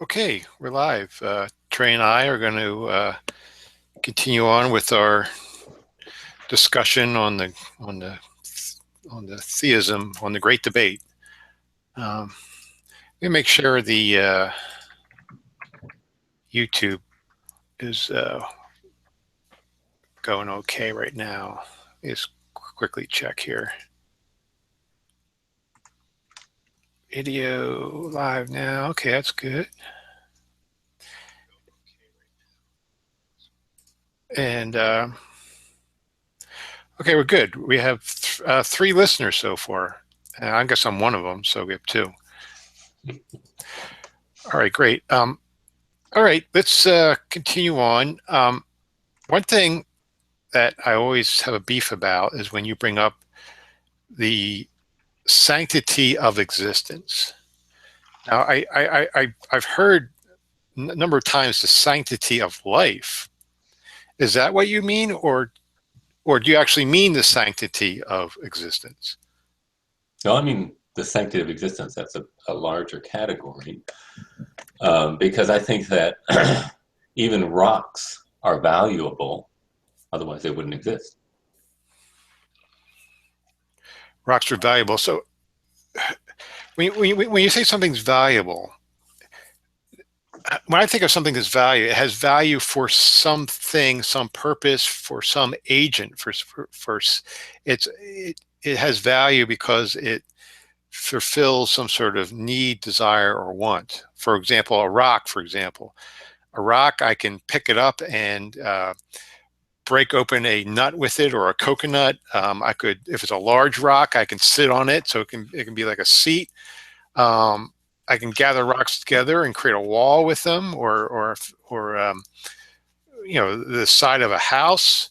Okay, we're live. Trey and I are going to continue on with our discussion on the theism, on the great debate. Let me make sure the YouTube is going okay right now. Let's quickly check here. Video live now. Okay, that's good. And okay, we're good. We have 3 listeners so far. I guess I'm one of them, so we have 2. All right, great. All right, let's continue on. One thing that I always have a beef about is when you bring up the sanctity of existence. Now, I've heard a number of times the sanctity of life. Is that what you mean, or do you actually mean the sanctity of existence? No, I mean the sanctity of existence. That's a larger category because I think that even rocks are valuable, otherwise they wouldn't exist. Rocks are valuable. So when you say something's valuable, when I think of something that's value, it has value for something, some purpose, for some agent. It has value because it fulfills some sort of need, desire, or want. For example, a rock. I can pick it up and break open a nut with it, or a coconut. I could, if it's a large rock, I can sit on it, so it can be like a seat. I can gather rocks together and create a wall with them, or the side of a house.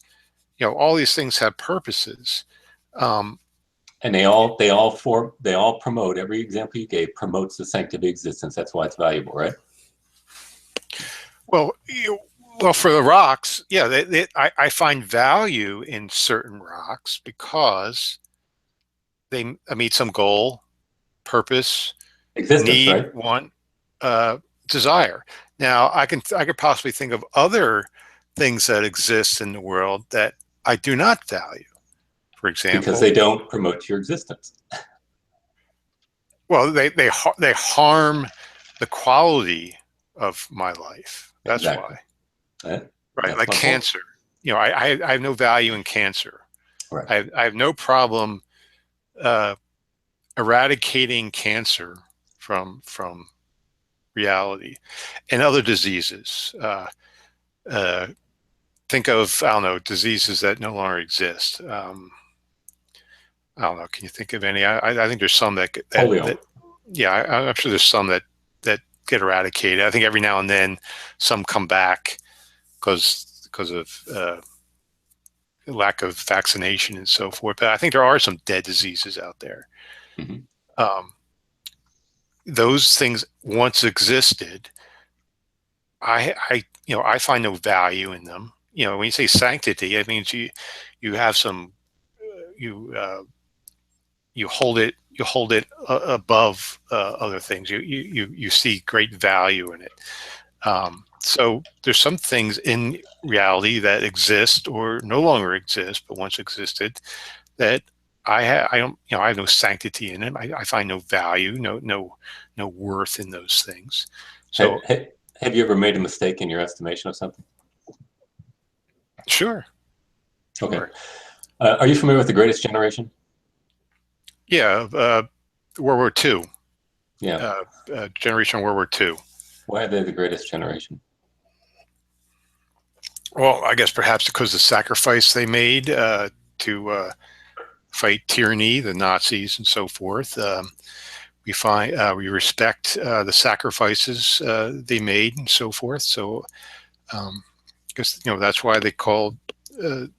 All these things have purposes. And they all promote. Every example you gave promotes the sanctity of existence. That's why it's valuable, right? Well, for the rocks, yeah, I find value in certain rocks because they meet some goal, purpose, Existence, need, right? want, desire. Now, I could possibly think of other things that exist in the world that I do not value. For Because example, they don't promote your existence. well, they harm the quality of my life. That's Exactly. why. Right? Right, That's like my point. cancer. I have no value in cancer. Right. I have no problem eradicating cancer from reality, and other diseases. Think of, I don't know, diseases that no longer exist. I don't know. Can you think of any? I think there's some Polio. yeah, I'm sure there's some that get eradicated. I think every now and then some come back because of lack of vaccination and so forth. But I think there are some dead diseases out there. Mm-hmm. Those things once existed. I find no value in them. When you say sanctity, it means you have some you you hold it above other things. You see great value in it. So there's some things in reality that exist or no longer exist, but once existed, that I don't, I have no sanctity in it. I find no value, no worth in those things. So Have you ever made a mistake in your estimation of something? sure. Okay. Are you familiar with The Greatest Generation? Yeah. World War II. Yeah. Generation World War II. Why are they the greatest generation? Well, I guess perhaps because the sacrifice they made to fight tyranny, the Nazis, and so forth. We respect the sacrifices they made and so forth. So, because that's why they called the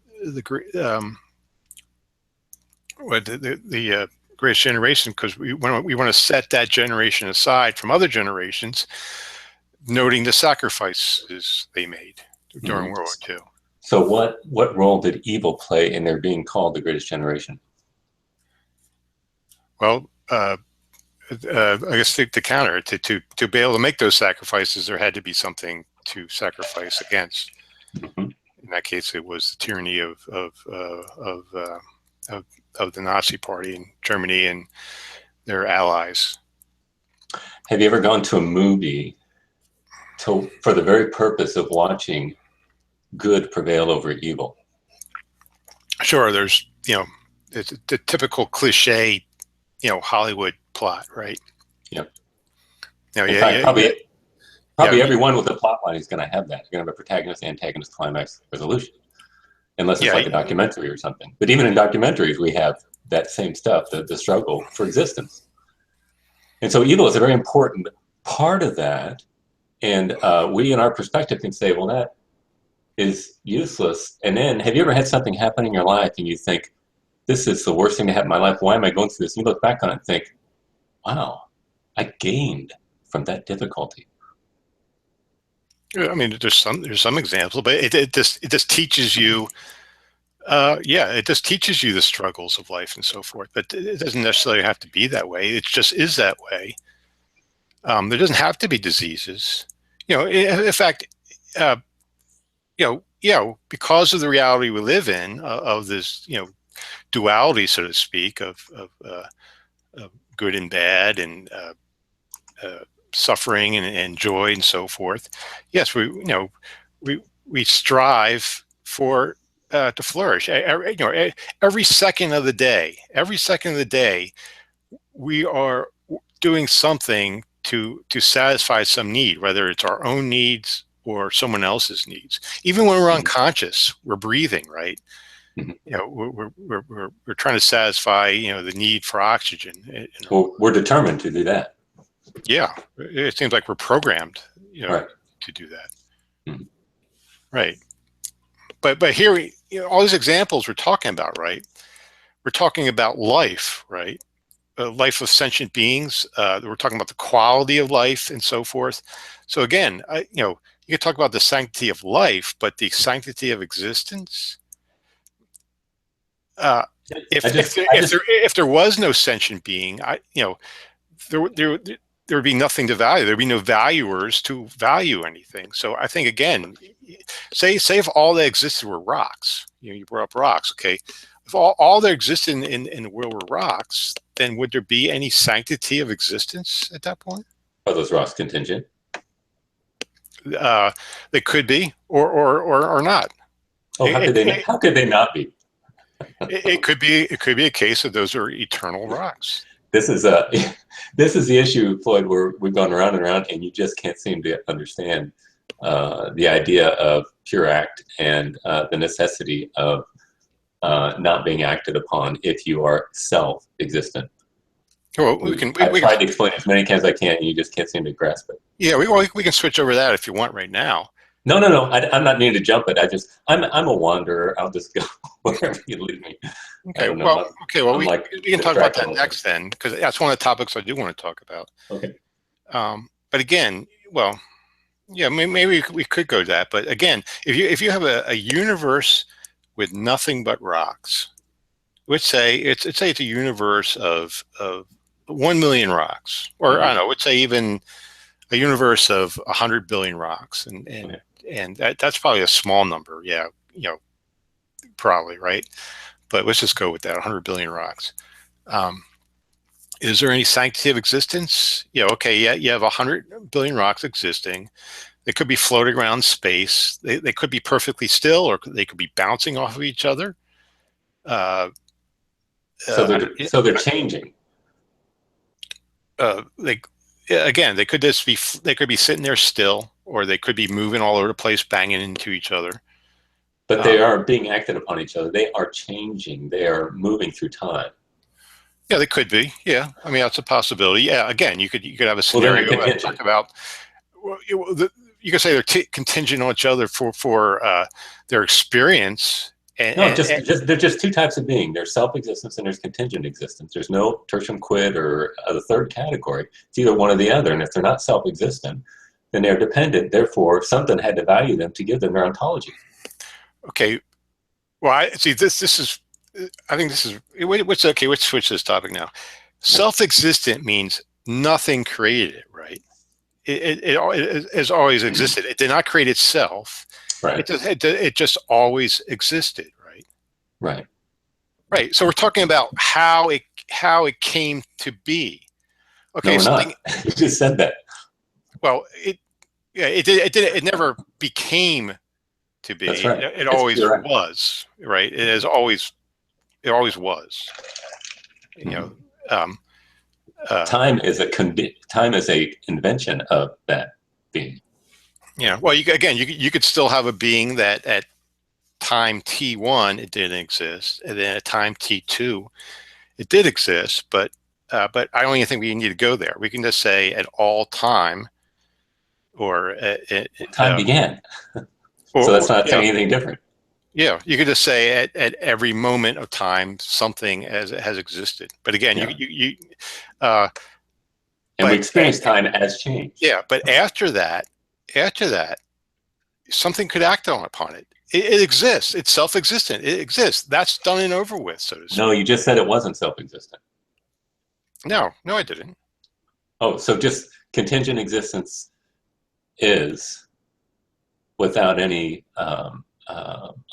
greatest generation, because we want to set that generation aside from other generations, noting the sacrifices they made during Mm-hmm. World War II. So what role did evil play in their being called the greatest generation? Well, I guess to counter it, to be able to make those sacrifices, there had to be something to sacrifice against. Mhm. In that case, it was the tyranny of the Nazi Party in Germany and their allies. Have you ever gone to a movie for the very purpose of watching good prevail over evil? Sure, there's it's the typical cliche Hollywood plot, right? Yep. In Yeah, fact, yeah, yeah, yeah, probably everyone with a plot line is going to have that. You're going to have a protagonist, antagonist, climax, resolution, unless it's yeah, like a documentary or something. But even in documentaries, we have that same stuff, the struggle for existence. And so evil is a very important part of that. And we, in our perspective, can say, well, that is useless. And then, have you ever had something happen in your life and you think, this is the worst thing to happen in my life? Why am I going through this? And you look back on it and think, wow, I gained from that difficulty. I mean, there's some examples, but it just teaches you. Yeah, it just teaches you the struggles of life and so forth. But it doesn't necessarily have to be that way. It just is that way. There doesn't have to be diseases. In fact, uh, because of the reality we live in, of this, duality, so to speak, of good and bad, and uh, suffering and joy and so forth. Yes, we strive for to flourish. Every second of the day, we are doing something to satisfy some need, whether it's our own needs or someone else's needs. Even when we're unconscious, we're breathing, right? Mhm. We're trying to satisfy the need for oxygen. Well, we're determined to do that. Yeah, it seems like we're programmed, Right. to do that. Mhm. Right. But here, all these examples we're talking about, right? We're talking about life, right? Life of sentient beings. We're talking about the quality of life and so forth. So again, you can talk about the sanctity of life, but the sanctity of existence. Uh, I just, I just, if there was no sentient being, there would be nothing to value. There'd be no valuers to value anything. So I think again, say if all that existed were rocks, you brought up rocks, okay? If all that existed in the world were rocks, then would there be any sanctity of existence at that point? are those rocks contingent? Uh, they could be, or not. Oh, how It, could they not? it, How could they not be? it could be. It could be a case of those are eternal rocks. This is a, this is the issue, Floyd, where we've gone around and around, and you just can't seem to understand the idea of pure act and the necessity of not being acted upon if you are self-existent. Well, I've we can tried to explain it as many times as I can, and you just can't seem to grasp it. yeah we can switch over that if you want right now. No, no, no. I'm not meaning to jump it. I'm a wanderer. I'll just go wherever you lead me. I Okay, don't know. I'm like we can talk about distracted that all the time. next then, because that's one of the topics I do want to talk about. Okay. But again, well, yeah, maybe we could go to that. But again, if you have a universe with nothing but rocks, let's say it's a universe of 1 million rocks, or I Mm-hmm. don't know, let's say even a universe of 100 billion rocks, Okay. and that's probably a small number. Yeah, probably right. But let's just go with that 100 billion rocks. Um, is there any sanctity of existence? Yeah, okay, yeah, you have 100 billion rocks existing. They could be floating around space. They could be perfectly still, or they could be bouncing off of each other. Uh, So they're changing, they again, they could be sitting there still, or they could be moving all over the place, banging into each other. but they Um, are being acted upon each other. They are changing. They are moving through time. yeah, they could be. Yeah, I mean that's a possibility. Yeah, again, you could have a Well, then they're scenario that contingent. talk about. Well, you could say they're contingent on each other for their experience, No, just they're just two types of being. There's self-existence and there's contingent existence. There's no tertium quid or the third category. It's either one or the other. And if they're not self-existent, then they're dependent. Therefore, something had to value them to give them their ontology. okay. Well, I see. This is. I think this is. What's okay? Let's switch this topic now. Yeah. Self-existent means nothing created it, right? It has always existed. It did not create itself. Right. It just always existed, right? Right. Right. So we're talking about how it came to be. No, Okay, we're something. not. You just said that. Well, it never became to That's be. right. It It's always pure. was, right? It always was. You know, um, uh, Time is a invention of that being. yeah. Well, you could still have a being that at time t1 it didn't exist, and then at time t2 it did exist, but I don't even think we need to go there. We can just say at all time, or Time began. So that's or not saying anything different. yeah, you could just say at every moment of time something has existed. But again, Yeah. uh, And we but experience time as change. yeah, but after that, something could act on upon it. It exists. It's self-existent. It exists. That's done and over with, so to No, speak. you just said it wasn't self-existent. No, no, I didn't. Oh, so just contingent existence is without any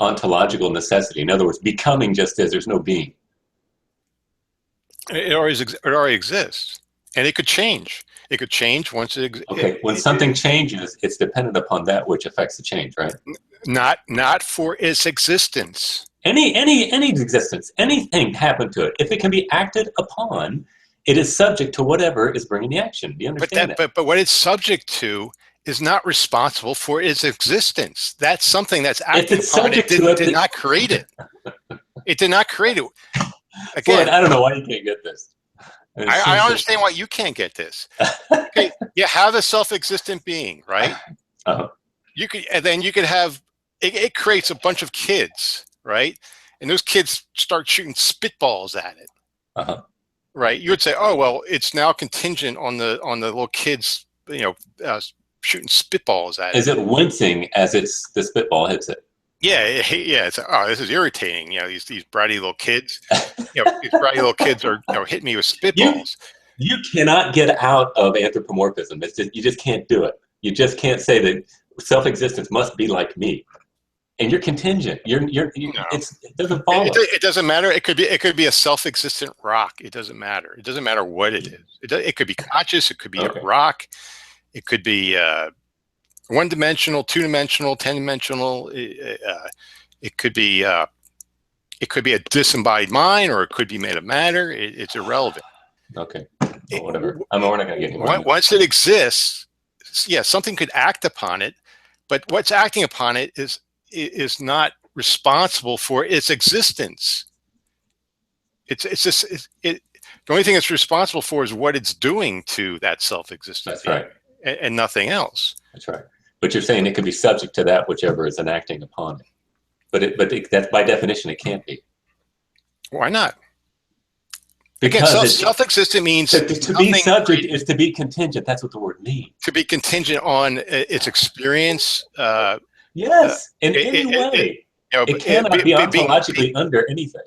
ontological necessity. In other words, becoming just is. There's no being. It already exists, and it could change. It could change once Okay, when something changes, it's dependent upon that which affects the change, right? not for its existence. Any existence, anything happen to it, if it can be acted upon, it is subject to whatever is bringing the action. Do you understand that? But what it's subject to is not responsible for its existence. That's something that's If acting it's upon it. subject to it, Did not create it. It did not create it. Floyd, Again, I don't know why you can't get this. It I seems so. understand why you can't get this. Okay, you have a self-existent being, right? Uh-huh. And then you could have it creates a bunch of kids, right? And those kids start shooting spitballs at it, Uh-huh. right? You would say, oh well, it's now contingent on the little kids, shooting spitballs at it. Is it wincing as the spitball hits it? Yeah, yeah. It's oh, this is irritating. These bratty little kids. These bratty little kids are hitting me with You spitballs. you cannot get out of anthropomorphism. It's just you just can't do it. You just can't say that self-existence must be like me. And you're contingent. No, It doesn't follow. it doesn't matter. It could be a self-existent rock. It doesn't matter. It doesn't matter what it is. It could be conscious. It could be a Okay. rock. It could be one-dimensional, two-dimensional, 10-dimensional. It could be a disembodied mind, or it could be made of matter. It's irrelevant. Okay. Well, whatever. I mean, we're not going to get anywhere. Once it exists, yeah, something could act upon it, but what's acting upon it is not responsible for its existence. It's just the only thing it's responsible for is what it's doing to that self-existent That's being, right. and nothing else. That's right. But you're saying it could be subject to that whichever is enacting upon it. But that's by definition it can't be. Why not? Because again, self-existent means to be subject is to be contingent. That's what the word means. To be contingent on its experience. Yes, in any way. It cannot be ontologically under anything.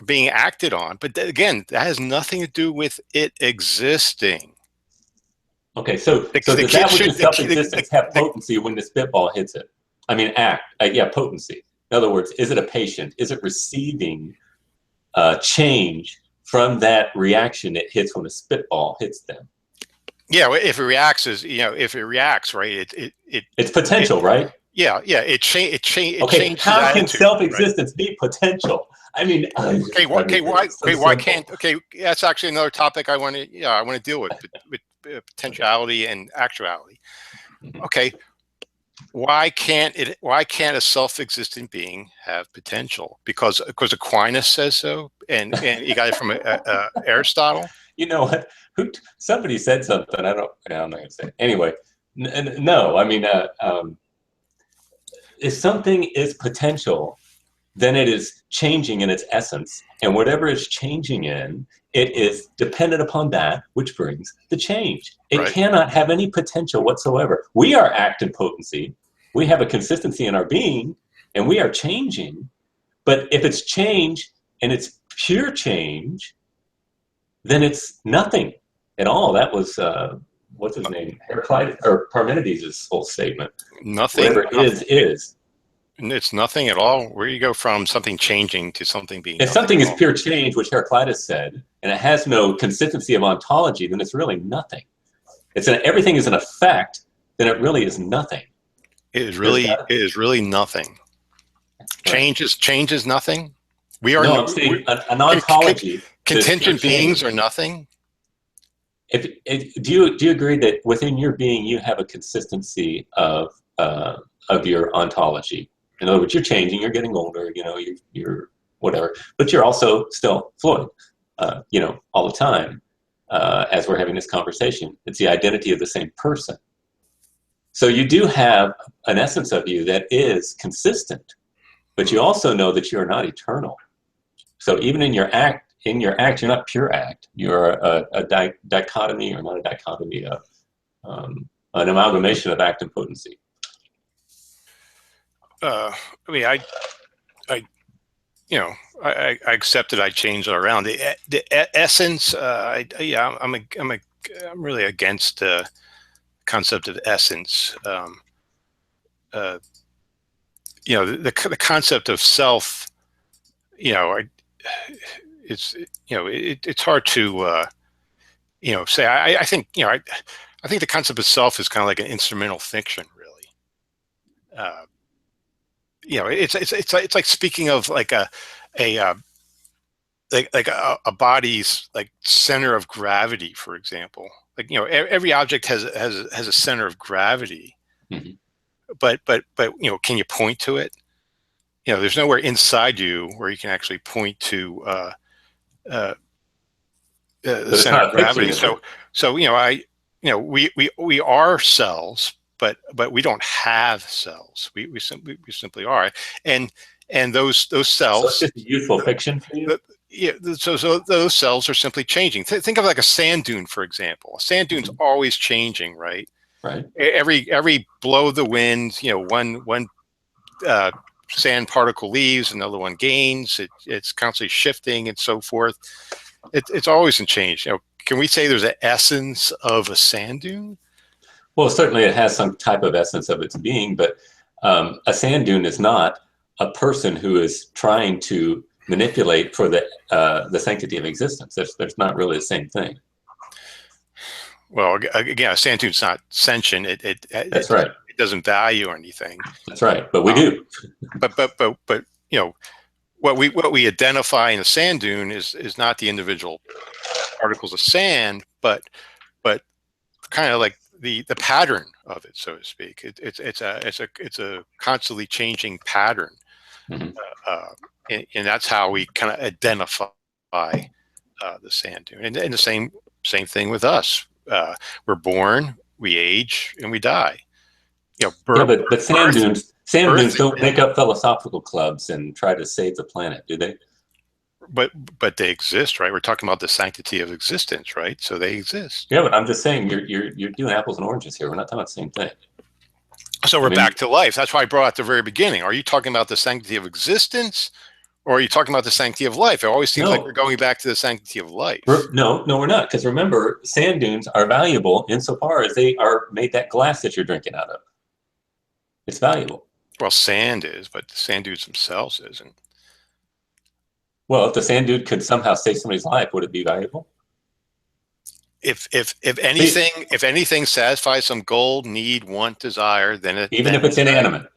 Being acted on. But again, that has nothing to do with it existing. Okay, so does that which is self-existence have potency when the spitball hits it? I mean, potency. In other words, is it a patient? Is it receiving change from that reaction it hits when a spitball hits them? Yeah, if it reacts, right? It's potential, right? Yeah. It changes. Okay, how can self-existence be potential? I mean, why can't? Okay, that's actually another topic I want to deal with potentiality and actuality. Okay, why can't a self-existent being have potential? Because Aquinas says so, and you got it from Aristotle. You know what? Somebody said something. I'm not going to say it. Anyway, no. I mean, if something is potential, then it is changing in its essence, and whatever is changing in, it is dependent upon that which brings the change. It cannot have any potential whatsoever. We are act and potency. We have a consistency in our being, and we are changing. But if it's change and it's pure change, then it's nothing. at all. That was what's his name, Heraclitus or Parmenides' whole statement. Nothing, Whatever is is. it's nothing at all. Where you go from something changing to something being If nothing something at is all. pure change, which Heraclitus said, and it has no consistency of ontology, then it's really nothing. Everything is an effect, then it really is nothing. It is really nothing. Right. Change is nothing. We are No, I'm saying an con, con, ontology that is pure contingent beings are change. nothing. Do you agree that within your being you have a consistency of your ontology? In other words, you're changing, you're getting older, you're whatever, but you're also still Floyd, all the time. As we're having this conversation, it's the identity of the same person. So you do have an essence of you that is consistent, but you also know that you are not eternal. So even in your act, you're not pure act. You're a dichotomy, or not a dichotomy, an amalgamation of act and potency. I mean, I, I accepted. I changed it around. The essence. Yeah, I'm really against the concept of essence. Uh, the concept of self. You know, I, it's it's hard to say. I think I think the concept of self is kind of like an instrumental fiction, really. Uh, it's like speaking of like a like a body's like center of gravity, for example. Like every object has a center of gravity, Mm-hmm. but can you point to it? There's nowhere inside you where you can actually point to uh, the But it's center of not a fiction, gravity. is it? So we are cells, but we don't have cells. We simply are, and those So it's cells, just a youthful fiction for you, yeah, so those cells are simply changing. Think of like a sand dune, for example. A sand dune's mm-hmm. always changing, right? Right? Every blow of the wind, one uh, sand particle leaves, another one gains. It's constantly shifting and so forth. It's always in change. Can we say there's an essence of a sand dune? Well, certainly it has some type of essence of its being, but a sand dune is not a person who is trying to manipulate for the sanctity of existence. There's not really the same thing. Well, again, a sand dune's not sentient. That's right. It doesn't value anything. That's right. But we Um, do. but what we identify in a sand dune is not the individual particles of sand, but kind of like the pattern of it, so to speak. It's a constantly changing pattern, Mm-hmm. and that's how we kind of identify the sand dune. And the same thing with us. We're born, we age, and we die. Yeah, but sand Birth, dunes sand birth, dunes don't make up philosophical clubs and try to save the planet, do they? but they exist, right? We're talking about the sanctity of existence, right? So they exist. Yeah, but I'm just saying you're doing apples and oranges here. We're not talking about the same thing. So I we're mean, back to life. That's why I brought at the very beginning. Are you talking about the sanctity of existence, or are you talking about the sanctity of life? It always seems like we're no, going back to the sanctity of life. no, we're not. Because remember, sand dunes are valuable insofar as they are made that glass that you're drinking out of. It's valuable. Well, sand is, but the sand dunes themselves isn't. Well, if the sand dune could somehow save somebody's life, would it be valuable? If See, anything satisfies some goal, need, want, desire, even if it's it's inanimate.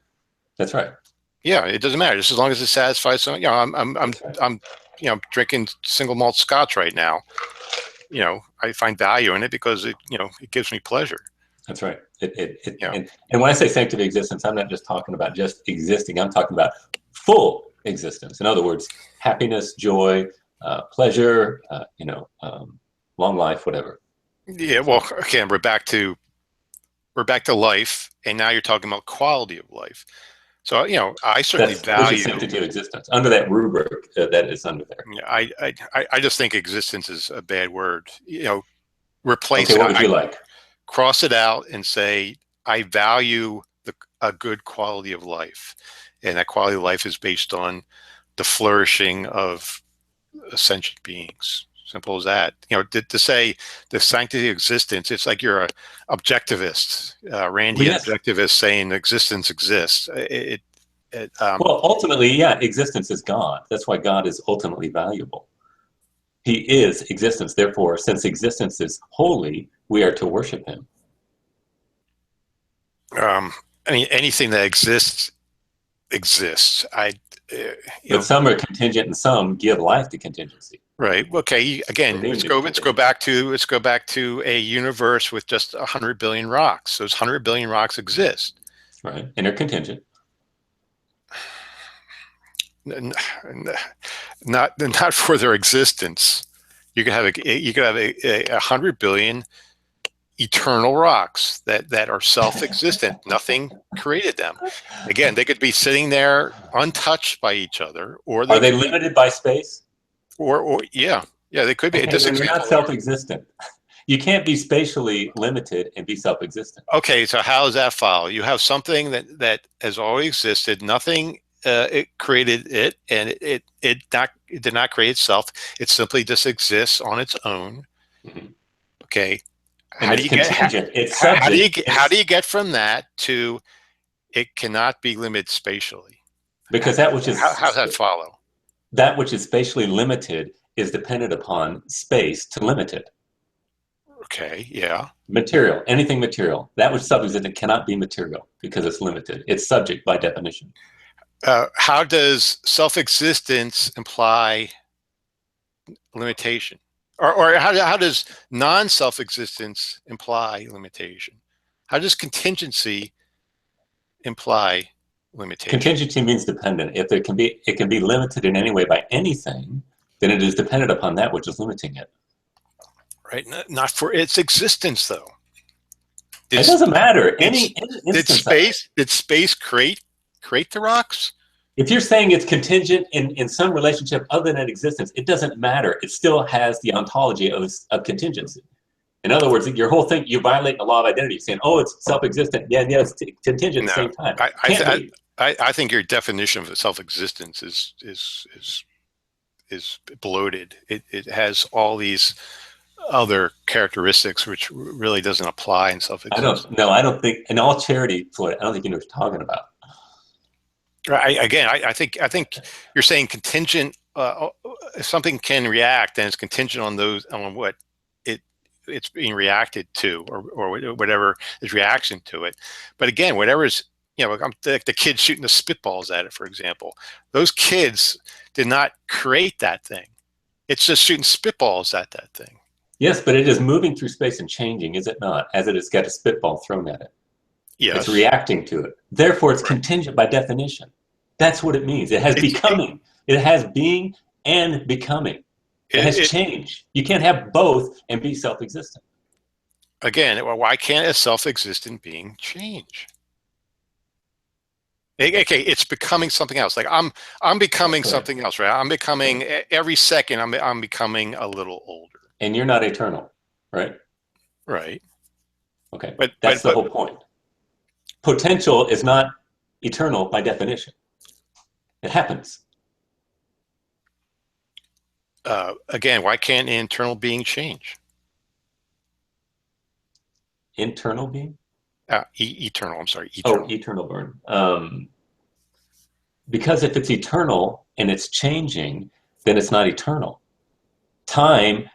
That's right. yeah, it doesn't matter. Just as long as it satisfies some. That's right. I'm drinking single malt scotch right now. I find value in it because it gives me pleasure. That's right. You know, And when I say sanctity of existence, I'm not just talking about just existing. I'm talking about full existence. In other words, happiness, joy, pleasure, long life, whatever. yeah. Well, again, we're back to life, and now you're talking about quality of life. So I certainly Which is value. sanctity of existence under that rubric that is under there. I just think existence is a bad word. Okay, Replace it. what would I you like? cross it out and say I value a good quality of life, and that quality of life is based on the flourishing of sentient beings. Simple as that. To say the sanctity of existence, it's like you're a objectivist, Well, Randian yes. objectivist saying existence exists. Well, ultimately, yeah, existence is God. That's why God is ultimately valuable. He is existence. Therefore, since existence is holy, we are to worship him. um, I mean, anything that exists exists. Uh, you But know, some are contingent and some give life to contingency. right? Okay. We're Again, being let's the go. contingency. Let's go back to a universe with just 100 billion rocks. Those 100 billion rocks exist. Right? And they're contingent. Not for their existence. You could have a 100 billion eternal rocks that are self-existent. Nothing created them. Again, they could be sitting there untouched by each other, or Are they they could be, limited by space? or yeah, they could be. Okay, This then they're not example. self-existent. You can't be spatially limited and be self-existent. Okay, so how does that follow? You have something that has always existed. Nothing it created it, and it did not create itself. It simply just exists on its own. Mhm. Okay, And how do it's you get contingent. It's how subject. do you how It's do you get from that to it cannot be limited spatially? because How does that follow? that which is spatially limited is dependent upon space to limit it. Okay, yeah. Material, anything material, that which is self-existent cannot be material because it's limited. It's subject by definition. How does self-existence imply limitation? Or how does non-self-existence imply limitation? How does contingency imply limitation? Contingency means dependent. If it can be limited in any way by anything, then it is dependent upon that which is limiting it. Right? Not for its existence, though. It Did doesn't matter. did Any instance of it. did space create the rocks? If you're saying it's contingent in some relationship other than existence, it doesn't matter. It still has the ontology of contingency. In other words, your whole thing, you're violating the law of identity, saying, oh, it's self-existent. Yeah, yeah, it's contingent at the No, same time. I I, Can't th- be. I think your definition of self-existence is bloated. It has all these other characteristics which really doesn't apply in I don't, self-existence. no, I don't think, in all charity, Floyd, I don't think you know what you're talking about. I think you're saying contingent. If something can react, then it's contingent on those on what it it's being reacted to, or whatever is reaction to it. But again, whatever is the kids shooting the spitballs at it, for example. Those kids did not create that thing. It's just shooting spitballs at that thing. Yes, but it is moving through space and changing, is it not? As it has got a spitball thrown at it. It's Yes, reacting to it. Therefore, it's right. contingent by definition. That's what it means. It has It, it, becoming. It has being and becoming. It has it change. You can't have both and be self-existent. again. Why can't a self-existent being change? Okay, it's becoming something else. Like I'm becoming That's right. something else, right? I'm becoming Right. every second. I'm becoming a little older, And you're not eternal, right? right? Okay. But That's the whole point. Potential is not eternal by definition. It happens. again, why can't an internal being change? Internal being? Eternal. I'm sorry, Oh, eternal. eternal burn. Because if it's eternal and it's changing, then it's not eternal. Time,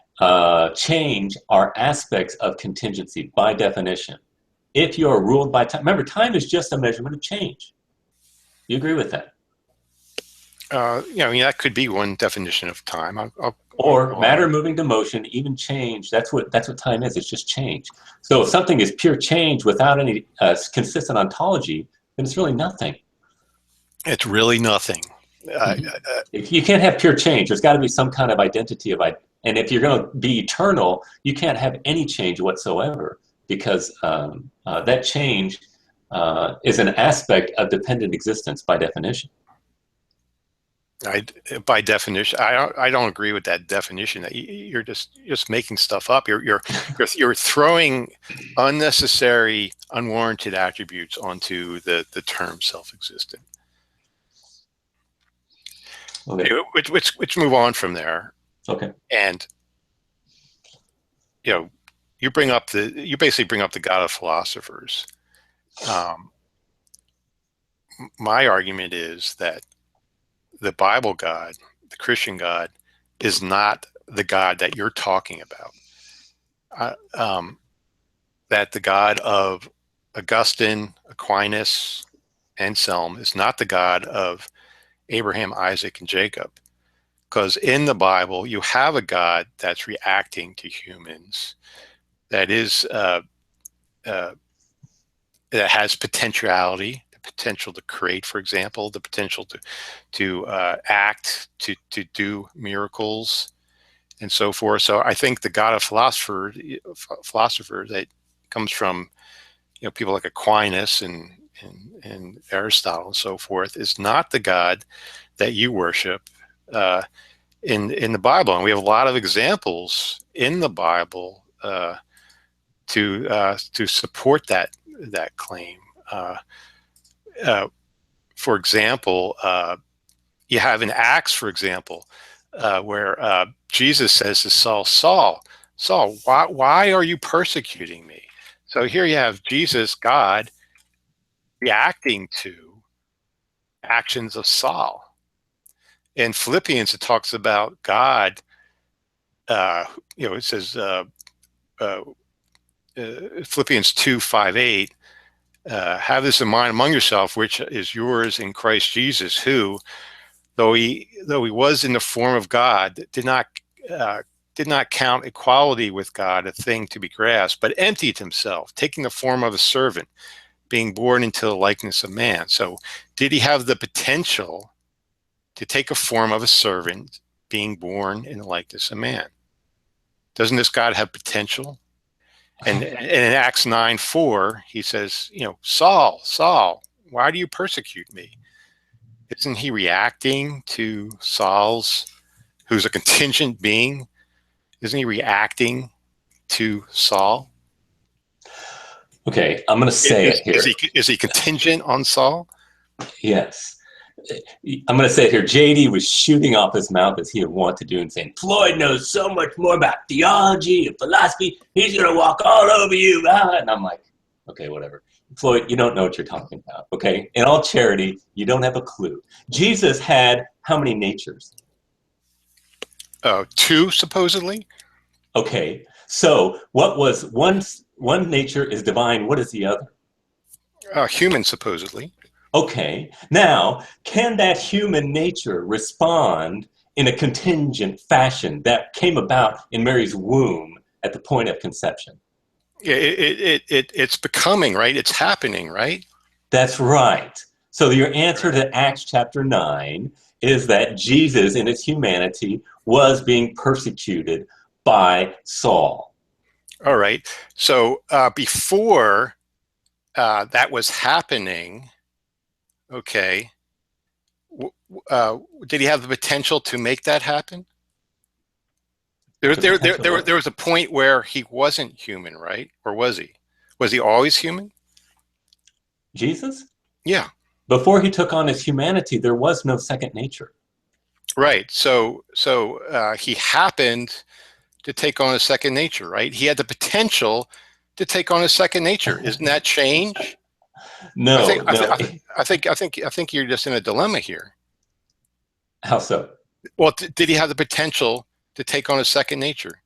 change are aspects of contingency by definition. If you're ruled by time, remember, time is just a measurement of change. You agree with that? I mean, that could be one definition of time. I'll Or go matter on. moving to motion, even change. That's what time is. It's just change. So if something is pure change without any consistent ontology, then it's really nothing. It's really nothing. Uh, Mhm. If you can't have pure change, there's got to be some kind of identity of it. And if you're going to be eternal, you can't have any change whatsoever because that change is an aspect of dependent existence by definition. I, by definition, I don't agree with that definition. That you're just making stuff up. You're throwing unnecessary, unwarranted attributes onto the term self-existent. Okay. Which move on from there. Okay. And you know, you basically bring up the God of philosophers. Um, my argument is that the Bible God, the Christian God, is not the God that you're talking about. That the God of Augustine, Aquinas, Anselm is not the God of Abraham, Isaac, and Jacob. Because in the Bible, you have a God that's reacting to humans, that is uh, that has potentiality, the potential to create, for example, the potential to act, to do miracles, and so forth. So I think the God of philosophers that comes from people like Aquinas and Aristotle and so forth is not the God that you worship uh, in the Bible, and we have a lot of examples in the Bible to support that claim. Uh, uh, for example, you have in Acts, for example, where Jesus says to Saul, Saul, Saul, why are you persecuting me? So here you have Jesus, God, reacting to actions of Saul. In Philippians, it talks about God. Uh, it says uh, Philippians 2:5-8. Have this in mind among yourself, which is yours in Christ Jesus, who, though he was in the form of God, uh, did not count equality with God a thing to be grasped, but emptied himself, taking the form of a servant, being born into the likeness of man. So, did he have the potential to take a form of a servant, being born in the likeness of man? Doesn't this God have potential? And in Acts 9:4, he says, Saul, Saul, why do you persecute me? Isn't he reacting to Saul's, who's a contingent being? Isn't he reacting to Saul? Okay, I'm going to say it here. Is he contingent on Saul? Yes. I'm going to say it here. JD was shooting off his mouth as he would want to do and saying, Floyd knows so much more about theology and philosophy. He's going to walk all over you. And I'm like, okay, whatever. Floyd, you don't know what you're talking about. Okay. In all charity, you don't have a clue. Jesus had how many natures? Two, supposedly. Okay. So what was one nature is divine. What is the other? Human, supposedly. Okay, now, can that human nature respond in a contingent fashion that came about in Mary's womb at the point of conception? It's becoming, right? It's happening, right? That's right. So your answer Right. to Acts chapter 9 is that Jesus in his humanity was being persecuted by Saul. All right. So before that was happening, okay, uh, did he have the potential to make that happen? There, The there, there, potential there, what? there was a point where he wasn't human, right? Or was he? Was he always human? Jesus? Yeah, Before he took on his humanity, there was no second nature. right. So he happened to take on a second nature, right? He had the potential to take on a second nature. Isn't that change? I think, No, I think, no. I think you're just in a dilemma here. How so? Well, did he have the potential to take on a second nature?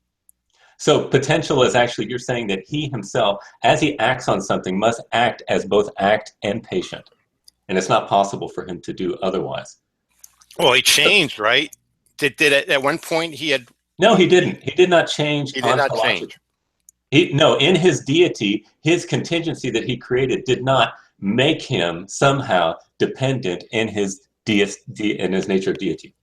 So potential is actually, you're saying that he himself, as he acts on something, must act as both act and patient. And it's not possible for him to do otherwise. Well, he So, changed, right? Did at one point no, he didn't. He did not change he did not ontologically. change. No, in his deity, his contingency that he created did not make him somehow dependent in in his nature of deity.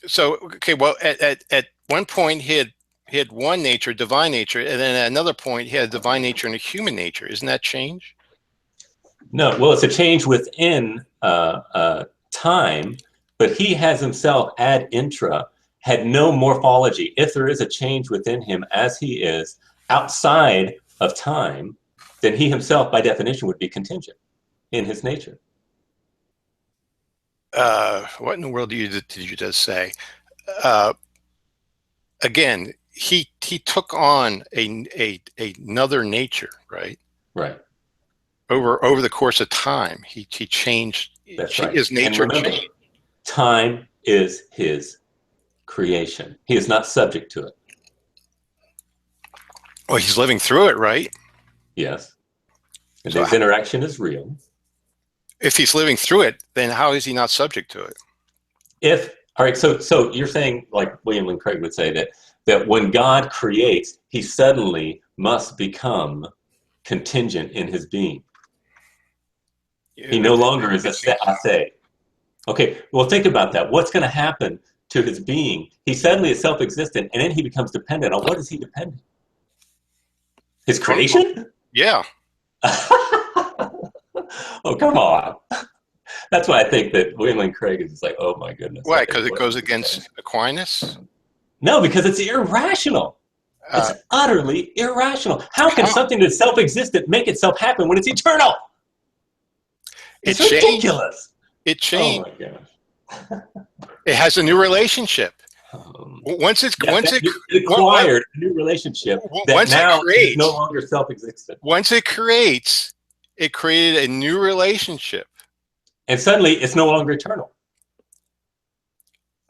So okay, well, at one point he had one nature, divine nature, and then at another point he had a divine nature and a human nature. Isn't that change? No, well, it's a change within time, but he has himself ad intra had no morphology. If there is a change within him as he is outside of time, then he himself, by definition, would be contingent in his nature. What in the world did you just say? Uh, Again, he took on another nature, right? Right. Over the course of time, he changed. That's right. His And nature remember, changed. time is his creation. He is not subject to it. Well, he's living through it, right? Yes. And So his interaction is real. if he's living through it, then how is he not subject to it? All right, so you're saying, like William Lane Craig would say, that when God creates, he suddenly must become contingent in his being. He no longer is a say. Okay, well, think about that. What's going to happen to his being? He suddenly is self-existent, and then he becomes dependent. On what is he dependent? His creation? Yeah. Oh, come on. That's why I think that William Lane Craig is just like, oh my goodness. Why? Okay, Because it goes against Aquinas? no, because it's irrational. It's Uh, utterly irrational. How can how? something that's self-existent make itself happen when it's eternal? It It's changed. ridiculous. It Oh changed. my gosh. It has a new relationship. Once Yes, it it acquired a new relationship that once it now is no creates longer self-existent. once it creates, it created a new relationship. And suddenly it's no longer eternal.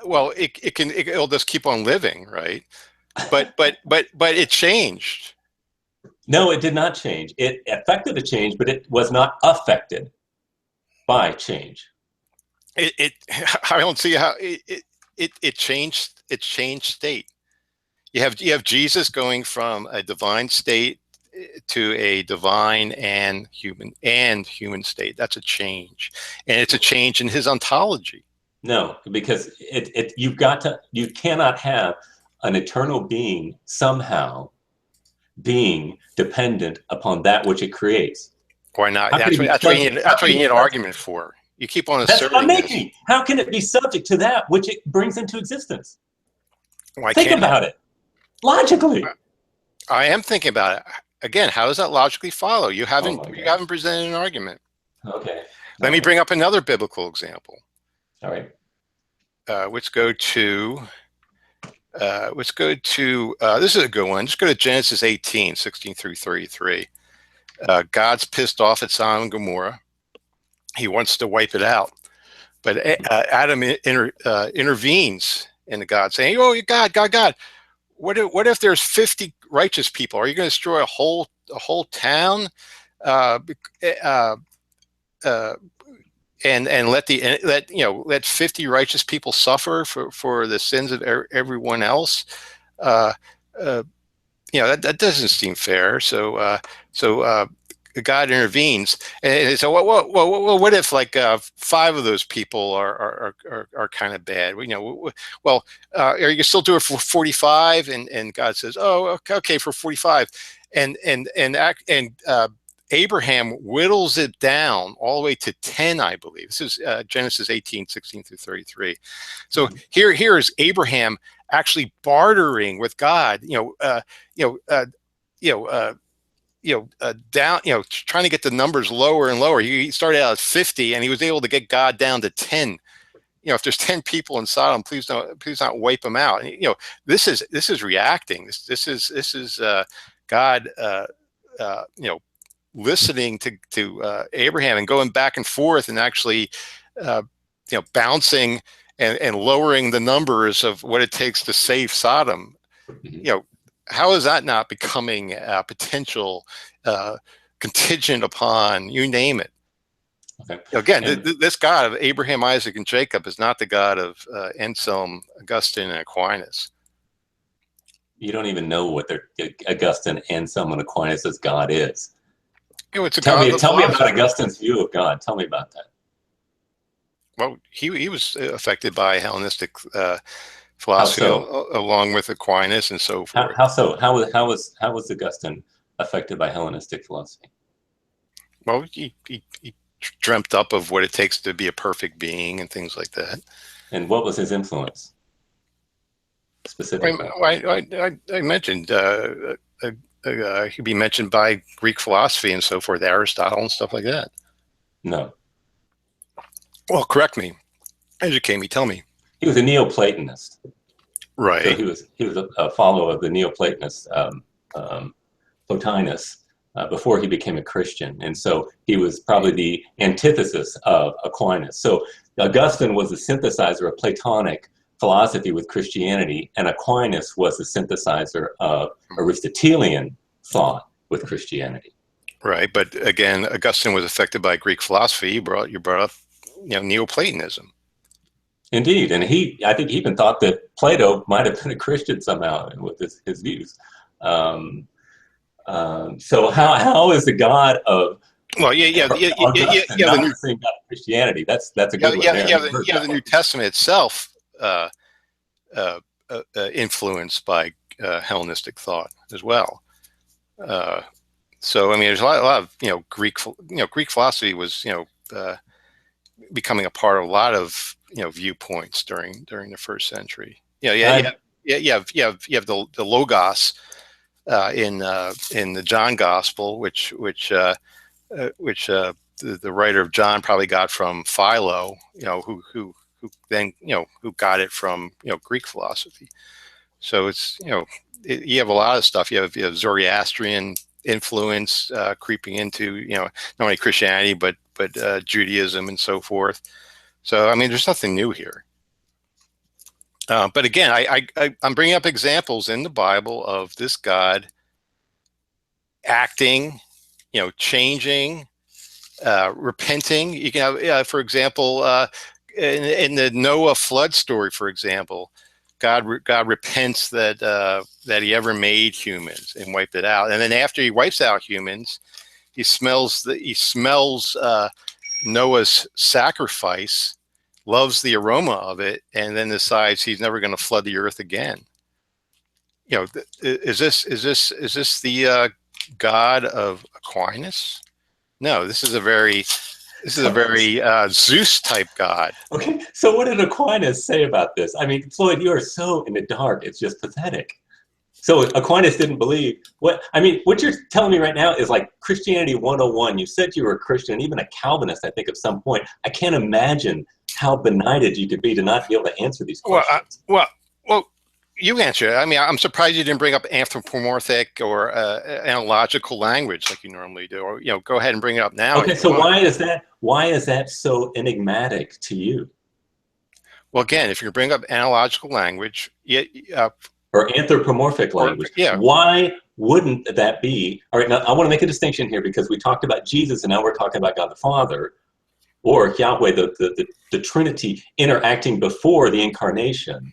Well, it'll just keep on living, right? But it changed. No, it did not change. It affected a change, but it was not affected by change. It I don't see how it changed. It changed state. You have Jesus going from a divine state to a divine and human state. That's a change, and it's a change in his ontology. No, because you cannot have an eternal being somehow being dependent upon that which it creates. Why not? How can it be That's what you subject? need. How That's what can you it need be an subject? argument for. You keep on That's what I'm asserting this. making. How can it be subject to that which it brings into existence? Why Think can't it? about it logically. I am thinking about it again. How does that logically follow? Oh my You gosh. haven't presented an argument. Okay. Let All me right. bring up another biblical example. All right. Let's go to this is a good one. Just go to Genesis 18, 16 through 33. God's pissed off at Sodom and Gomorrah. He wants to wipe it out. But Adam intervenes in the God, saying, "Oh, God, what if there's 50 righteous people? Are you going to destroy a whole town, uh, uh, uh, and let 50 righteous people suffer for the sins of everyone else? Uh, uh, that doesn't seem fair. So God intervenes, and so what if like 5 of those people are kind of bad? Well, are you still do it for 45? And God says, oh, okay, for 45, and Abraham whittles it down all the way to 10, I believe. This is Genesis 18, 16 through 33. So here is Abraham actually bartering with God, down, trying to get the numbers lower and lower. He started out at 50, and he was able to get God down to 10. If there's 10 people in Sodom, please not wipe them out. This is reacting. This is God, listening to Abraham and going back and forth and actually, bouncing and lowering the numbers of what it takes to save Sodom. How is that not becoming a potential contingent upon, you name it? Okay. Again, this God of Abraham, Isaac, and Jacob is not the God of Anselm, Augustine, and Aquinas. You don't even know what Augustine, Anselm, and Aquinas' God is. It's a Tell God me, of the tell me about philosopher. Augustine's view of God. Tell me about that. Well, he was affected by Hellenistic How philosophy so? along with Aquinas and so forth. How so? How was Augustine affected by Hellenistic philosophy? Well, he dreamt up of what it takes to be a perfect being and things like that. And what was his influence specifically? I mentioned he'd be mentioned by Greek philosophy and so forth, Aristotle and stuff like that. No. Well, correct me, educate me, tell me. He was a Neoplatonist. So Right. he was a follower of the Neoplatonist Plotinus before he became a Christian, and so he was probably the antithesis of Aquinas. So Augustine was the synthesizer of Platonic philosophy with Christianity, and Aquinas was the synthesizer of Aristotelian thought with Christianity. Right. But again, Augustine was affected by Greek philosophy. You brought up, Neoplatonism. Indeed, and I think he even thought that Plato might have been a Christian somehow with his views. Um, so how is the God of Well, Augustine you have the not new the same God of Christianity? That's a good one there. I never heard you have that the one. New Testament itself uh, influenced by Hellenistic thought as well. Uh, so I mean, there's a lot of Greek philosophy was becoming a part of a lot of viewpoints during the first century. I, You have the Logos in the John Gospel, which the writer of John probably got from Philo, who then who got it from Greek philosophy. So you have a lot of stuff. You have Zoroastrian influence creeping into not only Christianity but Judaism and so forth. So I mean, there's nothing new here. But again, I'm bringing up examples in the Bible of this God acting, changing, repenting. You can have, for example, in the Noah flood story, for example, God repents that he ever made humans and wiped it out, and then after he wipes out humans, he smells Noah's sacrifice, loves the aroma of it, and then decides he's never going to flood the earth again. Is this the God of Aquinas? No, this is a very Zeus type God. okay, so what did Aquinas say about this? I mean, Floyd, you are so in the dark; it's just pathetic. So Aquinas didn't believe what I mean. What you're telling me right now is like Christianity 101. You said you were a Christian, even a Calvinist, I think, at some point. I can't imagine how benighted you could be to not be able to answer these Well, questions. well, you answer it. I mean, I'm surprised you didn't bring up anthropomorphic or analogical language like you normally do. Or go ahead and bring it up now Okay, if you so want. why is that so enigmatic to you? Well, again, if you bring up analogical language, Or anthropomorphic or language? yeah, Why wouldn't that be? All right, now I want to make a distinction here because we talked about Jesus and now we're talking about God the Father or Yahweh, the Trinity interacting before the incarnation.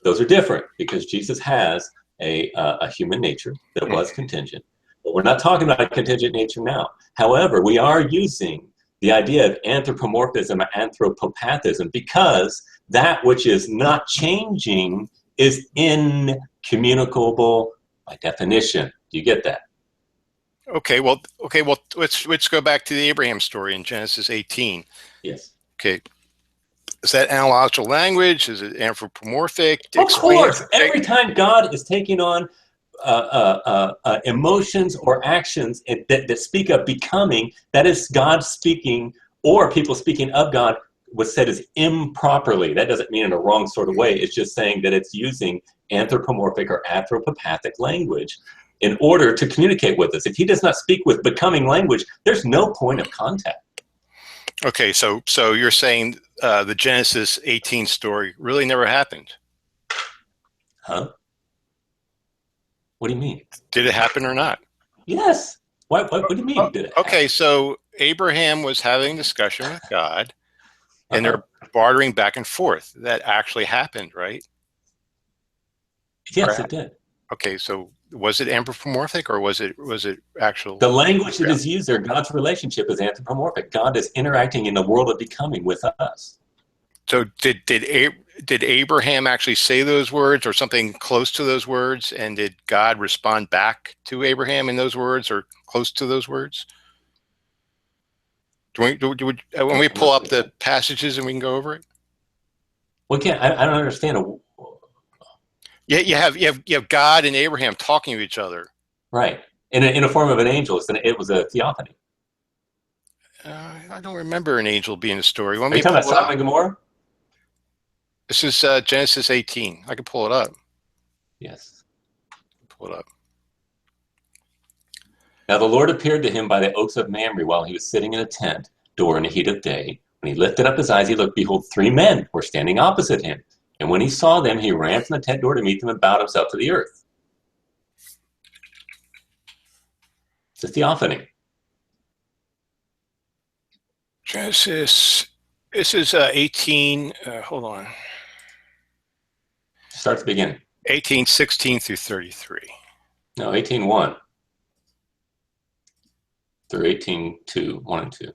Those are different because Jesus has a human nature that was contingent. But we're not talking about a contingent nature now. However, we are using the idea of anthropomorphism or anthropopathism because that which is not changing is incommunicable by definition. Do you get that? okay. Well, let's go back to the Abraham story in Genesis 18. Yes. Okay, is that analogical language? Is it anthropomorphic? Of Explain it. course, every time God is taking on emotions or actions that speak of becoming, that is God speaking or people speaking of God, what's said is improperly. That doesn't mean in a wrong sort of way. It's just saying that it's using anthropomorphic or anthropopathic language in order to communicate with us. If he does not speak with becoming language, there's no point of contact. Okay, so you're saying the Genesis 18 story really never happened? Huh? What do you mean? Did it happen or not? Yes. What do you Oh, mean, did it okay, happen? so Abraham was having a discussion with God, and Uh-huh. they're bartering back and forth. That actually happened, right? Yes, Or, it did. okay, so was it anthropomorphic or was it actual? The language that Yeah. is used there, God's relationship is anthropomorphic. God is interacting in the world of becoming with us. So did Abraham actually say those words or something close to those words, and did God respond back to Abraham in those words or close to those words? When we I'm pull not up really the sure. passages and we can go over it? Well, I don't understand. Yeah, you have God and Abraham talking to each other. Right. In a form of an angel, it was a theophany. I don't remember an angel being a story. When Are you we talking about pull it Sodom up, and Gomorrah? This is Genesis 18. I can pull it up. Yes. Pull it up. Now the Lord appeared to him by the oaks of Mamre while he was sitting in a tent door in the heat of day. When he lifted up his eyes, he looked, behold, 3 men were standing opposite him. And when he saw them, he ran from the tent door to meet them and bowed himself to the earth. It's a theophany. Genesis. This is 18. Hold on. Start at the beginning. 18:16 through 33. No, 18:1 through 18:2, 1 and 2.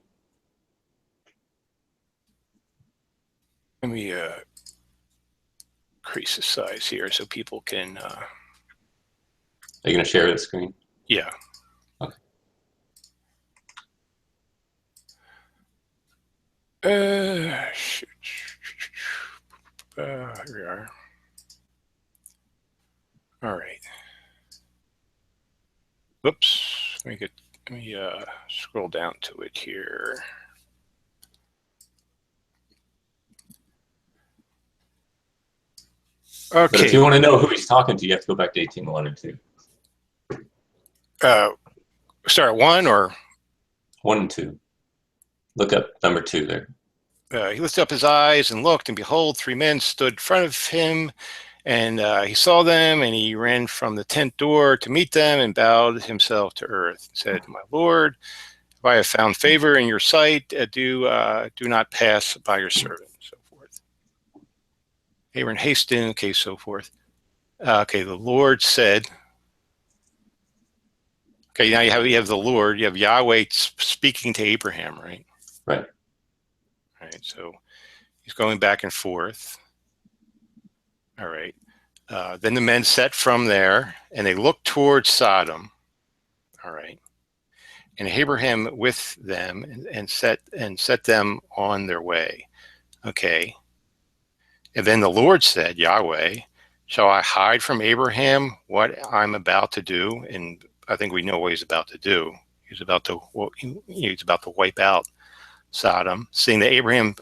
Let me increase the size here so people can. Are you going to share the screen? Yeah. Okay. Here we are. All right. Whoops. Let me scroll down to it here. Okay. But if you want to know who he's talking to, you have to go back to 18:1 and 2. Start 1 or 1 and 2. Look up number 2 there. He lifted up his eyes and looked, and behold, 3 men stood in front of him. And he saw them, and he ran from the tent door to meet them and bowed himself to earth and said, "My Lord, if I have found favor in your sight, do not pass by your servant," so forth. Abraham hastened, okay, so forth. Okay, the Lord said, okay, now you have the Lord, you have Yahweh speaking to Abraham, right? Right. Right, so he's going back and forth. All right. Then the men set from there, and they looked towards Sodom. All right. And Abraham with them and set them on their way. Okay. And then the Lord said, Yahweh, shall I hide from Abraham what I'm about to do? And I think we know what he's about to do. He's about to wipe out Sodom, seeing that Abraham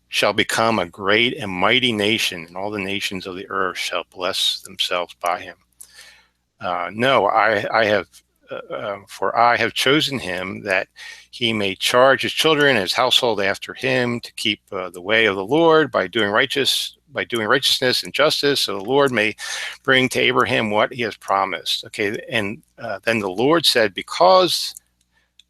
shall become a great and mighty nation, and all the nations of the earth shall bless themselves by him. No, I have, for I have chosen him that he may charge his children and his household after him to keep the way of the Lord by doing righteousness and justice, so the Lord may bring to Abraham what he has promised. Okay, and then the Lord said, because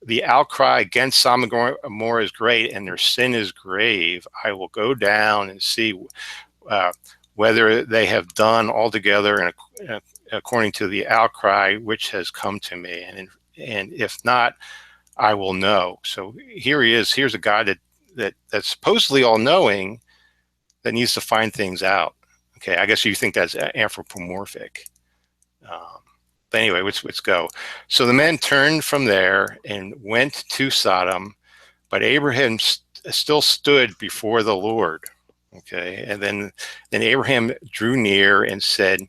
the outcry against Sodom and Gomorrah is great, and their sin is grave, I will go down and see whether they have done altogether and according to the outcry which has come to me, and if not, I will know. So here he is. Here's a guy that's supposedly all-knowing that needs to find things out. Okay, I guess you think that's anthropomorphic. But anyway, let's go. So the men turned from there and went to Sodom, but Abraham still stood before the Lord. Okay, and then Abraham drew near and said,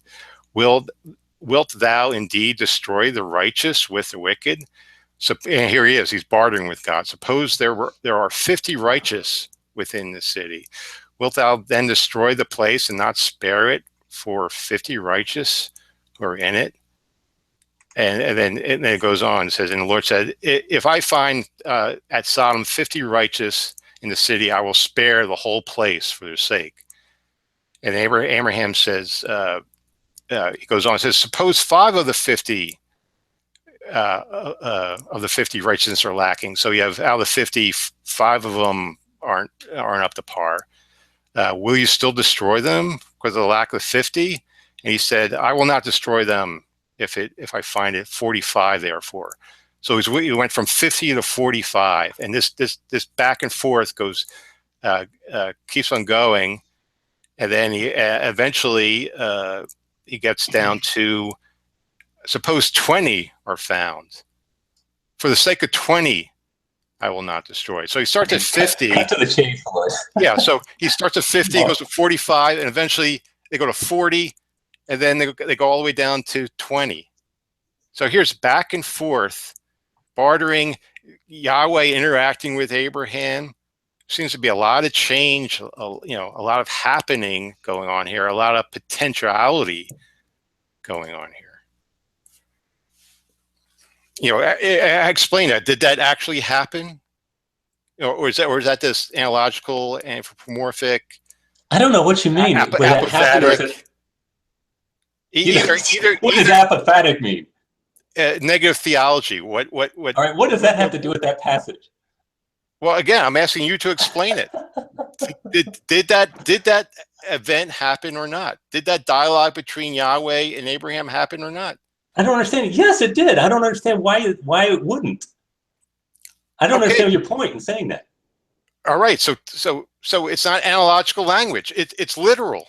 Wilt thou indeed destroy the righteous with the wicked? So and here he is, he's bartering with God. Suppose there are 50 righteous within the city. Wilt thou then destroy the place and not spare it for 50 righteous who are in it? And then it goes on. It says, and the Lord said, if I find at Sodom 50 righteous in the city, I will spare the whole place for their sake. And Abraham says, he goes on, says, suppose 5 of the 50 righteousness are lacking. So you have out of the 50, 5 of them aren't up to par. Will you still destroy them because of the lack of 50? And he said, I will not destroy them if I find it 45, therefore. So he went from 50 to 45, and this back and forth goes, keeps on going, and then he eventually he gets down to, suppose 20 are found. For the sake of 20, I will not destroy. So he starts at 50. Cut to the chase, Floyd. Yeah, so he starts at 50, goes to 45, and eventually they go to 40, and then they go all the way down to 20. So here's back and forth, bartering, Yahweh interacting with Abraham, seems to be a lot of change, a lot of happening going on here, a lot of potentiality going on here. I explain that. Did that actually happen? Or is that this analogical, anthropomorphic? I don't know what you mean. Was that happen, or is it? What does apophatic mean? Negative theology. What? All right. What does that have to do with that passage? Well, again, I'm asking you to explain it. Did that event happen or not? Did that dialogue between Yahweh and Abraham happen or not? I don't understand. Yes, it did. I don't understand why it wouldn't. I don't understand your point in saying that. All right. So it's not analogical language. It's literal.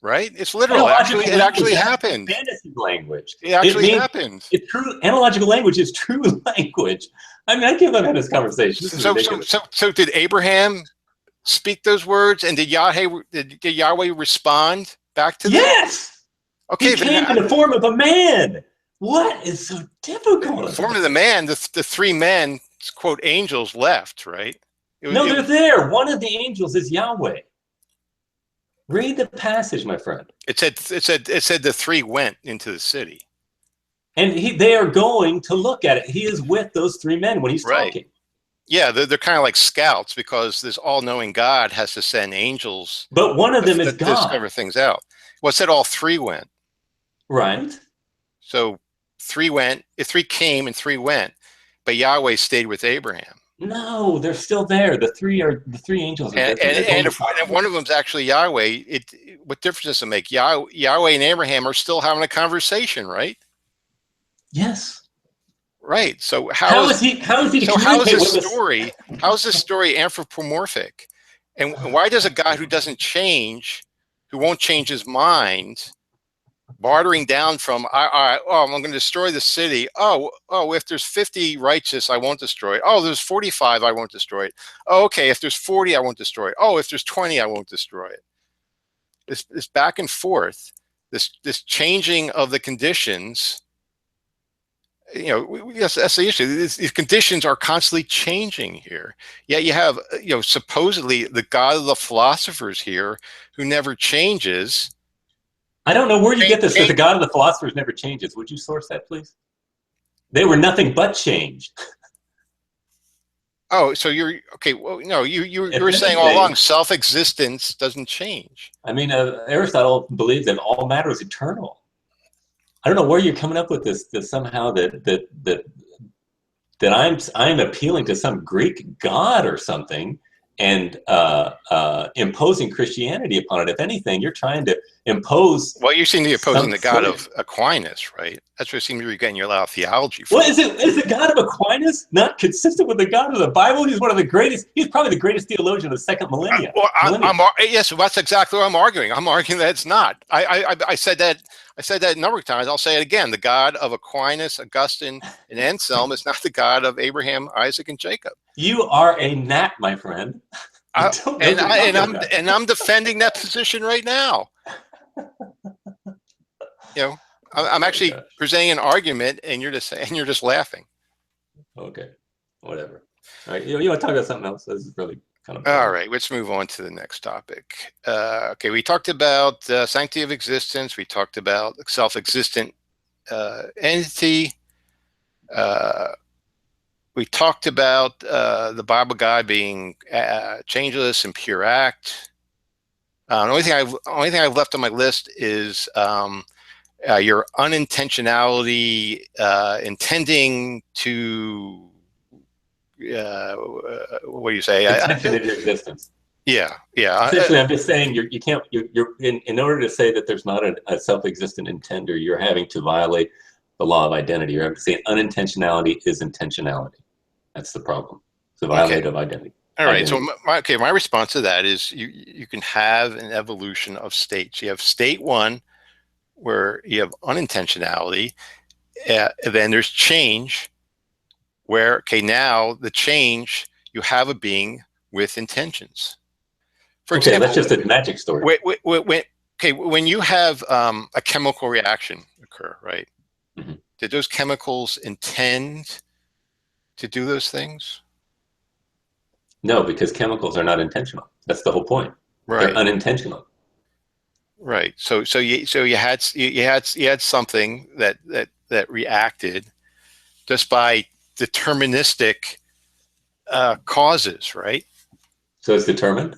Right? It's literal. It actually happened. Fantasy language. It actually happened. It's true. Analogical language is true language. I mean, I can't believe having this conversation. So did Abraham speak those words, and did Yahweh respond back to them? Yes. Okay. He came in the form of a man. What is so difficult? In the form of the man, the three men, quote, angels left, right? They're there. One of the angels is Yahweh. Read the passage, my friend. It said the three went into the city. And they are going to look at it. He is with those three men when he's talking. Yeah, they're kind of like scouts, because this all-knowing God has to send angels. But one of them is to God. Discover things out. Well, it said all three went. Right. So three came and three went, but Yahweh stayed with Abraham. No, they're still there. The three angels are there. And if one of them's actually Yahweh, what difference does it make? Yahweh and Abraham are still having a conversation, right? Yes. Right. So how is he? How is this story anthropomorphic? And why does a God who doesn't change, who won't change his mind, bartering down from I'm going to destroy the city. Oh, if there's 50 righteous, I won't destroy it. Oh, there's 45, I won't destroy it. Oh, okay, if there's 40, I won't destroy it. Oh, if there's 20, I won't destroy it. This back and forth, this changing of the conditions. Yes, that's the issue. These conditions are constantly changing here. Yet you have, supposedly the God of the philosophers here, who never changes. I don't know where you get this, that the God of the philosophers never changes. Would you source that, please? They were nothing but change. Oh, so you're okay. Well, no, you were saying all along self-existence doesn't change. I mean, Aristotle believes that all matter is eternal. I don't know where you're coming up with this somehow that I'm appealing to some Greek god or something and imposing Christianity upon it. If anything, you're trying to impose. Well, you seem to be opposing the God of Aquinas, right? That's what it seems to be getting your lot of theology from. Well, is the God of Aquinas not consistent with the God of the Bible? He's one of the greatest. He's probably the greatest theologian of the second millennium. Yes, that's exactly what I'm arguing. I'm arguing that it's not. I said that a number of times. I'll say it again. The God of Aquinas, Augustine, and Anselm is not the God of Abraham, Isaac, and Jacob. You are a gnat, my friend. I'm defending that position right now. I'm actually presenting an argument, and you're just laughing. Okay, whatever. All right, you want to talk about something else? This is really kind of. All right, let's move on to the next topic. Okay, we talked about sanctity of existence. We talked about self-existent entity. We talked about the Bible God being changeless and pure act. The only thing I've left on my list is your unintentionality, intending to what do you say? Intention into existence. Yeah. Essentially, I'm just saying you can't. You're in order to say that there's not a self-existent intender, you're having to violate the law of identity. You're having to say unintentionality is intentionality. That's the problem. It's a violation of identity. All right. So my response to that is you can have an evolution of states. You have state one, where you have unintentionality, and then there's change, where now the change, you have a being with intentions. For example, that's just a magic story. When you have a chemical reaction occur, right? Mm-hmm. Did those chemicals intend to do those things? No, because chemicals are not intentional. That's the whole point. They're Right. unintentional. Right. So you had something that reacted just by deterministic causes, right? So it's determined.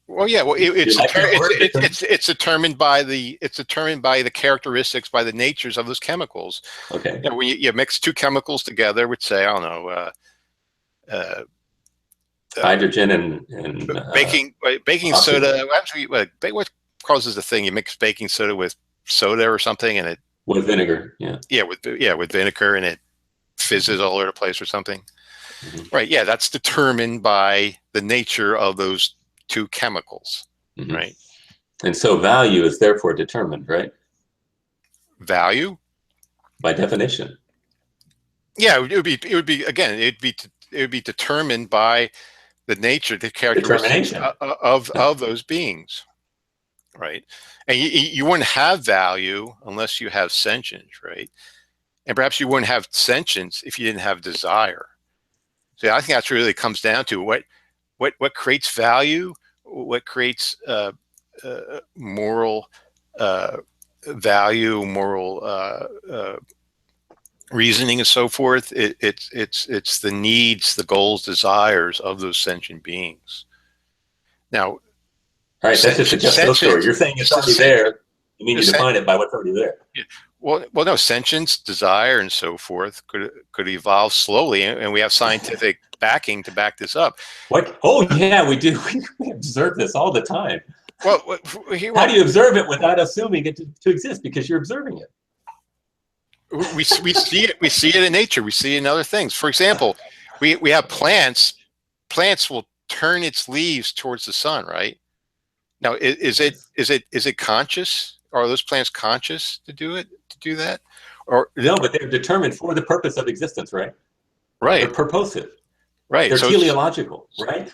Well, yeah. Well, You like that word, determined? it's determined by the characteristics, by the natures of those chemicals. Okay. You know, when you mix two chemicals together, which say, I don't know, uh, uh, Hydrogen and baking oxygen soda. What causes the thing? You mix baking soda with soda or something, and it with vinegar. Yeah. with vinegar, and it fizzes all over the place or something. Hmm. Right. Yeah, that's determined by the nature of those two chemicals. Hmm. Right. And so value is therefore determined, right? Value. By definition. Yeah, it would be determined by the nature, the characteristics Determination. of those beings. Right. And you wouldn't have value unless you have sentience, right? And perhaps you wouldn't have sentience if you didn't have desire. So I think that's really comes down to what creates value, what creates moral value, moral reasoning, and so forth. It's the needs, the goals, desires of those sentient beings. Now, All right, that's just a just so story. sentience. You're saying it's already there. You mean The you define it by what's already there. well, no, sentience, desire, and so forth could evolve slowly, and we have scientific backing to back this up. What? Oh, yeah, we do. We observe this all the time. Well, How do you observe it without assuming it to exist? Because you're observing it. we see it. We see it in nature. We see it in other things. For example, we have plants. Plants will turn its leaves towards the sun, right? Now, is it conscious? Are those plants conscious to do that? Or No, but they're determined for the purpose of existence, right? They're right, purposive. right. They're So teleological, right?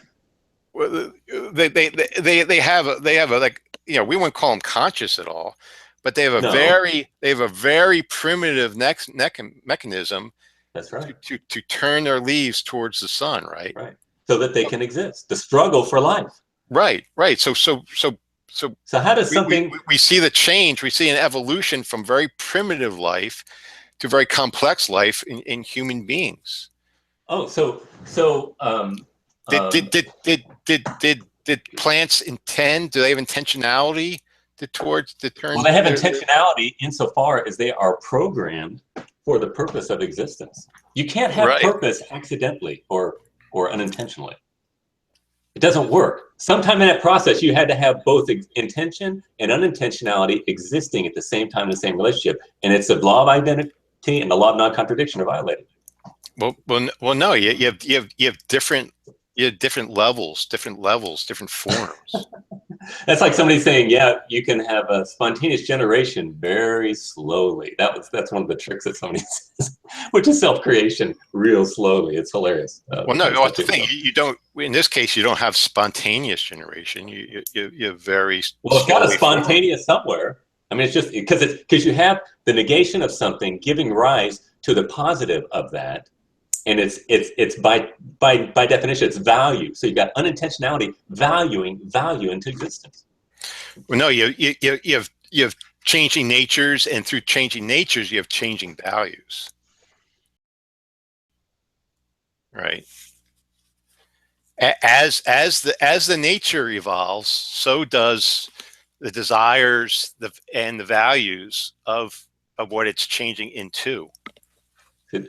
they have a like, we wouldn't call them conscious at all, but they have a No, very primitive mechanism that's right. to turn their leaves towards the sun, right? Right. So that they can exist. The struggle for life. Right. So So how does we, we, something? we see the change. We see an evolution from very primitive life to very complex life in human beings. Oh, so Did did did did did did plants intend? Do they have intentionality to well, turn they have their intentionality insofar as they are programmed for the purpose of existence. You can't have right? purpose accidentally or unintentionally. It doesn't work. Sometime in that process, you had to have both intention and unintentionality existing at the same time in the same relationship, and it's the law of identity and the law of non-contradiction are violated. Well, no. You have different levels, different forms. That's like somebody saying, "Yeah, you can have a spontaneous generation very slowly." That's one of the tricks that somebody says, which is self-creation, real slowly. It's hilarious. Well, no. That's the thing. You don't. In this case, you don't have spontaneous generation. You have very Well, it's got a slowly formed. spontaneous somewhere. I mean, it's just because you have the negation of something giving rise to the positive of that, and it's by definition it's value. So you've got unintentionality valuing value into existence. Well, no. You have changing natures, and through changing natures, you have changing values. Right. As the nature evolves, so does the desires and the values of what it's changing into.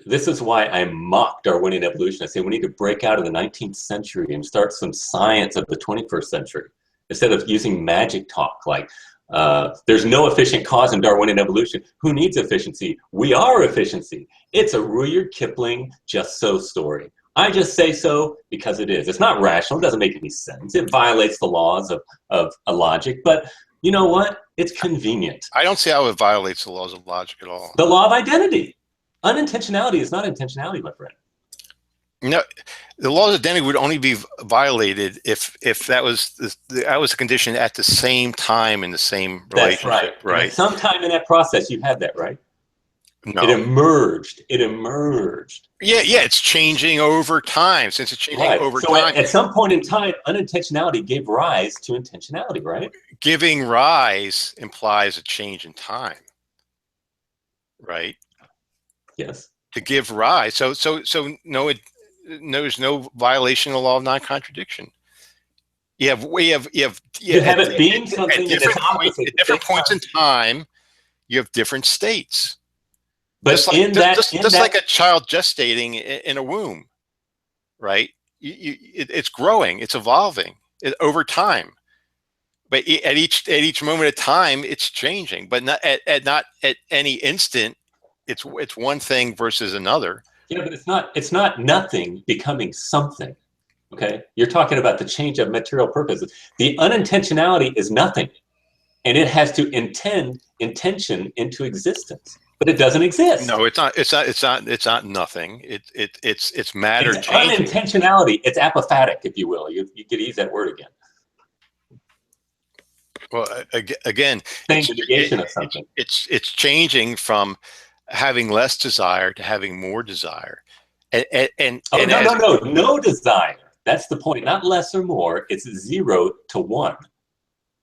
This is why I mock Darwinian evolution. I say we need to break out of the 19th century and start some science of the 21st century instead of using magic talk like there's no efficient cause in Darwinian evolution. Who needs efficiency? We are efficiency. It's a Rudyard Kipling just so story. I just say so because it is. It's not rational. It doesn't make any sense. It violates the laws of a logic. But you know what? It's convenient. I don't see how it violates the laws of logic at all. The law of identity. Unintentionality is not intentionality, my friend. No, the laws of identity would only be violated if that was a condition at the same time in the same relationship, That's right. right? And sometime in that process, you had that, right? It No. emerged. It emerged. Yeah, it's changing over time. Since it's changing Right. over So time, at some point in time, unintentionality gave rise to intentionality, right? giving rise implies a change in time, right? Yes. To give rise. So no, no, there's no violation of the law of non-contradiction. You At, have it being at something and its different opposite at the different same points in time. time, you have different states. But in Just like that, a child gestating in a womb, right? It's growing, it's evolving over time. But at each moment of time, it's changing. But not at any instant. It's one thing versus another. yeah, but it's not nothing becoming something. Okay, you're talking about the change of material purposes. The unintentionality is nothing, and it has to intention into existence, but it doesn't exist. No, it's not. It's not nothing. It's matter It's changing. unintentionality. It's apophatic, if you will. You could use that word again. Well, again, Saying the negation of something. it's changing from having less desire to having more desire, Oh, and no, as no, no. No desire. That's the point. Not less or more. It's 0 to 1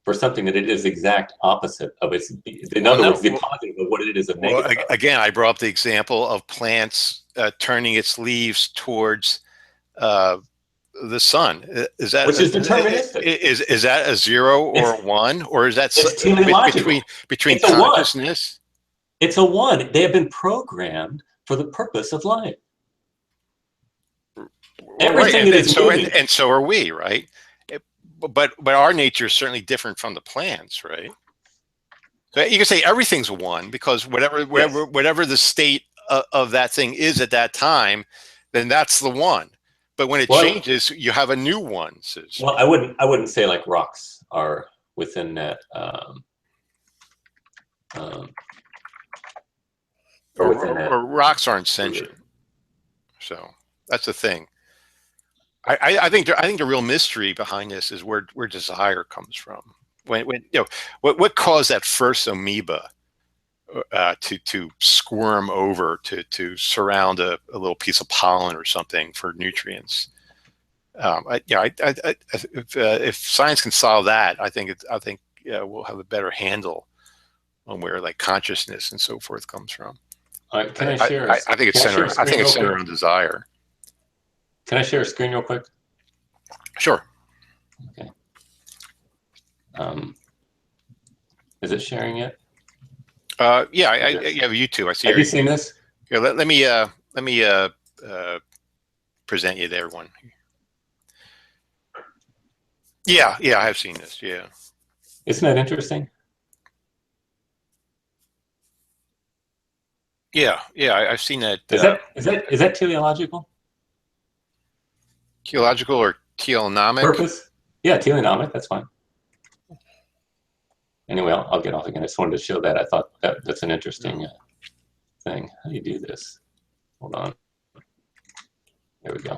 for something that it is exact opposite of its. In well, other no, words, the positive of what it is of well, negative of. again, I brought up the example of plants turning its leaves towards uh, the sun. Which is deterministic. Is that a 0 or It's a 1, or is that it's teleological. between It's a 1. consciousness? It's a 1. They have been programmed for the purpose of life. Well, right, Everything that is moving. and so are we, right? But our nature is certainly different from the plants, right? So you can say everything's one because Yes. whatever the state of that thing is at that time, then that's the one. But when it Well, changes, you have a new one, so to well, speak. I wouldn't say like rocks are within that. Um, or within that. Or rocks aren't sentient, so that's the thing. I think the real mystery behind this is where desire comes from. When what caused that first amoeba to squirm over to surround a little piece of pollen or something for nutrients. If science can solve that, I think we'll have a better handle on where like consciousness and so forth comes from. All right, can I share? I think it's Can I share a centered. I screen think it's real quick? centered on desire. Can I share a screen real quick? Sure. Okay. Is it sharing yet? Yeah, I have YouTube. I see. Have you seen this? Here, let me present you there one. Yeah, I have seen this. Yeah. Isn't that interesting? I've seen that. Is that teleological Theological or teleonomic. purpose? Yeah, teleonomic. That's fine. Anyway, I'll get off again. I just wanted to show that. I thought that's an interesting thing. How do you do this? Hold on. There we go.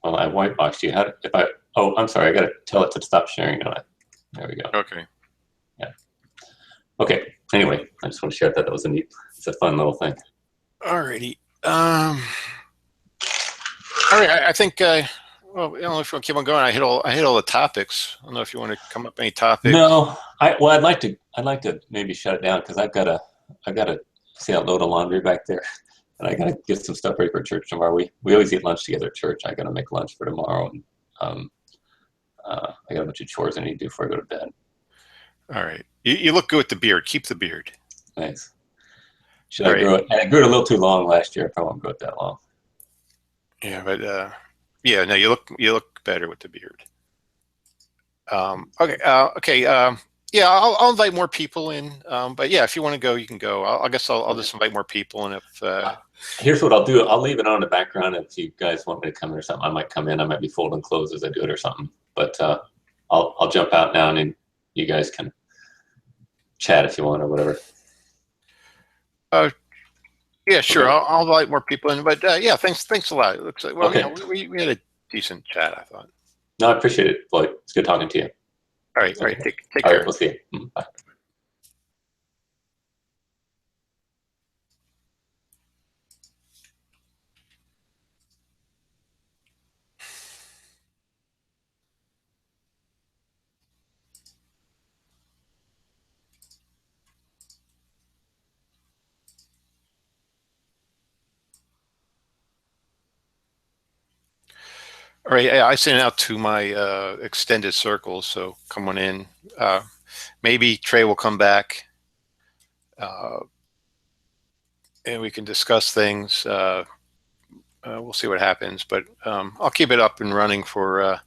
Well, I whiteboxed you. Oh, I'm sorry. I got to tell it to stop sharing. There we go. Okay. Yeah. Okay. Anyway, I just want to share that. That was it's a fun little thing. Alrighty. All right. I think. Well, if you want to keep on going, I hit all the topics. I don't know if you want to come up with any topics. No, I'd like to maybe shut it down because I've got to see that load of laundry back there, and I got to get some stuff ready for church tomorrow. We always eat lunch together at church. I got to make lunch for tomorrow, and I got a bunch of chores I need to do before I go to bed. All right. You look good with the beard. Keep the beard. Thanks. Should I grow it? I grew it a little too long last year. I probably won't grow it that long. Yeah, but yeah, no, you look better with the beard. Okay. Yeah, I'll invite more people in. But yeah, if you want to go, you can go. I guess I'll just invite more people. And if here's what I'll do, I'll leave it on the background. If you guys want me to come in or something, I might come in. I might be folding clothes as I do it or something. But I'll jump out now, and then you guys can chat if you want or whatever. Yeah, sure. Okay. I'll invite more people in. But yeah, thanks a lot. It looks like Okay. We had a decent chat, I thought. No, I appreciate it, Floyd. It's good talking to you. All right. Okay. Take All care. right, we'll see you. Bye. All right, I sent out to my extended circles, so come on in. Maybe Trey will come back, uh, and we can discuss things. We'll see what happens, but I'll keep it up and running for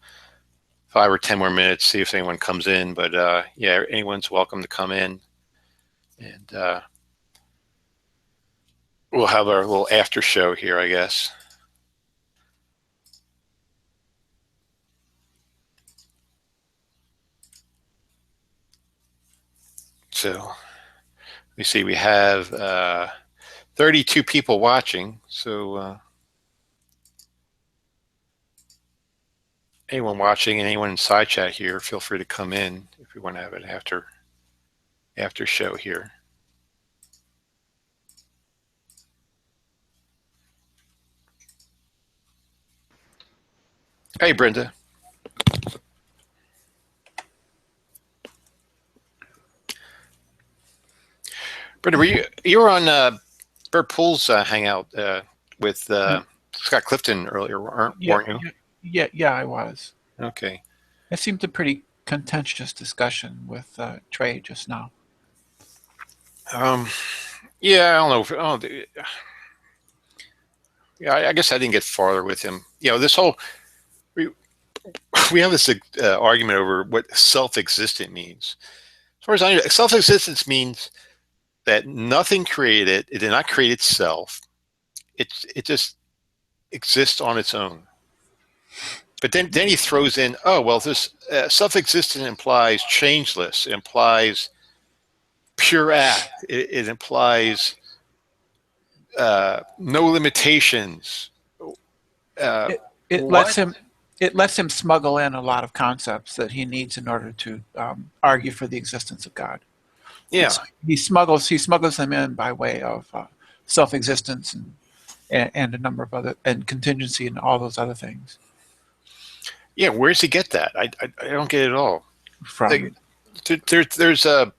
5 or 10 more minutes, see if anyone comes in. But yeah, anyone's welcome to come in, and we'll have our little after show here, I guess. So we see we have 32 people watching. So anyone watching and anyone in side chat here, feel free to come in if you want to have an after show here. Hey, Brenda. Brenda, you were on Bert Poole's hangout with Scott Clifton earlier, Yeah, weren't you? yeah, I was. Okay. It seemed a pretty contentious discussion with Trey just now. Yeah, I don't know. Yeah, I guess I didn't get farther with him. This whole we we have this argument over what self-existent means. As far as I know, self-existence means that nothing created it did not create itself. It just exists on its own. But then he throws in, oh well, this self-existent implies changeless, it implies pure act, it implies no limitations. Uh, It lets what? him smuggle in a lot of concepts that he needs in order to argue for the existence of God. Yeah, He smuggles them in by way of self-existence and a number of other and contingency and all those other things. yeah. Where does he get that? I don't get it at all. Like, From there's a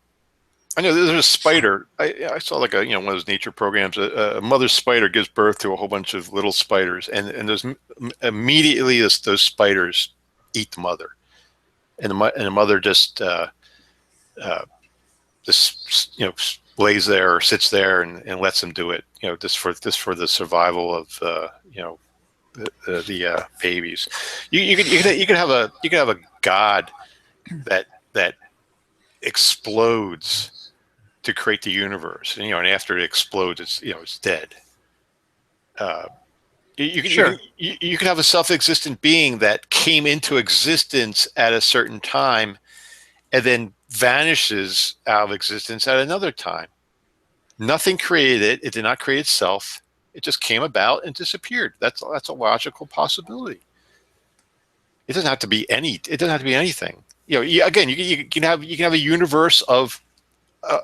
I know there's a spider. I saw like one of those nature programs. A mother spider gives birth to a whole bunch of little spiders, and those immediately those spiders eat the mother, and the mother uh, just lays there or sits there and lets them do it. Just for the survival of the babies. You could have a god that explodes to create the universe, and after it explodes, it's dead. Uh, Sure. you could have a self-existent being that came into existence at a certain time and then vanishes out of existence at another time. Nothing created it. It did not create itself. It just came about and disappeared. That's a logical possibility. It doesn't have to be It doesn't have to be anything. Again, you can have a universe of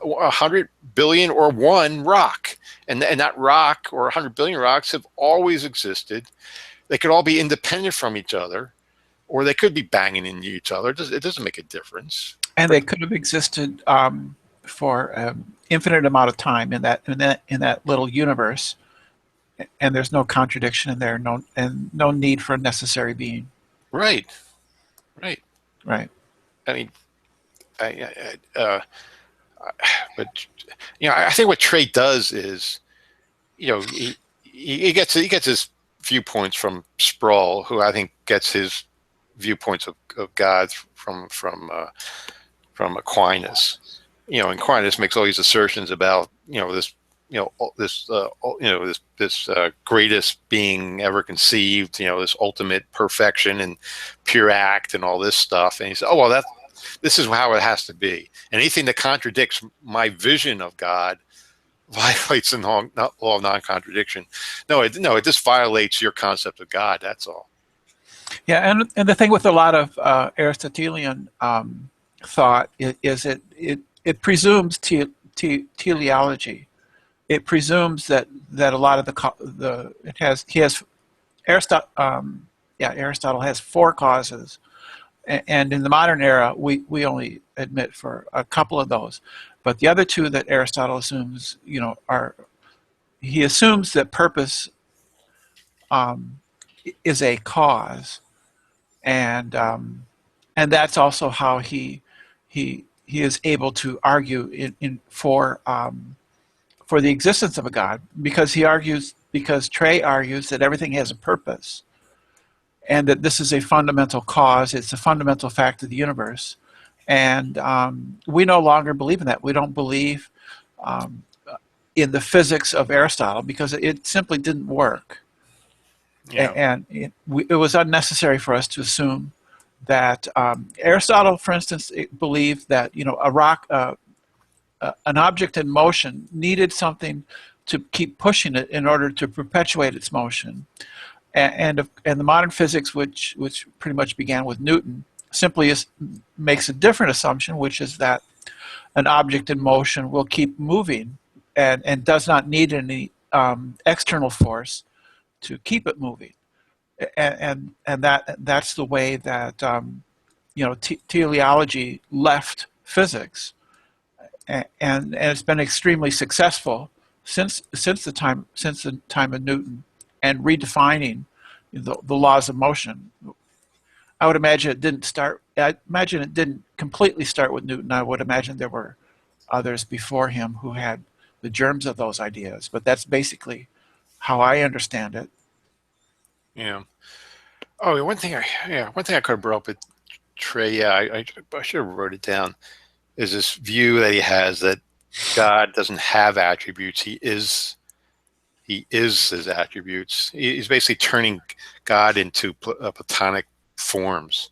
100 billion or one rock, and that rock or 100 billion rocks have always existed. They could all be independent from each other, or they could be banging into each other. It doesn't make a difference. And they could have existed for an infinite amount of time in that little universe, and there's no contradiction in there, no need for a necessary being. Right, right. Right. I mean, but I think what Trey does is, he gets his viewpoints from Sproul, who I think gets his viewpoints of God from Aquinas. Aquinas makes all these assertions about this greatest being ever conceived, this ultimate perfection and pure act and all this stuff, and he said, oh well, this is how it has to be. And anything that contradicts my vision of God violates the law of non-contradiction. No, it just violates your concept of God. That's all. Yeah, and the thing with a lot of Aristotelian thought is it presumes teleology. It presumes that a lot of Aristotle has four causes, and in the modern era we only admit for a couple of those, but the other two that Aristotle assumes, he assumes that purpose is a cause, and that's also how he is able to argue for the existence of a God, because Trey argues that everything has a purpose, and that this is a fundamental cause. It's a fundamental fact of the universe, and we no longer believe in that. We don't believe um, in the physics of Aristotle because it simply didn't work, Yeah. and it was unnecessary for us to assume that Aristotle, for instance, believed that a rock, an object in motion, needed something to keep pushing it in order to perpetuate its motion, and the modern physics, which pretty much began with Newton, simply makes a different assumption, which is that an object in motion will keep moving and does not need any external force to keep it moving, and that's the way that teleology left physics, and it's been extremely successful since the time of Newton, and redefining the laws of motion. I would imagine it didn't start. I imagine it didn't completely start with Newton. I would imagine there were others before him who had the germs of those ideas, but that's basically how I understand it. Yeah. Oh, one thing I could have brought up with Trey. Yeah, I should have wrote it down. Is this view that he has that God doesn't have attributes. He is his attributes. He's basically turning God into platonic forms.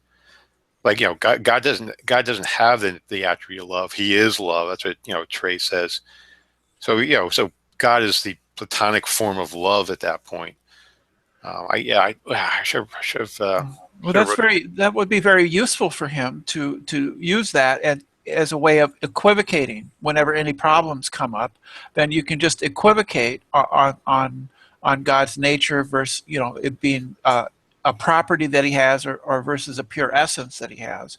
Like, God doesn't have the attribute of love. He is love. That's what Trey says. So so God is the platonic form of love at that point. I should have Well, wrote it. that would be very useful for him to use that as a way of equivocating whenever any problems come up. Then you can just equivocate on God's nature versus it being a property that he has, or versus a pure essence that he has,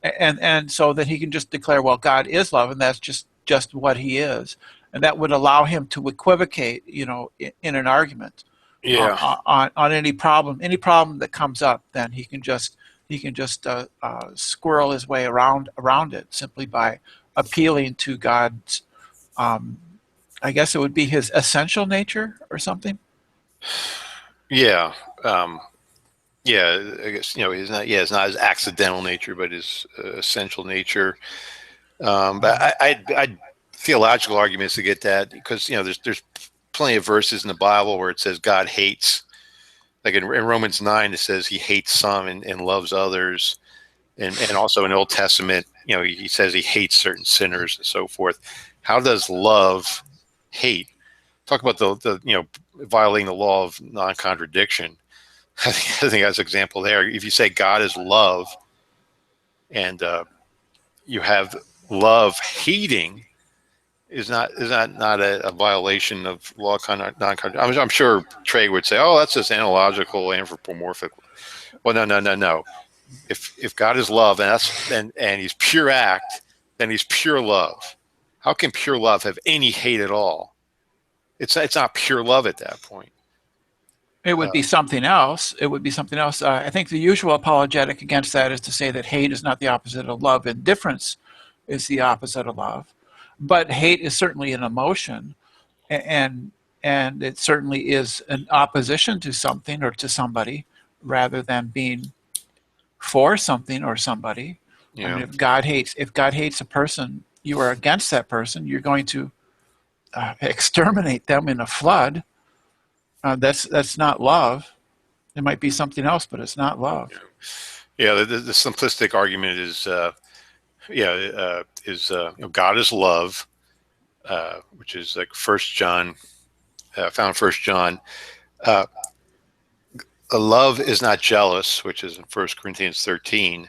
and so that he can just declare, well, God is love, and that's just what he is, and that would allow him to equivocate in an argument Yeah, on any problem that comes up. Then he can just squirrel his way around it simply by appealing to God's, um, I guess it would be his essential nature or something. yeah, yeah. I guess it's not. Yeah, it's not his accidental nature, but his essential nature. But I theological arguments to get that, because there's plenty of verses in the Bible where it says God hates. Like in Romans 9, it says he hates some and loves others, and also in the Old Testament, he says he hates certain sinners and so forth. How does love hate? Talk about the violating the law of non-contradiction. I think that's an example there. If you say God is love, and you have love hating, is not a violation of law of non-contradiction? I'm sure Trey would say, "Oh, that's just analogical, anthropomorphic." Well, no. If God is love, and he's pure act, then he's pure love. How can pure love have any hate at all? It's not pure love at that point. It would be something else. It would be something else. I think the usual apologetic against that is to say that hate is not the opposite of love. Indifference is the opposite of love. But hate is certainly an emotion, and and it certainly is an opposition to something or to somebody, rather than being for something or somebody. I mean, Yeah, if God hates a person, you are against that person. You're going to exterminate them in a flood. That's not love. It might be something else, but it's not love. yeah. The simplistic argument is, God is love, which is like First John, found First John. Uh, Love is not jealous, which is in 1 Corinthians 13.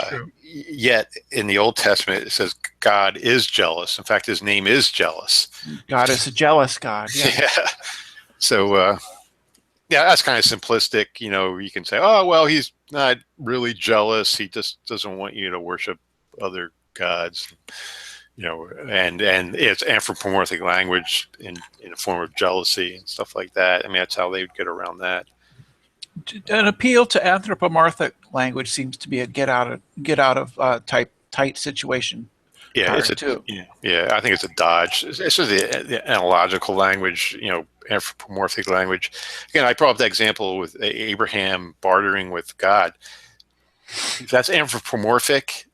True. Yet in the Old Testament, it says God is jealous. In fact, his name is jealous. God is a jealous God. Yeah. Yeah. So, that's kind of simplistic. You can say, oh, well, he's not really jealous. He just doesn't want you to worship other gods. And it's anthropomorphic language in a form of jealousy and stuff like that. I mean, that's how they would get around that. an appeal to anthropomorphic language seems to be a get out of type tight situation Yeah, card too. yeah. I think it's a dodge. It's just the analogical language, anthropomorphic language. Again, I brought up that example with Abraham bartering with God. If that's anthropomorphic,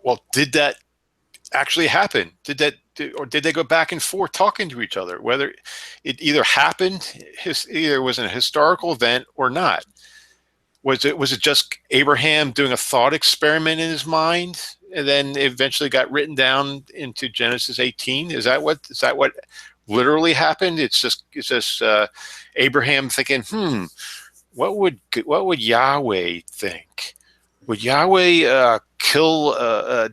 well, did that actually happen? Or did they go back and forth talking to each other? Whether it either happened, either was an historical event or not. Was it just Abraham doing a thought experiment in his mind, and then eventually got written down into Genesis 18? Is that what literally happened? It's just Abraham thinking, what would Yahweh think? Would Yahweh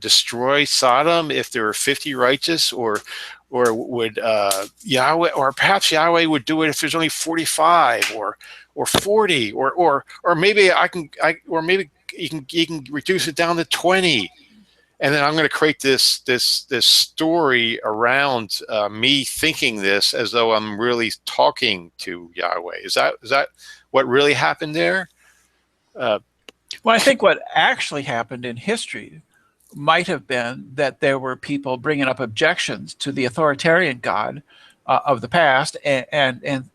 destroy Sodom if there were 50 righteous, or would Yahweh, or perhaps Yahweh would do it if there's only 45 or 40, or maybe or maybe you can reduce it down to 20, and then I'm going to create this story around me thinking this as though I'm really talking to Yahweh. Is that what really happened there? Uh, Well, I think what actually happened in history might have been that there were people bringing up objections to the authoritarian God of the past, and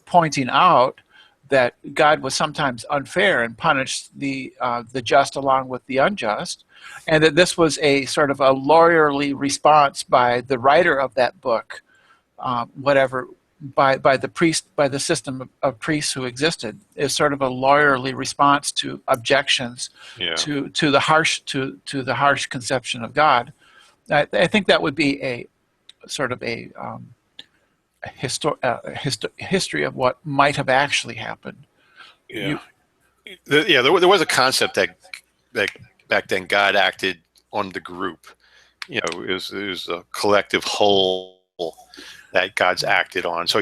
pointing out that God was sometimes unfair and punished the just along with the unjust, and that this was a sort of a lawyerly response by the writer of that book, whatever, by the priest, by the system of priests who existed, is sort of a lawyerly response to objections yeah. to the harsh conception of God. I think that would be a sort of history of what might have actually happened. Yeah. You, There was a concept that back then God acted on the group. It was a collective whole that God's acted on. So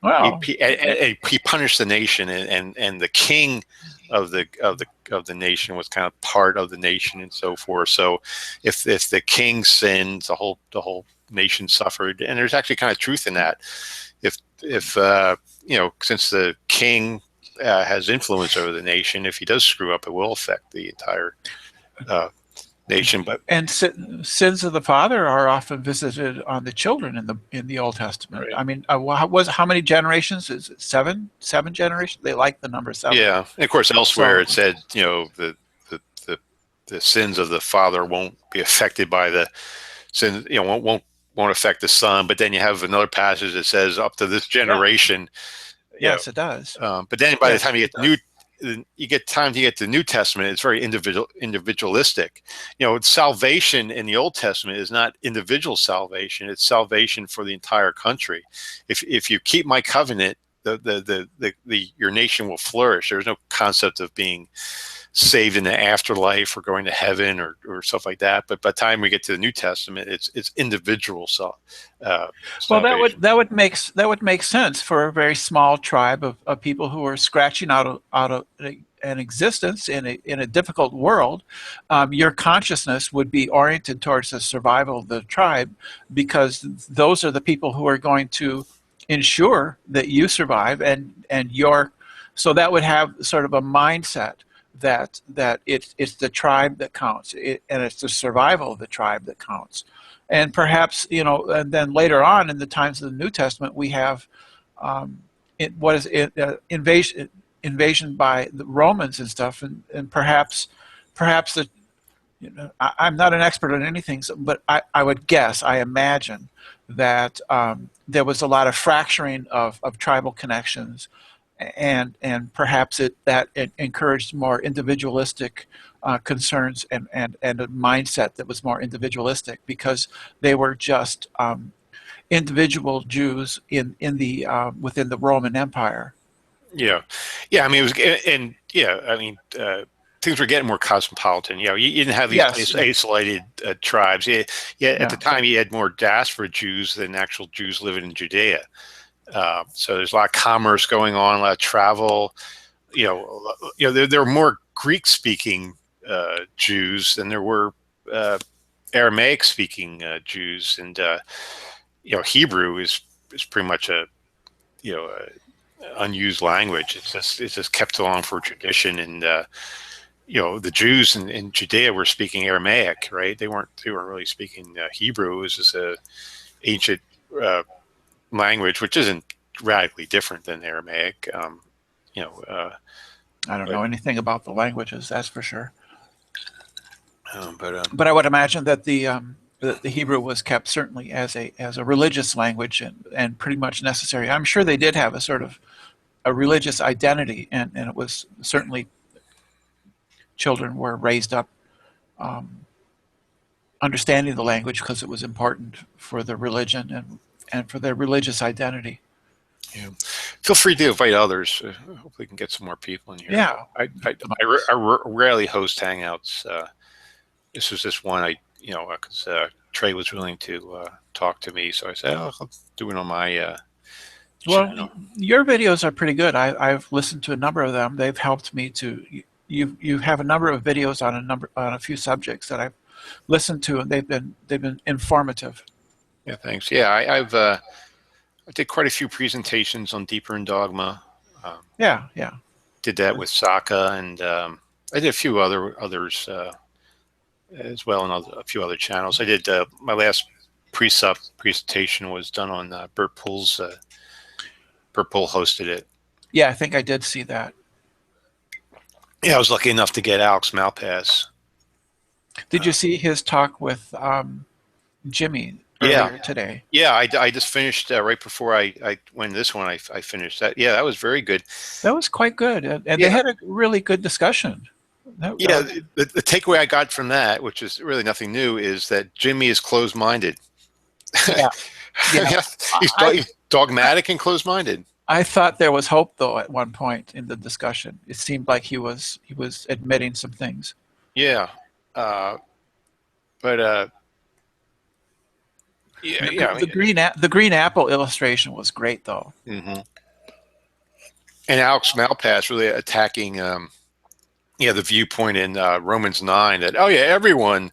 well, he punished the nation, and the king of the nation was kind of part of the nation and so forth. So if the king sinned, the whole nation suffered, and there's actually kind of truth in that. If since the king has influence over the nation, if he does screw up, it will affect the entire nation. But and sins of the father are often visited on the children in the Old Testament. right. I mean, how many generations is it? Seven generations. They like the number seven. Yeah, and of course elsewhere So it said the sins of the father won't be affected by the sin. Won't affect the son. But then you have another passage that says up to this yeah, generation. You know, yes, it does. but then by the Yes, time it does. you get time to get to the New Testament, it's very individualistic. Salvation in the Old Testament is not individual salvation; it's salvation for the entire country. If you keep my covenant, your nation will flourish. There's no concept of being saved in the afterlife or going to heaven or stuff like that. But by the time we get to the New Testament, it's individual Well, salvation. that would make sense for a very small tribe of people who are scratching out of an existence in a difficult world. Your consciousness would be oriented towards the survival of the tribe, because those are the people who are going to ensure that you survive, and your so that would have sort of a mindset that it's the tribe that counts, and it's the survival of the tribe that counts. And perhaps, and then later on in the times of the New Testament, we have invasion by the Romans and stuff, and perhaps the I'm not an expert on anything, but I would guess, I imagine that there was a lot of fracturing of tribal connections, and perhaps it encouraged more individualistic concerns, and a mindset that was more individualistic, because they were just individual Jews in the within the Roman Empire. Yeah, yeah. I mean, it was, and yeah, I mean, things were getting more cosmopolitan. You didn't have these Yes, isolated tribes. Yeah, at the yeah. time, you had more diaspora Jews than actual Jews living in Judea. So there's a lot of commerce going on, a lot of travel. There were more Greek-speaking Jews than there were Aramaic-speaking Jews, and Hebrew is pretty much a unused language. It's just kept along for tradition. And the Jews in Judea were speaking Aramaic, right? They weren't really speaking Hebrew. It was just a ancient language, which isn't radically different than Aramaic. I don't know anything about the languages, that's for sure. But I would imagine that the Hebrew was kept certainly as a religious language and pretty much necessary. I'm sure they did have a sort of a religious identity, and it was certainly children were raised up understanding the language because it was important for the religion and for their religious identity. yeah. Feel free to invite others. Hopefully, we can get some more people in here. Yeah. I rarely host hangouts. This was just one because Trey was willing to talk to me, so I said, I'll do it on my channel. Your videos are pretty good. I've listened to a number of them. They've helped me to. You have a number of videos on a few subjects that I've listened to, and they've been informative. Yeah, thanks. Yeah, I did quite a few presentations on Deeper in Dogma. Yeah. Did that with Saka, and I did a few others as well on a few other channels. I did my last presentation was done on Bert Pool's. Bert Pool hosted it. Yeah, I think I did see that. Yeah, I was lucky enough to get Alex Malpass. Did you see his talk with Jimmy earlier today? Yeah, I just finished right before I went this one. I finished that. Yeah, that was very good. That was quite good, and they had a really good discussion. The takeaway I got from that, which is really nothing new, is that Jimmy is closed-minded. Yeah. He's dogmatic and closed-minded. I thought there was hope, though, at one point in the discussion. It seemed like he was admitting some things. Yeah, but the green apple illustration was great, though. Mm-hmm. And Alex Malpass really attacking, the viewpoint in Romans 9 that everyone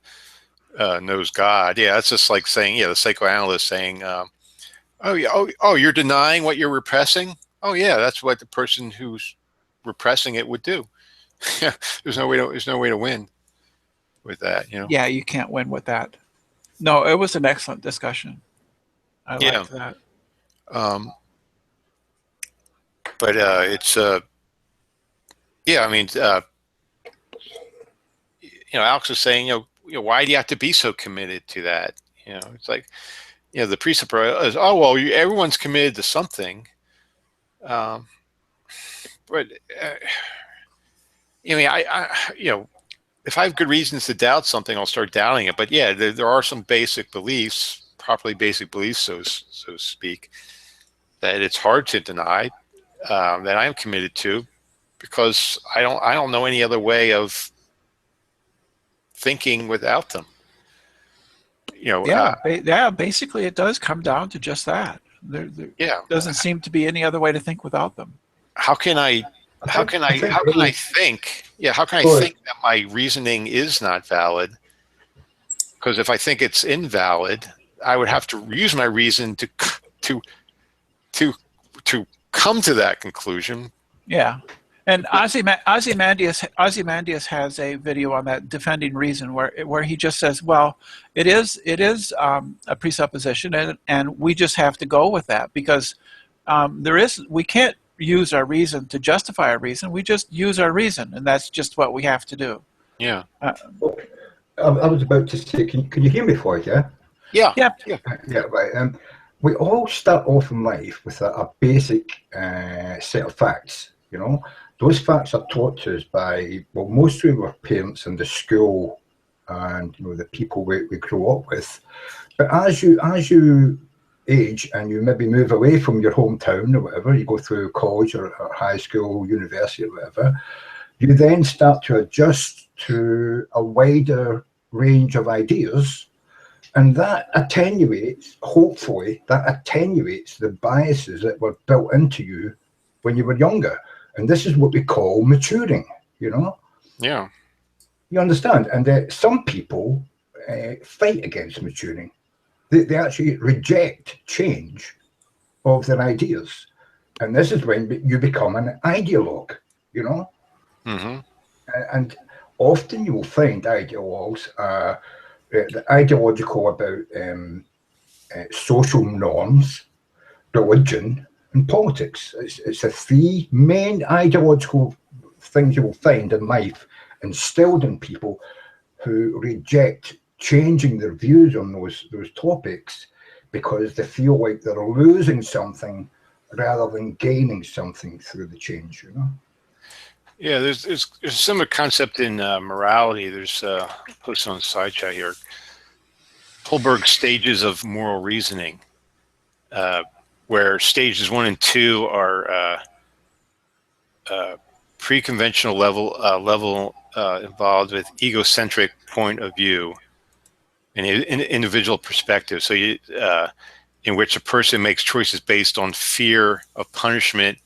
knows God. Yeah, that's just like saying the psychoanalyst saying, you're denying what you're repressing. Oh yeah, that's what the person who's repressing it would do. There's no way to win with that. Yeah, you can't win with that. No, it was an excellent discussion. I liked that. But it's Alex was saying, why do you have to be so committed to that? It's like, the precept is, everyone's committed to something. But if I have good reasons to doubt something, I'll start doubting it. But yeah, there are some basic beliefs, properly basic beliefs, so to speak, that it's hard to deny, that I am committed to, because I don't know any other way of thinking without them. Basically, it does come down to just that. There doesn't seem to be any other way to think without them. How can I think? Yeah, how can I think that my reasoning is not valid? Because if I think it's invalid, I would have to use my reason to come to that conclusion. Yeah. And Ozymandias has a video on that, defending reason, where he just says, well, it is a presupposition, and we just have to go with that, because we can't use our reason to justify our reason. We just use our reason, and that's just what we have to do. Yeah. I was about to say, can you hear me, Floyd? Yeah. Yeah. Yeah. Right. We all start off in life with a basic set of facts. Those facts are taught to us by, mostly our parents and the school and the people we grow up with. But as you age and you maybe move away from your hometown or whatever, you go through college or high school, university or whatever, you then start to adjust to a wider range of ideas, and that hopefully attenuates the biases that were built into you when you were younger. And this is what we call maturing, Yeah. You understand? And some people fight against maturing. They actually reject change of their ideas. And this is when you become an ideologue, you know. Mm-hmm. And often you will find ideologues the ideological about social norms, religion, and politics. It's the three main ideological things you will find in life instilled in people who reject changing their views on those topics because they feel like they're losing something rather than gaining something through the change, you know. Yeah, there's a similar concept in morality. There's posted on the side chat here. Holberg's stages of moral reasoning, where stages 1 and 2 are pre-conventional level involved with egocentric point of view and individual perspective. So in which a person makes choices based on fear of punishment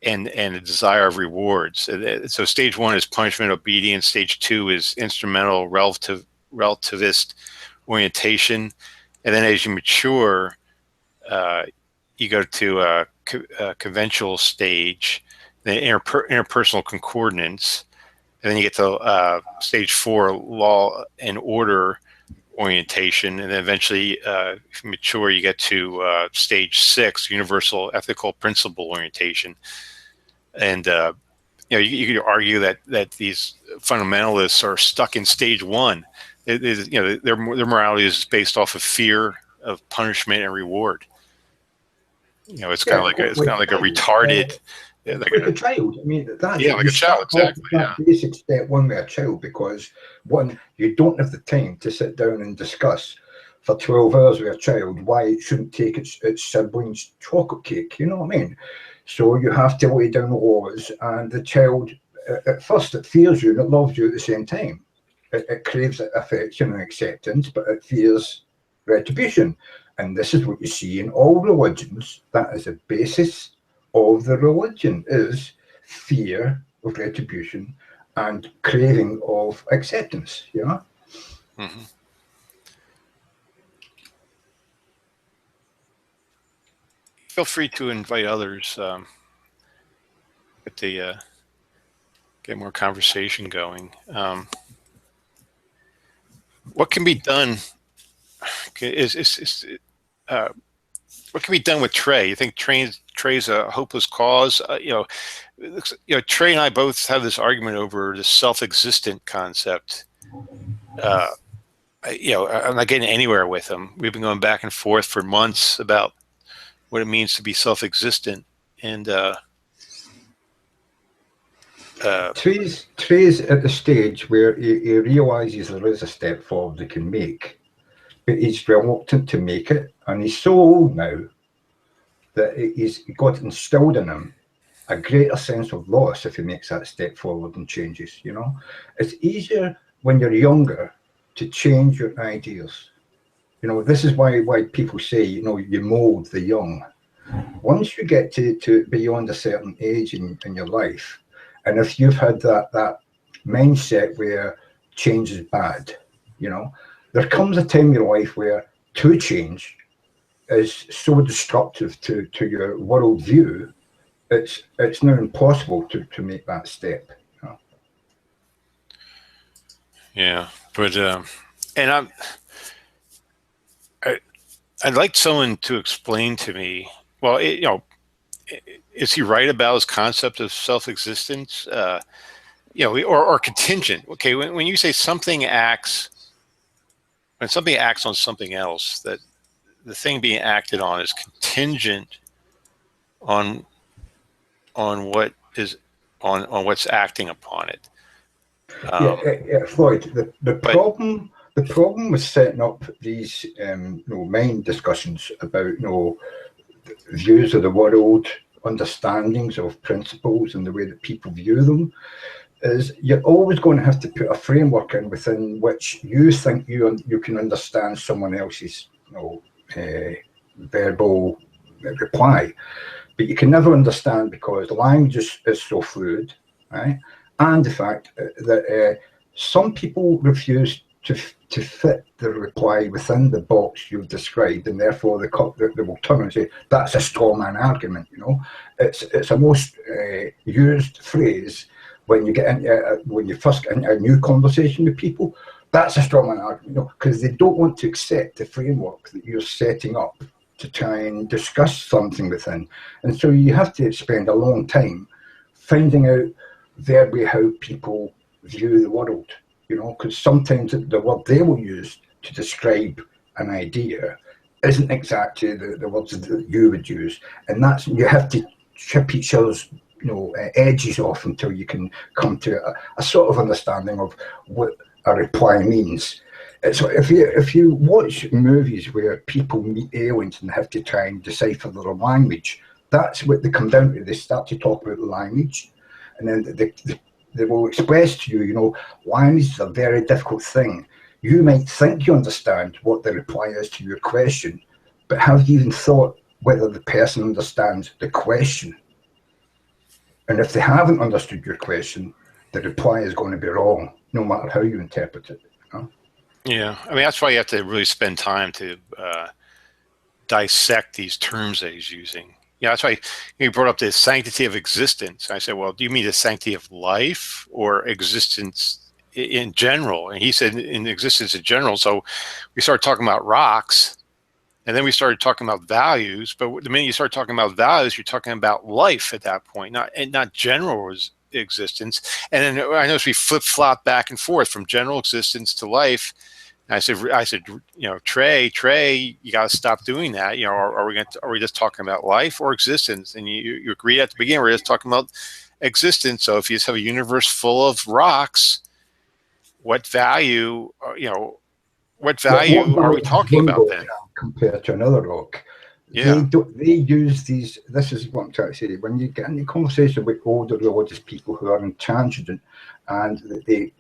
and a desire of rewards. So stage 1 is punishment obedience. Stage 2 is instrumental relativist orientation. And then as you mature, you go to a conventional stage, the interpersonal concordance, and then you get to stage 4, law and order orientation, and then eventually, if you mature, you get to stage 6, universal ethical principle orientation. And you could argue that these fundamentalists are stuck in stage 1. Their morality is based off of fear of punishment and reward. It's kind of like a retarded, like a child. I mean, that's like a child, exactly. That basic step 1 with a child, because 1, you don't have the time to sit down and discuss for 12 hours with a child why it shouldn't take its siblings' chocolate cake. You know what I mean? So you have to lay down the laws, and the child, at first, it fears you and it loves you at the same time. It craves affection and acceptance, but it fears retribution. And this is what you see in all religions. That is the basis of the religion, is fear of retribution and craving of acceptance, you know? Mm-hmm. Feel free to invite others, get more conversation going. What can be done what can be done with Trey? You think Trey's a hopeless cause? Trey and I both have this argument over the self-existent concept. I'm not getting anywhere with him. We've been going back and forth for months about what it means to be self-existent, and Trey's at the stage where he realizes there is a step forward he can make, but he's reluctant to make it, and he's so old now that he's got instilled in him a greater sense of loss if he makes that step forward and changes. You know, it's easier when you're younger to change your ideas. You know, this is why people say, you mold the young. Once you get to beyond a certain age in your life, and if you've had that mindset where change is bad, there comes a time in your life where to change is so destructive to your worldview, it's now impossible to make that step. Yeah, but and I'd like someone to explain to me. Well, is he right about his concept of self-existence? Or contingent. Okay, when you say when something acts on something else, that the thing being acted on is contingent on what is on what's acting upon it. Floyd. The problem with setting up these mind discussions about views of the world, understandings of principles, and the way that people view them, is you're always going to have to put a framework in within which you think you can understand someone else's verbal reply, but you can never understand because language is so fluid, right? And the fact that some people refuse to fit the reply within the box you've described, and therefore they will turn and say that's a straw man argument. It's a most used phrase when you get into when you first get into a new conversation with people. That's a straw man argument, because they don't want to accept the framework that you're setting up to try and discuss something within, and so you have to spend a long time finding out verbally how people view the world. Because sometimes the word they will use to describe an idea isn't exactly the words that you would use, and you have to chip each other's edges off until you can come to a sort of understanding of what a reply means. So if you watch movies where people meet aliens and have to try and decipher their language, that's what they come down to. They start to talk about language, and then they will express to you, language is a very difficult thing. You might think you understand what the reply is to your question, but have you even thought whether the person understands the question? And if they haven't understood your question, the reply is going to be wrong, no matter how you interpret it. Yeah, I mean, that's why you have to really spend time to dissect these terms that he's using. Yeah, that's why you brought up the sanctity of existence. I said, well, do you mean the sanctity of life or existence in general? And he said in existence in general. So we started talking about rocks, and then we started talking about values. But the minute you start talking about values, you're talking about life at that point, not general existence. And then I noticed we flip-flop back and forth from general existence to life. And I said, Trey, you got to stop doing that. Are we just talking about life or existence? And you agreed at the beginning, we're just talking about existence. So if you just have a universe full of rocks, what value, are we talking about then? Compared to another rock, yeah, they use these. This is what I'm trying to say. When you get into conversation with older religious people who are intransigent, and they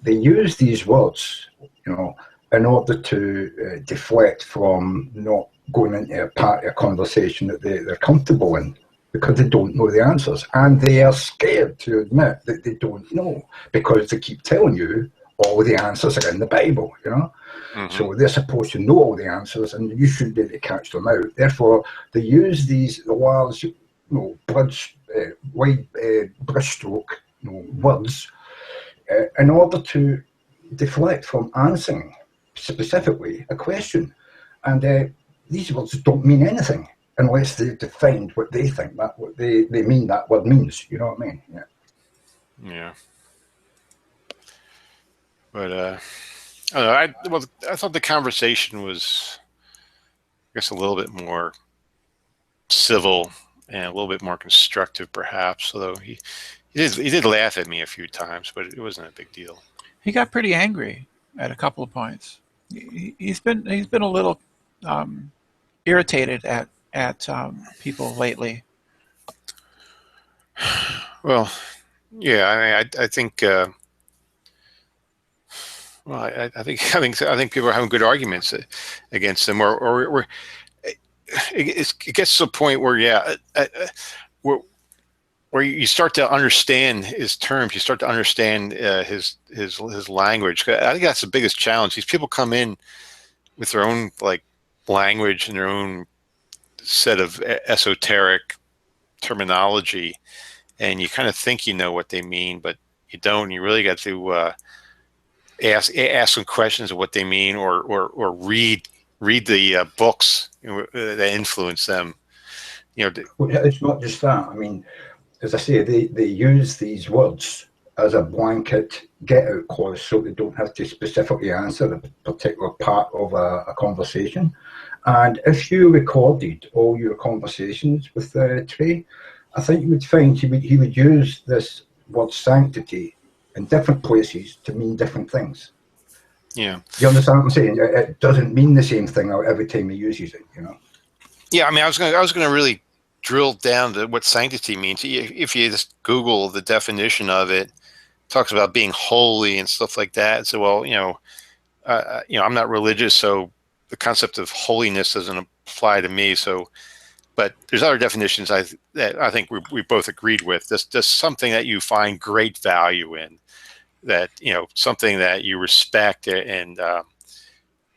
use these words, in order to deflect from not going into a part of a conversation that they're comfortable in, because they don't know the answers, and they are scared to admit that they don't know, because they keep telling you all the answers are in the Bible, Mm-hmm. So they're supposed to know all the answers, and you should be able to catch them out. Therefore, they use the large, wide brushstroke, words, in order to deflect from answering specifically a question. And these words don't mean anything unless they defined what they think that what they mean that word means. You know what I mean? Yeah. But I don't know. I thought the conversation was, I guess, a little bit more civil and a little bit more constructive, perhaps. Although he did laugh at me a few times, but it wasn't a big deal. He got pretty angry at a couple of points. He's been a little irritated at people lately. Well, yeah. I mean, I think. Well, I think people are having good arguments against him, or it gets to a point where where you start to understand his terms, you start to understand his language. I think that's the biggest challenge. These people come in with their own language and their own set of esoteric terminology, and you kind of think you know what they mean, but you don't. You really got to ask some questions of what they mean, or read the books that influence them. Well, it's not just that. I mean, as I say, they use these words as a blanket get-out clause, so they don't have to specifically answer a particular part of a conversation. And if you recorded all your conversations with Trey, I think you would find he would use this word sanctity in different places to mean different things. Yeah. You understand what I'm saying? It doesn't mean the same thing every time he uses it, Yeah, I mean, I was gonna really drill down to what sanctity means. If you just Google the definition of it, talks about being holy and stuff like that. So, well, I'm not religious, so the concept of holiness doesn't apply to me. So, but there's other definitions that I think we both agreed with. Just something that you find great value in. that, something that you respect and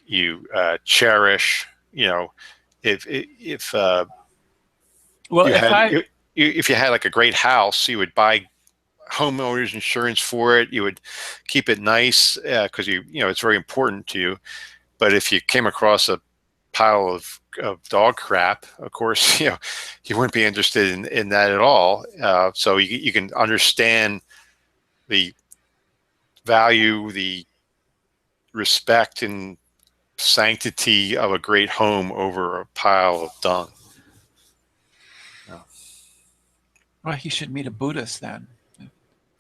you cherish. If Well, you if had I if you had like a great house, you would buy homeowners insurance for it. You would keep it nice because it's very important to you. But if you came across a pile of dog crap, of course, you wouldn't be interested in that at all. So you can understand the value, the respect, and sanctity of a great home over a pile of dung. well, he should meet a Buddhist then.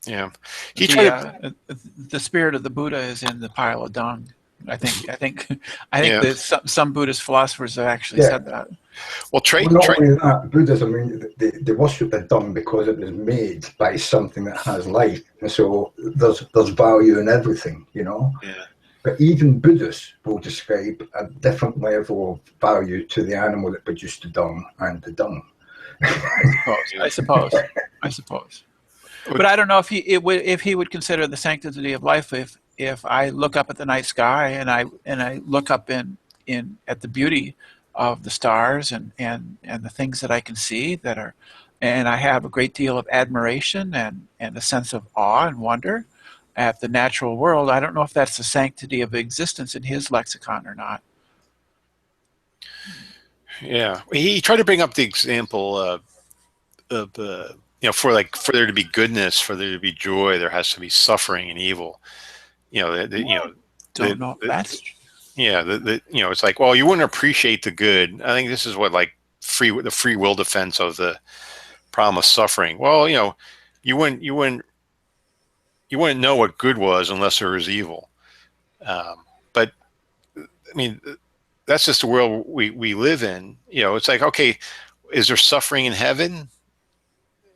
Yeah, he tried to. The spirit of the Buddha is in the pile of dung. I think Yeah. that some Buddhist philosophers have actually Yeah. said that. Well, Trey. Well, not only that, Buddhism, I mean, they worship the dung because it was made by something that has life, and so there's value in everything, Yeah. But even Buddhists will describe a different level of value to the animal that produced the dung and the dung. I suppose. But I don't know if he would consider the sanctity of life if I look up at the night sky and I look up at the beauty of the stars and the things that I can see and I have a great deal of admiration and a sense of awe and wonder at the natural world. I don't know if that's the sanctity of existence in his lexicon or not. Yeah, he tried to bring up the example of for there to be goodness, for there to be joy, there has to be suffering and evil. Don't know if that's true. Yeah, it's like, well, you wouldn't appreciate the good. I think this is what like the free will defense of the problem of suffering. Well, you wouldn't know what good was unless there was evil. But I mean, that's just the world we live in. It's like, okay, is there suffering in heaven?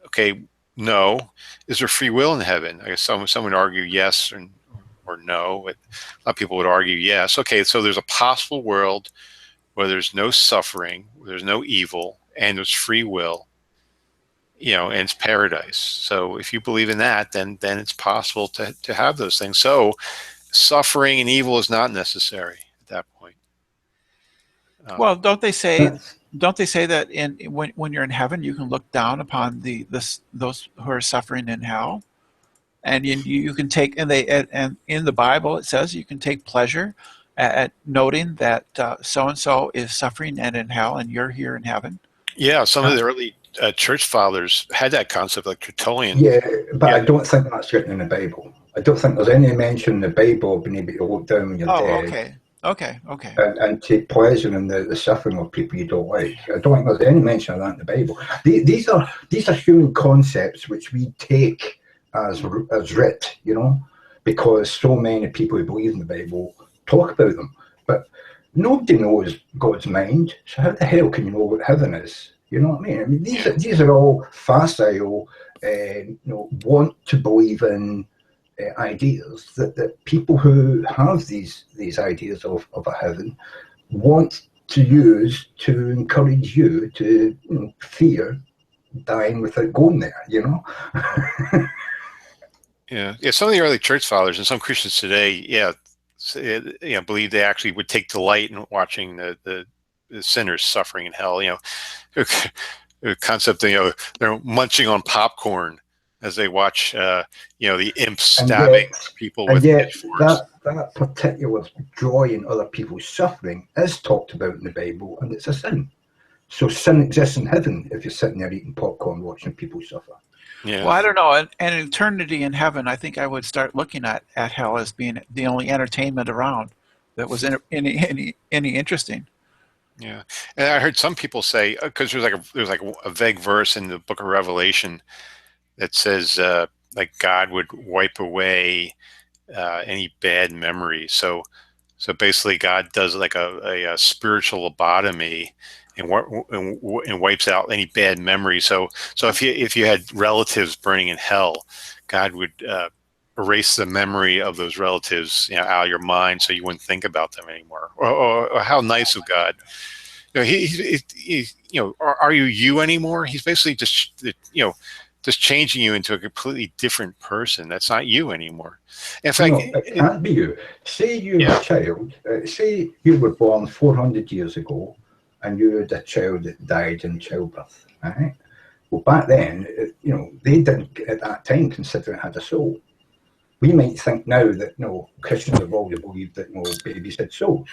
Okay, no. Is there free will in heaven? I guess some would argue yes or no, but a lot of people would argue yes. Okay, so there's a possible world where there's no suffering, where there's no evil, and there's free will, and it's paradise. So if you believe in that, then it's possible to have those things. So suffering and evil is not necessary at that point. Well, don't they say that when you're in heaven, you can look down upon those who are suffering in hell, and you can take and in the Bible it says you can take pleasure at noting that so and so is suffering and in hell, and you're here in heaven. Yeah, some of the early church fathers had that concept, like Tertullian. Yeah, but I don't think that's written in the Bible. I don't think there's any mention in the Bible of being able to look down when you're dead. Okay. And take pleasure in the suffering of people you don't like. I don't think there's any mention of that in the Bible. These are human concepts which we take as writ, because so many people who believe in the Bible talk about them. But nobody knows God's mind. So how the hell can you know what heaven is? You know what I mean? I mean, these are all facile, want to believe in ideas that people who have these ideas of a heaven want to use to encourage you to fear dying without going there. Yeah. Some of the early church fathers and some Christians today, believe they actually would take delight in watching the sinners suffering in hell. The concept, they're munching on popcorn as they watch, the imps stabbing people with pitchforks. That particular joy in other people's suffering is talked about in the Bible, and it's a sin. So sin exists in heaven if you're sitting there eating popcorn watching people suffer. Yeah. Well, I don't know. An eternity in heaven, I think I would start looking at hell as being the only entertainment around that was any interesting. Yeah, and I heard some people say, because there's like a vague verse in the Book of Revelation that says like God would wipe away any bad memory. So basically, God does like a spiritual lobotomy and wipes out any bad memory. So if you had relatives burning in hell, God would erase the memory of those relatives out of your mind, so you wouldn't think about them anymore. Or how nice of God. He are you anymore? He's basically just just changing you into a completely different person. That's not you anymore. In fact, No, it can't be you. Say you're a child, say you were born 400 years ago and you had a child that died in childbirth, right? Well, back then, they didn't at that time consider it had a soul. We might think now that, Christians have always believed that, babies had souls.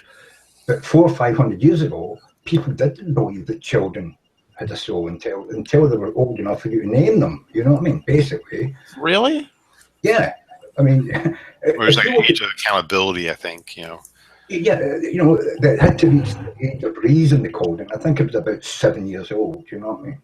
But 400 or 500 years ago, people didn't believe that children had a soul until they were old enough for you to name them. You know what I mean? Basically. Really? Yeah. I mean, there's like an age of accountability, I think, Yeah, that had to reach the age of reason, they called it. I think it was about 7 years old. You know what I mean?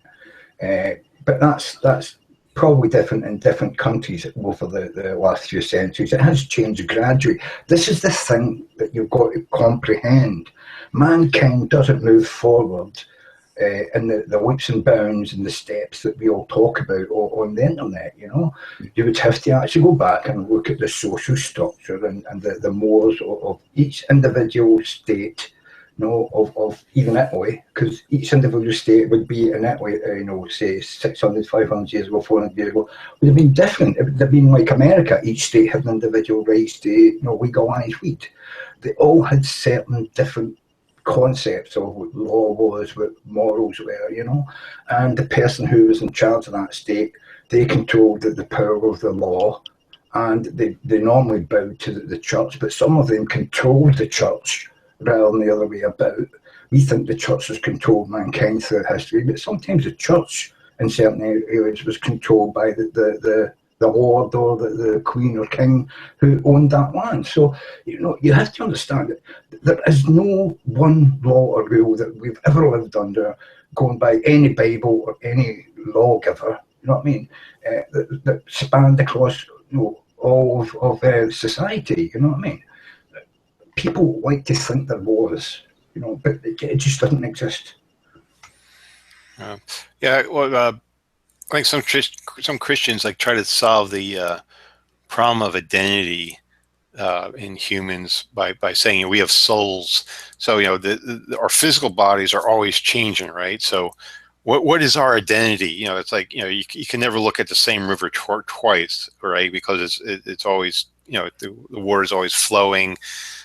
But that's probably different in different countries over the last few centuries. It has changed gradually. This is the thing that you've got to comprehend. Mankind doesn't move forward in the leaps and bounds and the steps that we all talk about on the internet. You would have to actually go back and look at the social structure and the mores of each individual state, of even Italy, because each individual state would be in Italy, say 600, 500 years ago, 400 years ago, would have been different. It would have been like America. Each state had individual rights to, legalize weed. They all had certain different concepts of what law was, what morals were, and the person who was in charge of that state, they controlled the power of the law, and they normally bowed to the church, but some of them controlled the church rather than the other way about. We think the church has controlled mankind throughout history, but sometimes the church in certain areas was controlled by the lord or the queen or king who owned that land. So, you have to understand that there is no one law or rule that we've ever lived under, going by any Bible or any lawgiver, you know what I mean, that spanned across all of society, you know what I mean. People like to think there was, but it just doesn't exist. Well, I think some Christians like try to solve the problem of identity in humans by saying we have souls. So our physical bodies are always changing, right? So what is our identity? It's like you can never look at the same river twice, right? Because it's always the water is always flowing,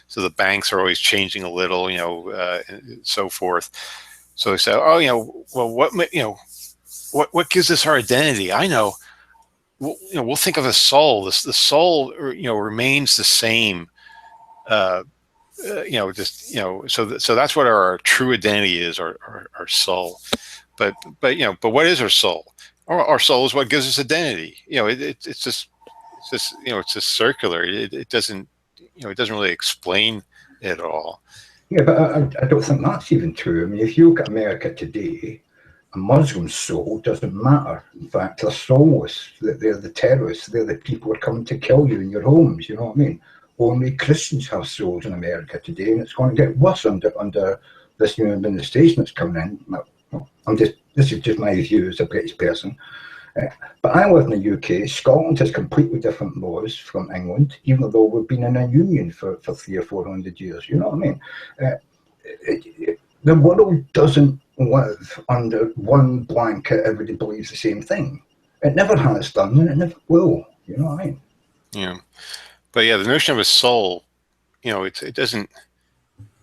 so the banks are always changing a little, and so forth. So they say, well, what gives us our identity? I know. We'll think of a soul. The soul, remains the same. So that's what our true identity is, our soul. But what is our soul? Our soul is what gives us identity. It's just circular. It doesn't really explain it all. Yeah, but I don't think that's even true. I mean, if you look at America today, a Muslim's soul doesn't matter. In fact, they're soulless. They're the terrorists. They're the people who are coming to kill you in your homes. You know what I mean? Only Christians have souls in America today, and it's going to get worse under this new administration that's coming in. This is just my view as a British person. But I live in the UK. Scotland has completely different laws from England, even though we've been in a union for 300 or 400 years. You know what I mean? The world doesn't live under one blanket. Everybody believes the same thing. It never has done, and it never will. You know what I mean? Yeah, but the notion of a soul, it doesn't.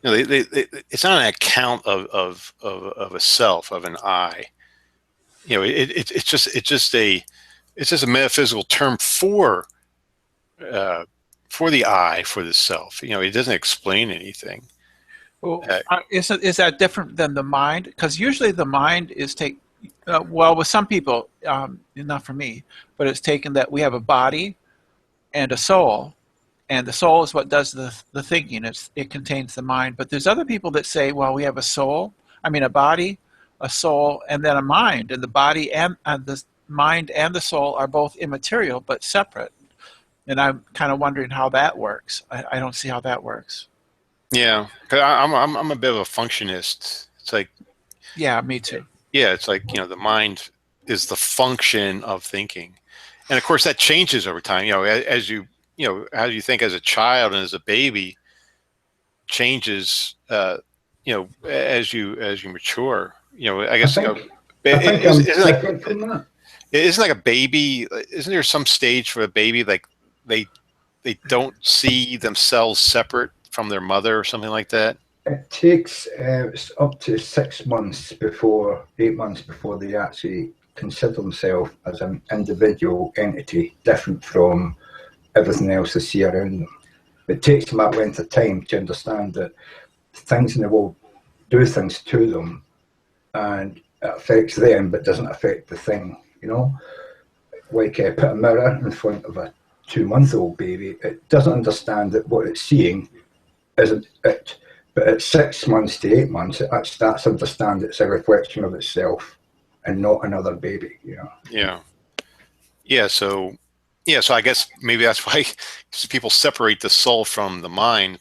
It's not an account of a self, of an I. It's just a metaphysical term for the I, for the self. It doesn't explain anything. Well, is that different than the mind? Because usually the mind is with some people, not for me, but it's taken that we have a body and a soul, and the soul is what does the thinking. It contains the mind. But there's other people that say, well, we have a body, a soul, and then a mind, and the body and the mind and the soul are both immaterial but separate. And I'm kind of wondering how that works. I don't see how that works. Yeah, because I'm a bit of a functionist. It's like, yeah, me too. Yeah, it's like the mind is the function of thinking, and of course that changes over time. As you how you think as a child and as a baby changes. As you mature. I guess. I think I'm different from that. Isn't like a baby? Isn't there some stage for a baby like they they don't see themselves separate from their mother or something like that? It takes it's up to 6 months before, 8 months before they actually consider themselves as an individual entity, different from everything else they see around them. It takes them that length of time to understand that things in the world do things to them, and it affects them, but doesn't affect the thing. You know, like put a mirror in front of a 2-month-old baby, it doesn't understand that what it's seeing isn't it. But at 6 months to 8 months, it starts to understand it's a reflection of itself and not another baby. You know. Yeah. Yeah. So I guess maybe that's why people separate the soul from the mind.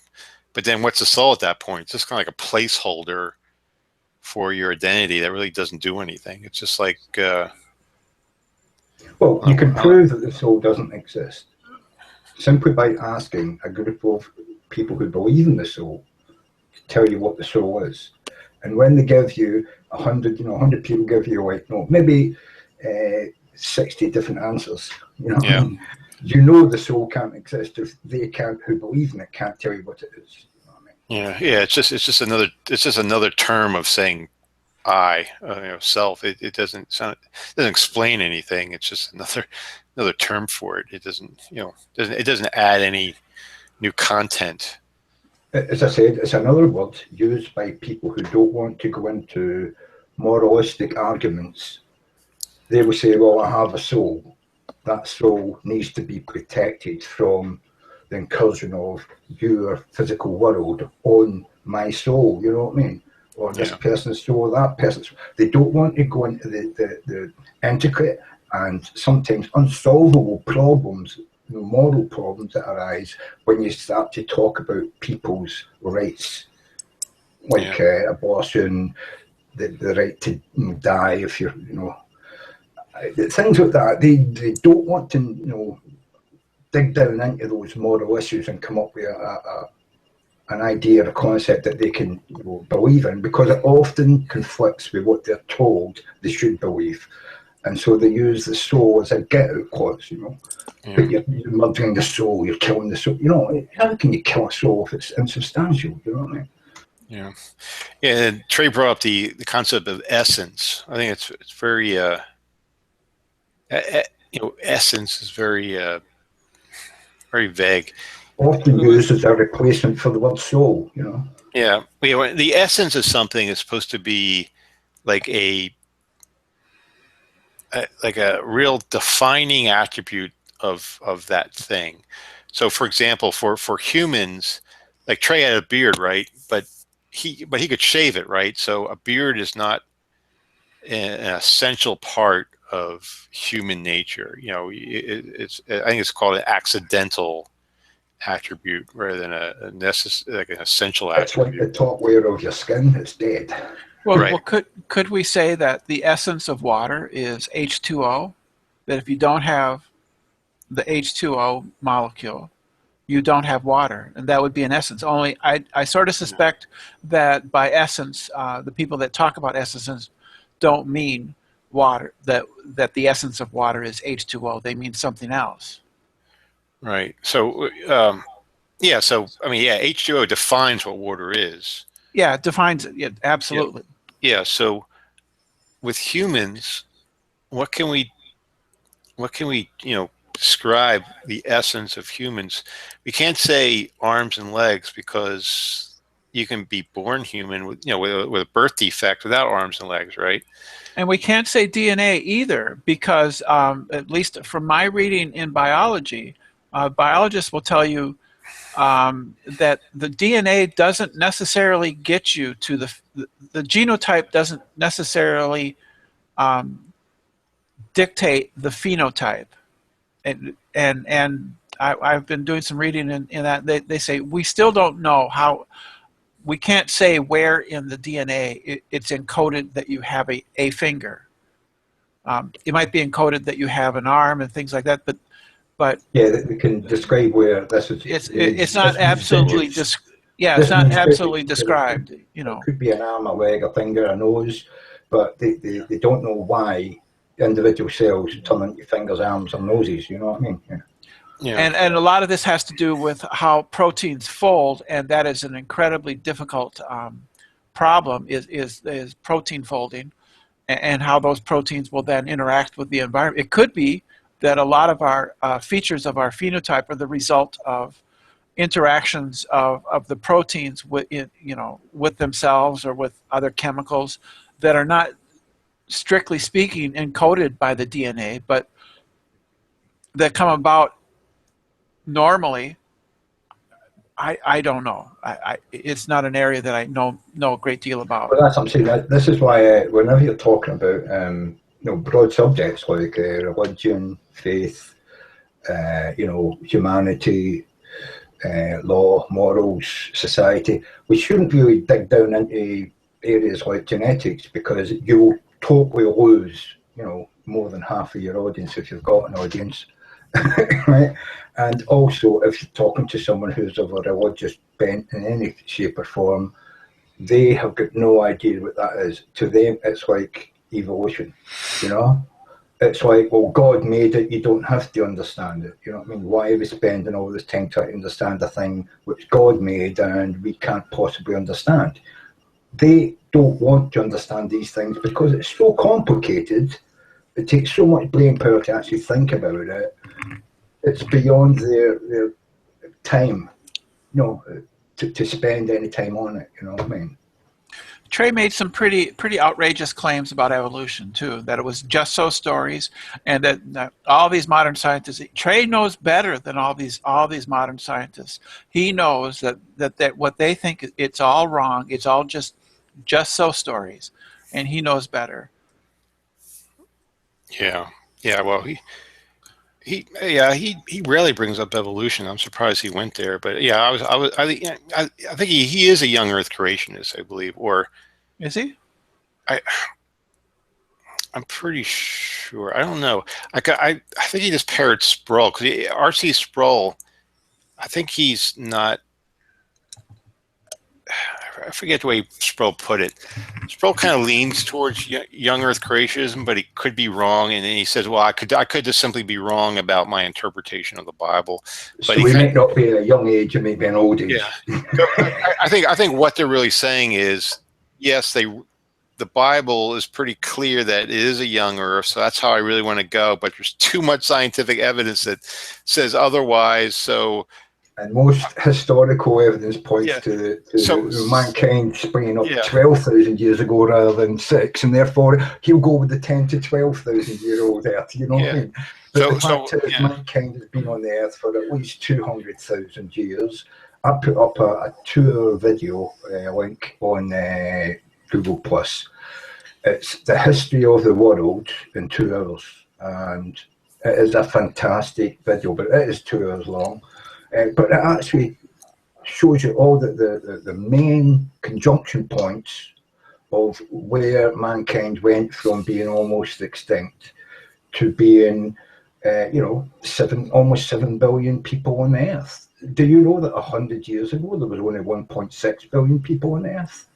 But then what's the soul at that point? It's just kind of like a placeholder for your identity that really doesn't do anything. It's just like, Well, you can prove that the soul doesn't exist simply by asking a group of people who believe in the soul to tell you what the soul is. And when they give you 100, 100 people give you like, no, maybe 60 different answers, yeah. You know the soul can't exist if they can't, who believe in it, can't tell you what it is. You know what I mean? Yeah. It's just another term of saying I, self. It doesn't explain anything. It's just another term for it. It doesn't add any new content. As I said, it's another word used by people who don't want to go into moralistic arguments. They will say, well, I have a soul. That soul needs to be protected from the incursion of your physical world on my soul, you know what I mean? Or this person's soul, that person's soul. They don't want to go into the intricate and sometimes unsolvable problems, moral problems that arise when you start to talk about people's rights, like abortion, the right to die if you're, things like that. They don't want to, dig down into those moral issues and come up with an idea or a concept that they can believe in, because it often conflicts with what they're told they should believe. And so they use the soul as a get-out clause, But you're murdering the soul, you're killing the soul. How can you kill a soul if it's insubstantial? You know what I mean? Yeah. And Trey brought up the concept of essence. I think it's very, essence is very, very vague. Often used as a replacement for the word soul, Yeah. The essence of something is supposed to be like a real defining attribute of that thing. So, for example, for humans, like Trey had a beard, right? But he could shave it, right? So a beard is not an essential part of human nature. I think it's called an accidental attribute rather than like an essential attribute. It's like the top layer of your skin. It's dead. Well, could we say that the essence of water is H2O? That if you don't have the H2O molecule, you don't have water, and that would be an essence. Only I sort of suspect that by essence, the people that talk about essences don't mean water. That the essence of water is H2O. They mean something else. Right. So, So H2O defines what water is. Yeah, it defines it. Yeah, absolutely. Yeah. So, with humans, what can we describe the essence of humans? We can't say arms and legs because you can be born human with with a birth defect without arms and legs, right? And we can't say DNA either because, at least from my reading in biology, biologists will tell you that the DNA doesn't necessarily get you to the genotype doesn't necessarily dictate the phenotype. And I've been doing some reading in that they say we still don't know how. We can't say where in the DNA it's encoded that you have a finger. It might be encoded that you have an arm and things like that, but yeah, we can describe where this is. It's not absolutely it's not absolutely described. It could be an arm, a leg, a finger, a nose, but they don't know why individual cells turn into fingers, arms, or noses. You know what I mean? Yeah. Yeah. And a lot of this has to do with how proteins fold, and that is an incredibly difficult problem. Is protein folding, and how those proteins will then interact with the environment. It could be that a lot of our features of our phenotype are the result of interactions of the proteins with with themselves or with other chemicals that are not strictly speaking encoded by the DNA, but that come about normally. I don't know. It's not an area that I know a great deal about. Well, that's what I'm saying. This is why whenever you're talking about broad subjects like religion, faith, humanity, law, morals, society, we shouldn't really dig down into areas like genetics, because you'll totally lose, more than half of your audience if you've got an audience. Right? And also, if you're talking to someone who's of a religious bent in any shape or form, they have got no idea what that is. To them, it's like evolution, It's like, well, God made it, you don't have to understand it. You know what I mean? Why are we spending all this time trying to understand a thing which God made and we can't possibly understand? They don't want to understand these things because it's so complicated. It takes so much brain power to actually think about it. It's beyond their time, to spend any time on it. You know what I mean? Trey made some pretty outrageous claims about evolution too. That it was just so stories, and that all these modern scientists. Trey knows better than all these modern scientists. He knows that what they think, it's all wrong. It's all just so stories, and he knows better. Yeah. Well, he rarely brings up evolution. I'm surprised he went there, but yeah, I think he is a young Earth creationist, I believe, or is he? I'm pretty sure. I don't know. I think he just parrots Sproul, because R.C. Sproul, I think he's not. I forget the way Sproul put it. Sproul kind of leans towards young Earth creationism, but he could be wrong. And then he says, "Well, I could just simply be wrong about my interpretation of the Bible." But so we may not be at a young age, it may be an old age. Yeah, I think what they're really saying is, yes, the Bible is pretty clear that it is a young Earth, so that's how I really want to go. But there's too much scientific evidence that says otherwise. So. And most historical evidence points to mankind springing up 12,000 years ago rather than 6, and therefore he'll go with the 10 to 12,000 year old Earth. You know what I mean? But the fact is, mankind has been on the Earth for at least 200,000 years. I put up a 2-hour video link on Google Plus. It's the history of the world in 2 hours, and it is a fantastic video, but it is 2 hours long. But it actually shows you all the main conjunction points of where mankind went from being almost extinct to being, almost 7 billion people on the Earth. Do you know that 100 years ago there was only 1.6 billion people on the Earth?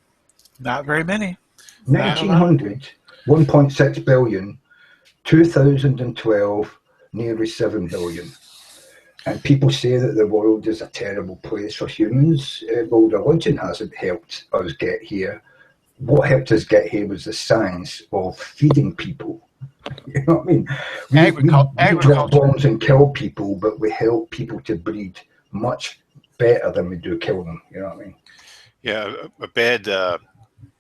Not very many. 1900, 1.6 billion. 2012, nearly 7 billion. And people say that the world is a terrible place for humans. Well, religion hasn't helped us get here. What helped us get here was the science of feeding people. You know what I mean? We drop bombs and kill people, but we help people to breed much better than we do kill them. You know what I mean? Yeah, a bad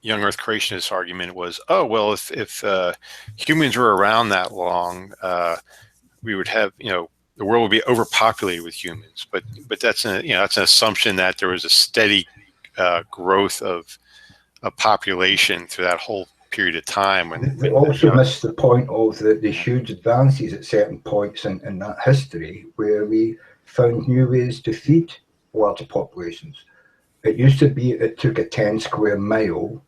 young Earth creationist argument was, oh, well, if humans were around that long, we would have, the world would be overpopulated with humans, but that's an assumption that there was a steady growth of population through that whole period of time. They also missed the point of the huge advances at certain points in that history where we found new ways to feed larger populations. It used to be it took a 10 square mile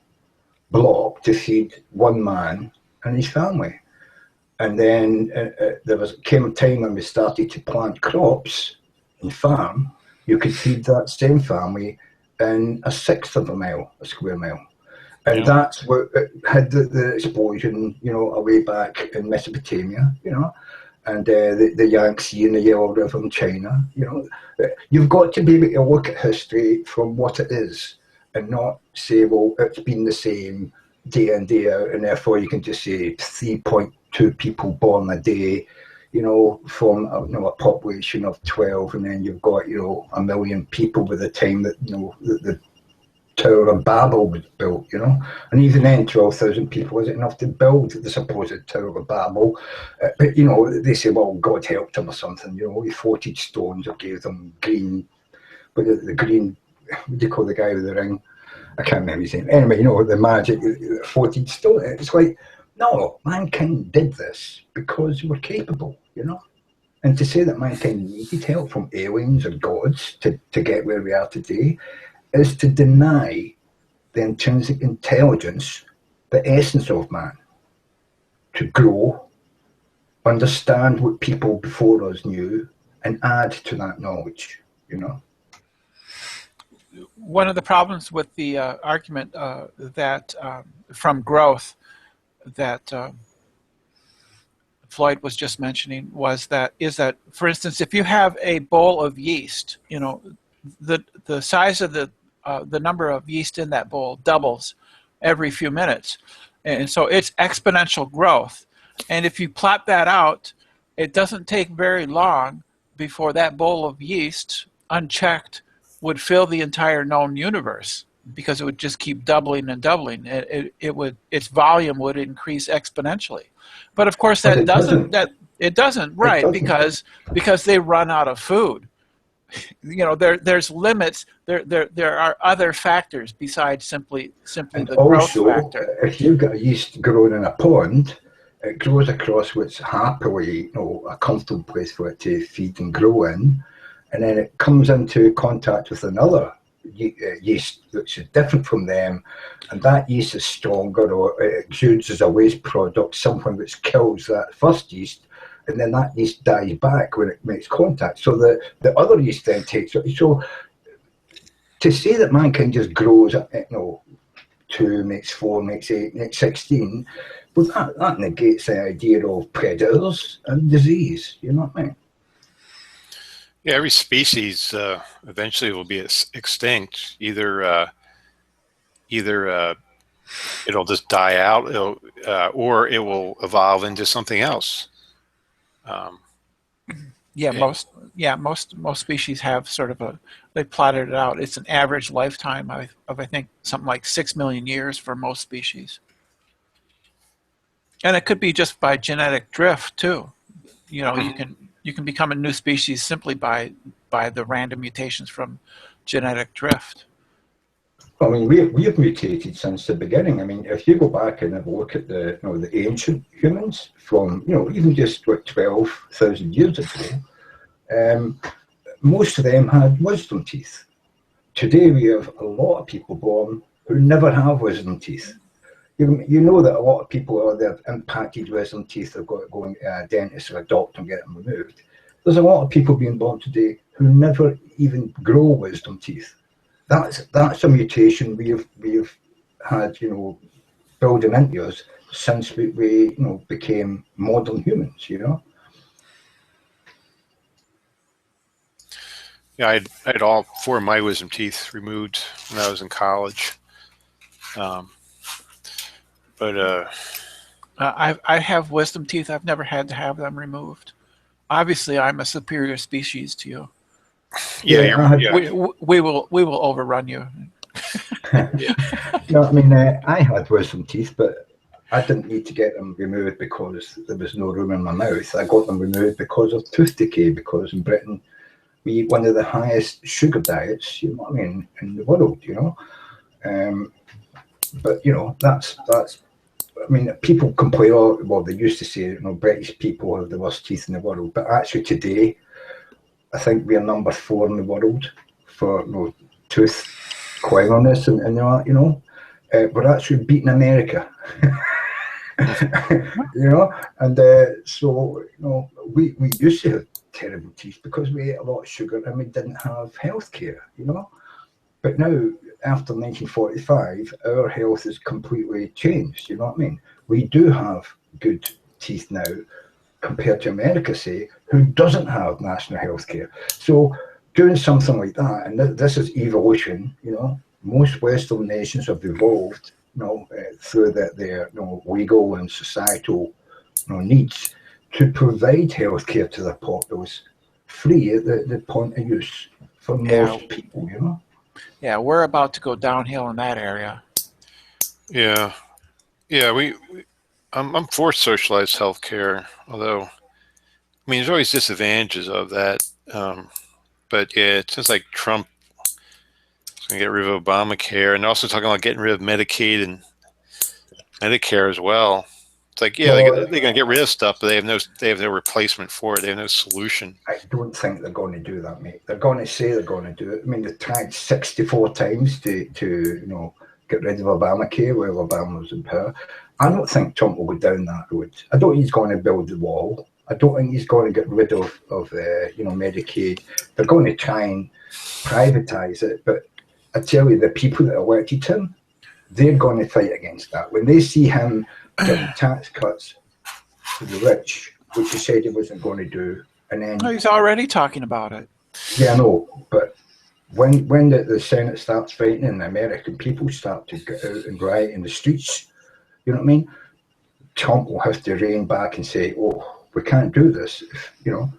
block to feed one man and his family. And then came a time when we started to plant crops and farm. You could feed that same family in a sixth of a square mile. And Yeah. that's what had the explosion, away back in Mesopotamia, and the Yangtze and the Yellow River in China. You've got to be able to look at history from what it is and not say, well, it's been the same day in, day out, and therefore you can just say 3.2 people born a day, from a population of 12, and then you've got, a million people by the time that, the Tower of Babel was built, and even then 12,000 people isn't enough to build the supposed Tower of Babel. But they say, well, God helped them or something, he floated stones or gave them green, but the green, what do you call the guy with the ring? I can't remember his name. Anyway, the magic floated stone. It's like, no, mankind did this because we're capable, and to say that mankind needed help from aliens or gods to get where we are today is to deny the intrinsic intelligence, the essence of man, to grow, understand what people before us knew, and add to that knowledge, One of the problems with the argument that from growth that Floyd was just mentioning is that, for instance, if you have a bowl of yeast, the size of the number of yeast in that bowl doubles every few minutes, and so it's exponential growth. And if you plot that out, it doesn't take very long before that bowl of yeast, unchecked, would fill the entire known universe, because it would just keep doubling and doubling. Its volume would increase exponentially. But of course But it doesn't, right? doesn't. Because they run out of food. There's limits. There are other factors besides simply And the growth also, factor. if you've got a yeast growing in a pond, it grows across what's happily, a comfortable place for it to feed and grow in, and then it comes into contact with another yeast which is different from them, and that yeast is stronger, or it exudes as a waste product something which kills that first yeast, and then that yeast dies back when it makes contact. So the other yeast then takes it. So to say that mankind just grows, 2 makes 4 makes 8 makes 16, well, that negates the idea of predators and disease. You know what I mean? Yeah, every species eventually will be extinct. Either it'll just die out, or it will evolve into something else. Most species have sort of they plotted it out. It's an average lifetime of I think something like 6 million years for most species, and it could be just by genetic drift too. You can become a new species simply by the random mutations from genetic drift. I mean, we have mutated since the beginning. I mean, if you go back and have a look at the ancient humans from even just 12,000 years ago, most of them had wisdom teeth. Today we have a lot of people born who never have wisdom teeth. You know that a lot of people they've impacted wisdom teeth. They've got to go to a dentist or a doctor and get them removed. There's a lot of people being born today who never even grow wisdom teeth. That's a mutation we have had, building into us since we became modern humans. Yeah, I had all 4 of my wisdom teeth removed when I was in college. But I have wisdom teeth. I've never had to have them removed. Obviously, I'm a superior species to you. We will overrun you. No, I mean, I had wisdom teeth, but I didn't need to get them removed because there was no room in my mouth. I got them removed because of tooth decay, because in Britain we eat one of the highest sugar diets, in the world, But that's. I mean, people complain. Well, they used to say, British people have the worst teeth in the world, but actually today, I think we are number 4 in the world for tooth cleanliness, and we're actually beating America. And so we used to have terrible teeth because we ate a lot of sugar and we didn't have health care. But now, after 1945, our health is completely changed. You know what I mean? We do have good teeth now compared to America, say, who doesn't have national health care. So doing something like that, and this is evolution, you know, most Western nations have evolved, you know, through their legal and societal needs to provide healthcare to their populace free at the point of use for most people, you know. Yeah, we're about to go downhill in that area. Yeah, I'm for socialized healthcare, although I mean there's always disadvantages of that. But yeah, it seems like Trump is going to get rid of Obamacare, and also talking about getting rid of Medicaid and Medicare as well. It's like, yeah, they're going to get rid of stuff, but they have no replacement for it. They have no solution. I don't think they're going to do that, mate. They're going to say they're going to do it. I mean, they tried 64 times to get rid of Obamacare while Obama was in power. I don't think Trump will go down that road. I don't think he's going to build the wall. I don't think he's going to get rid of Medicaid. They're going to try and privatize it. But I tell you, the people that elected him, they're going to fight against that. When they see him getting tax cuts for the rich, which he said he wasn't going to do, and then he's already talking about it. Yeah, I know, but when the Senate starts fighting and the American people start to get out and riot in the streets, you know what I mean? Trump will have to rein back and say, "Oh, we can't do this," you know.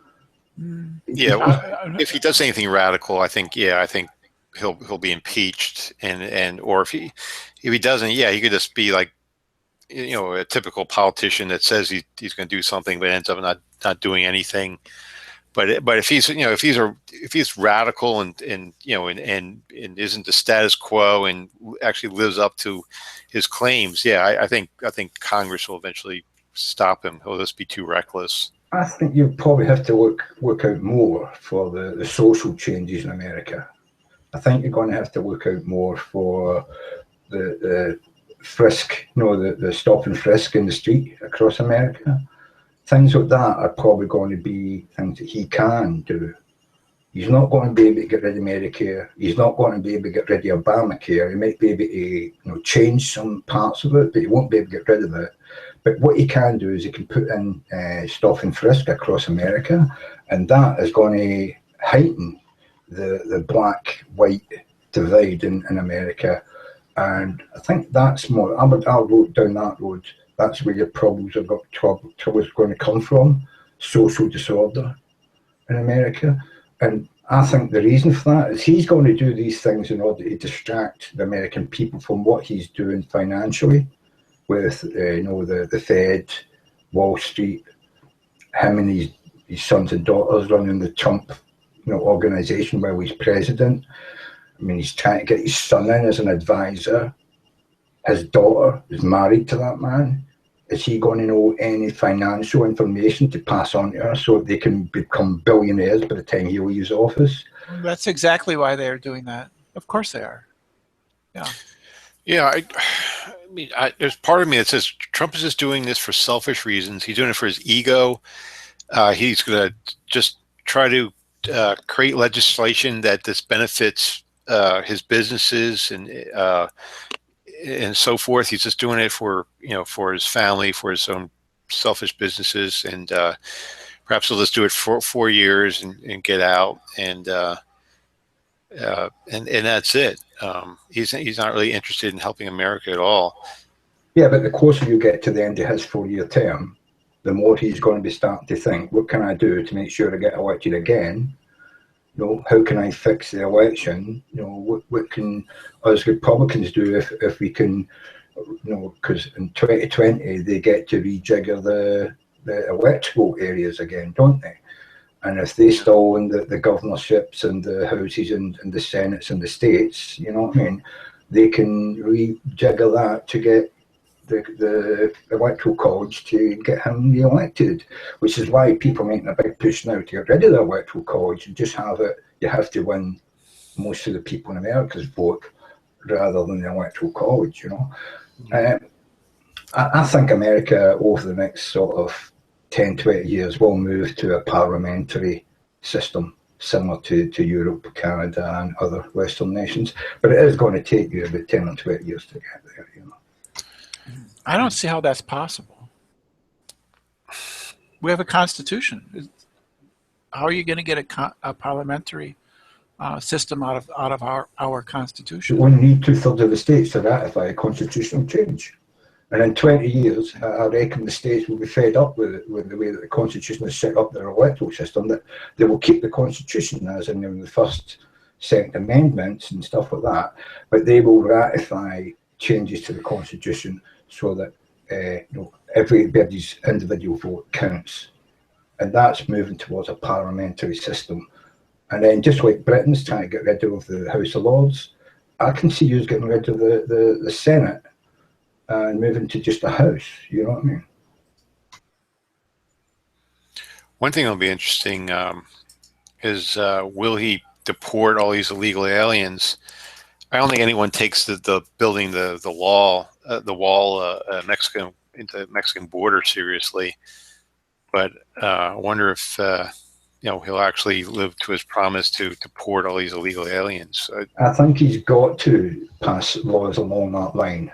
Yeah, well, if he does anything radical, I think he'll be impeached, or if he doesn't, yeah, he could just be like, you know, a typical politician that says he's going to do something but ends up not doing anything. But if he's if he's radical and isn't the status quo and actually lives up to his claims, yeah, I think Congress will eventually stop him. He'll just be too reckless. I think you probably have to look out more for the social changes in America. I think you're going to have to look out more for the frisk, the stop and frisk in the street across America. Things like that are probably going to be things that he can do. He's not going to be able to get rid of Medicare. He's not going to be able to get rid of Obamacare. He might be able to change some parts of it, but he won't be able to get rid of it. But what he can do is he can put in stop and frisk across America, and that is going to heighten the black-white divide in America. And I think that's more, I'll go down that road. That's where your problems have got troubles going to come from, social disorder in America. And I think the reason for that is he's going to do these things in order to distract the American people from what he's doing financially with, the Fed, Wall Street, him and his sons and daughters running the Trump, organization while he's president. I mean, he's trying to get his son in as an advisor. His daughter is married to that man. Is he going to know any financial information to pass on to her so they can become billionaires by the time he leaves office? That's exactly why they're doing that. Of course they are. Yeah. Yeah, I mean, there's part of me that says Trump is just doing this for selfish reasons. He's doing it for his ego. He's going to just try to create legislation that this benefits his businesses and so forth. He's just doing it for his family, for his own selfish businesses, and perhaps he'll just do it for 4 years and get out, and that's it. He's not really interested in helping America at all. Yeah, but the closer you get to the end of his 4-year term, the more he's going to be starting to think, what can I do to make sure I get elected again? How can I fix the election? What can us Republicans do if we can, because in 2020 they get to rejigger the electoral areas again, don't they? And if they still own the governorships and the houses and the senates and the states, you know what I mean, they can rejigger that to get the electoral college to get him re-elected, which is why people are making a big push now to get rid of the electoral college and just have it. You have to win most of the people in America's vote rather than the electoral college. I think America over the next sort of 10, 20 years will move to a parliamentary system. similar to Europe, Canada, and other Western nations. But it is going to take you about 10 or 20 years to get there, you know. I don't see how that's possible. We have a constitution. How are you going to get a parliamentary system out of our constitution? You only need 2/3 of the states to ratify a constitutional change. And in 20 years, I reckon the states will be fed up with the way that the Constitution has set up their electoral system, that they will keep the Constitution as in the first, second amendments and stuff like that, but they will ratify changes to the Constitution so that everybody's individual vote counts. And that's moving towards a parliamentary system. And then just like Britain's trying to get rid of the House of Lords, I can see you getting rid of the Senate and moving to just a house, you know what I mean? One thing that'll be interesting is will he deport all these illegal aliens? I don't think anyone takes the building the wall Mexican into Mexican border seriously, but I wonder if he'll actually live to his promise to deport all these illegal aliens. I think he's got to pass laws along that line.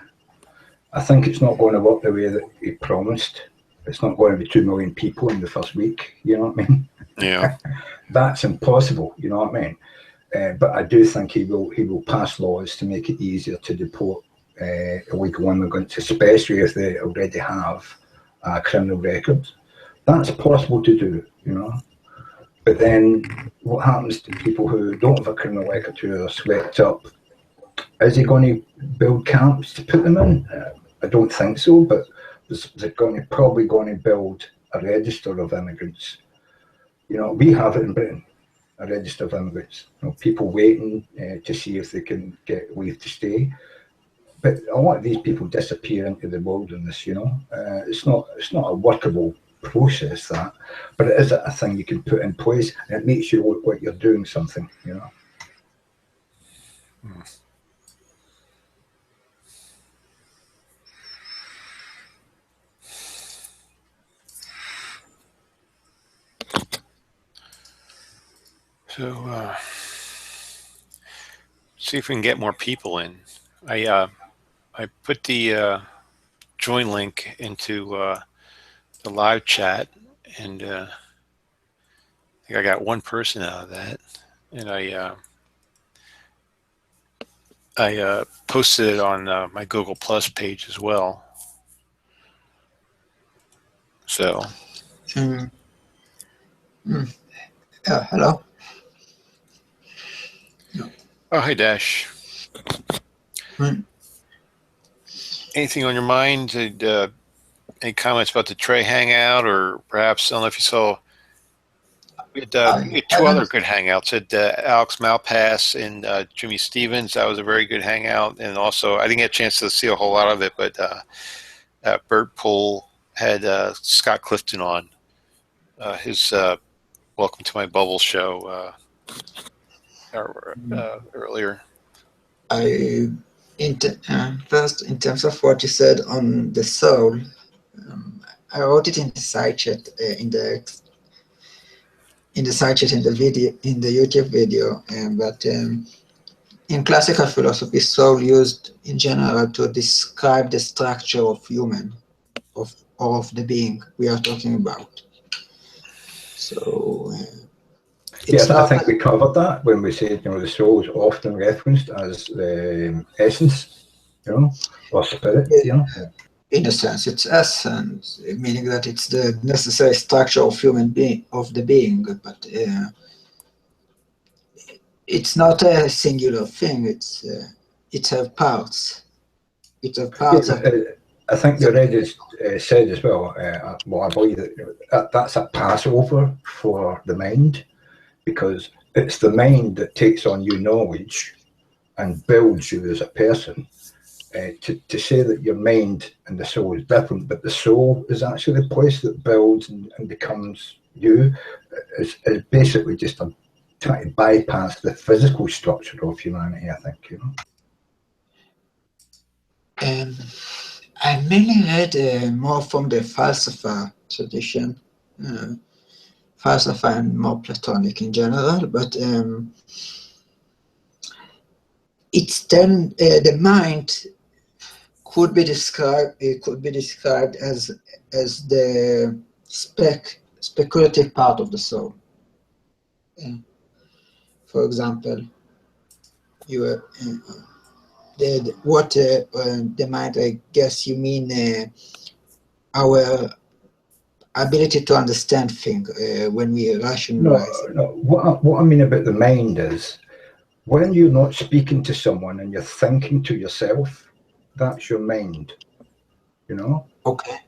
I think it's not going to work the way that he promised. It's not going to be 2 million people in the first week, you know what I mean? Yeah. That's impossible, you know what I mean? But I do think he will pass laws to make it easier to deport illegal immigrants, especially if they already have a criminal record. That's possible to do, you know? But then what happens to people who don't have a criminal record, who are swept up? Is he going to build camps to put them in? I don't think so, but they're probably going to build a register of immigrants. You know, we have it in Britain, a register of immigrants. You know, people waiting to see if they can get leave to stay. But a lot of these people disappear into the wilderness. You know, it's not a workable process, that, but it is a thing you can put in place, and it makes you look like you're doing something. You know. So see if we can get more people in. I put the join link into the live chat, and I think I got one person out of that, and I posted it on my Google Plus page as well. So. Hello. Oh, hi, Dash. Anything on your mind? Any comments about the Trey hangout, or perhaps, I don't know if you saw, we had two other good hangouts. Alex Malpass and Jimmy Stevens. That was a very good hangout. And also, I didn't get a chance to see a whole lot of it, but Bert Poole had Scott Clifton on his Welcome to My Bubble show earlier. First, in terms of what you said on the soul, I wrote it in the side chat, in the side chat in the video, in the YouTube video. But in classical philosophy, soul used in general to describe the structure of human, or of the being we are talking about. So. Yes, I think we covered that when we said, the soul is often referenced as the essence, or spirit, In a sense, it's essence, meaning that it's the necessary structure of the being, but it's not a singular thing. It has parts. It has parts. I think you already said as well. I believe that that's a passover for the mind. Because it's the mind that takes on new knowledge and builds you as a person. To say that your mind and the soul is different, but the soul is actually the place that builds and becomes you, is basically just trying to bypass the physical structure of humanity, I think. I mainly read more from the falsafa tradition. falsafa and more Platonic in general, but it's then the mind could be described. It could be described as the speculative part of the soul. For example, you the mind. I guess you mean our ability to understand things when we rationalize it. No. What I mean about the mind is when you're not speaking to someone and you're thinking to yourself, that's your mind. You know. Okay.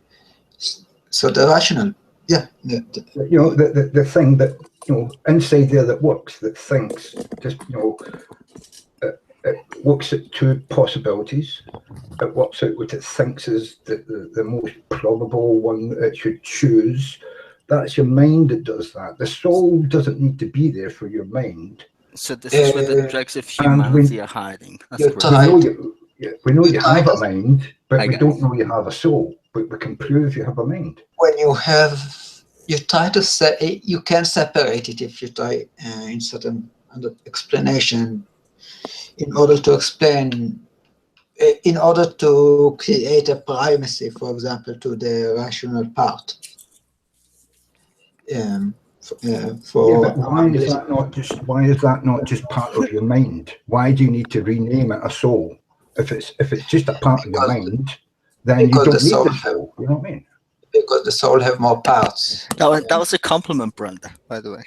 So the rational, yeah. You know, the thing that, you know, inside there that works, that thinks, just, you know, it looks at two possibilities. It works out what it thinks is the most probable one that it should choose. That's your mind that does that. The soul doesn't need to be there for your mind. So this is where the dregs of humanity are hiding. That's you're great. We know you have a mind, but I we guess. don't know you have a soul. But we can prove you have a mind. When you try to say, you can separate it if you try in certain explanation in order to explain, in order to create a primacy, for example, to the rational part. But why is that not just part of your mind? Why do you need to rename it a soul? If it's just a part of your mind, then you don't need the soul. You know what I mean? Because the soul have more parts. That was a compliment, Brenda, by the way.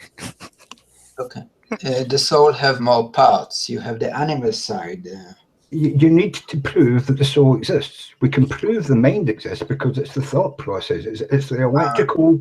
Okay. The soul have more parts. You have the animal side. You need to prove that the soul exists. We can prove the mind exists because it's the thought process. It's the electrical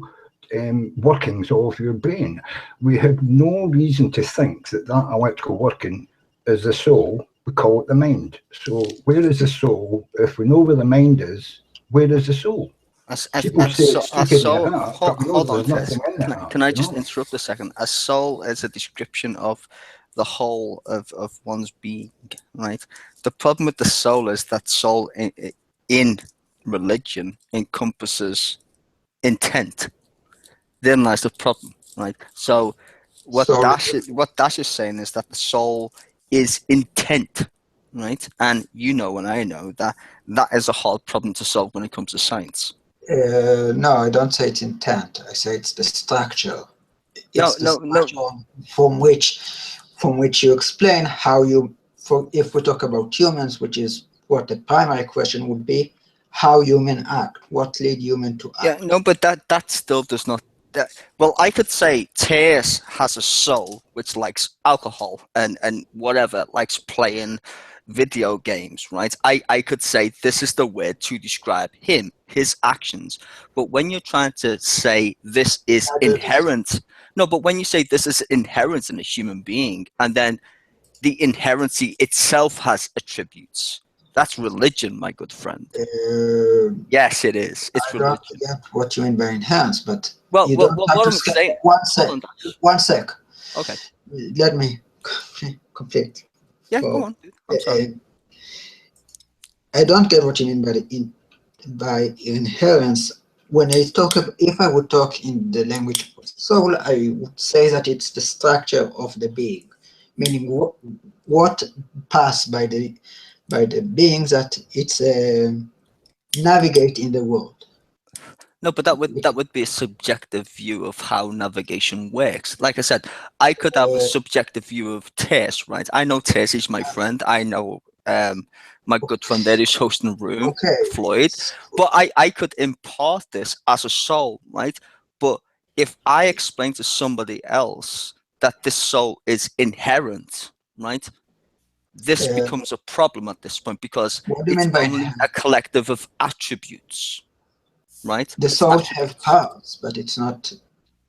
workings of your brain. We have no reason to think that electrical working is the soul. We call it the mind. So where is the soul? If we know where the mind is, where is the soul? People say it's stuck in the heart, but we know there's nothing in the heart. Can I just interrupt a second? A soul is a description of the whole of one's being, right? The problem with the soul is that soul in religion encompasses intent. Then lies the problem, right? So what Dash is saying is that the soul is intent, right? And you know and I know that is a hard problem to solve when it comes to science. No, I don't say it's intent. I say it's the structure. It's the structure from which you explain how you. If we talk about humans, which is what the primary question would be, how human act, what lead human to act. Yeah, no, but that still does not. Well, I could say Tears has a soul which likes alcohol and whatever, likes playing video games, right? I could say this is the word to describe him, his actions. But when you're trying to say this is inherent, no, but when you say this is inherent in a human being, and then the inherency itself has attributes, that's religion, my good friend. Yes, it is. It's religion. I don't get what you mean by enhance, but what I'm saying. One sec. Okay. Let me complete. Yeah, go on. Dude. I'm sorry. I don't get what you mean by inherence. When I talk, if I would talk in the language of soul, I would say that it's the structure of the being, meaning what passed by the beings that it's navigate in the world. No, but that would be a subjective view of how navigation works. Like I said, I could have a subjective view of Tess, right? I know Tess is my friend. I know my good friend there is hosting the room, Floyd. But I could impart this as a soul, right? But if I explain to somebody else that this soul is inherent, right? This becomes a problem at this point because it's only a collective of attributes. Right? The soul have parts, but it's not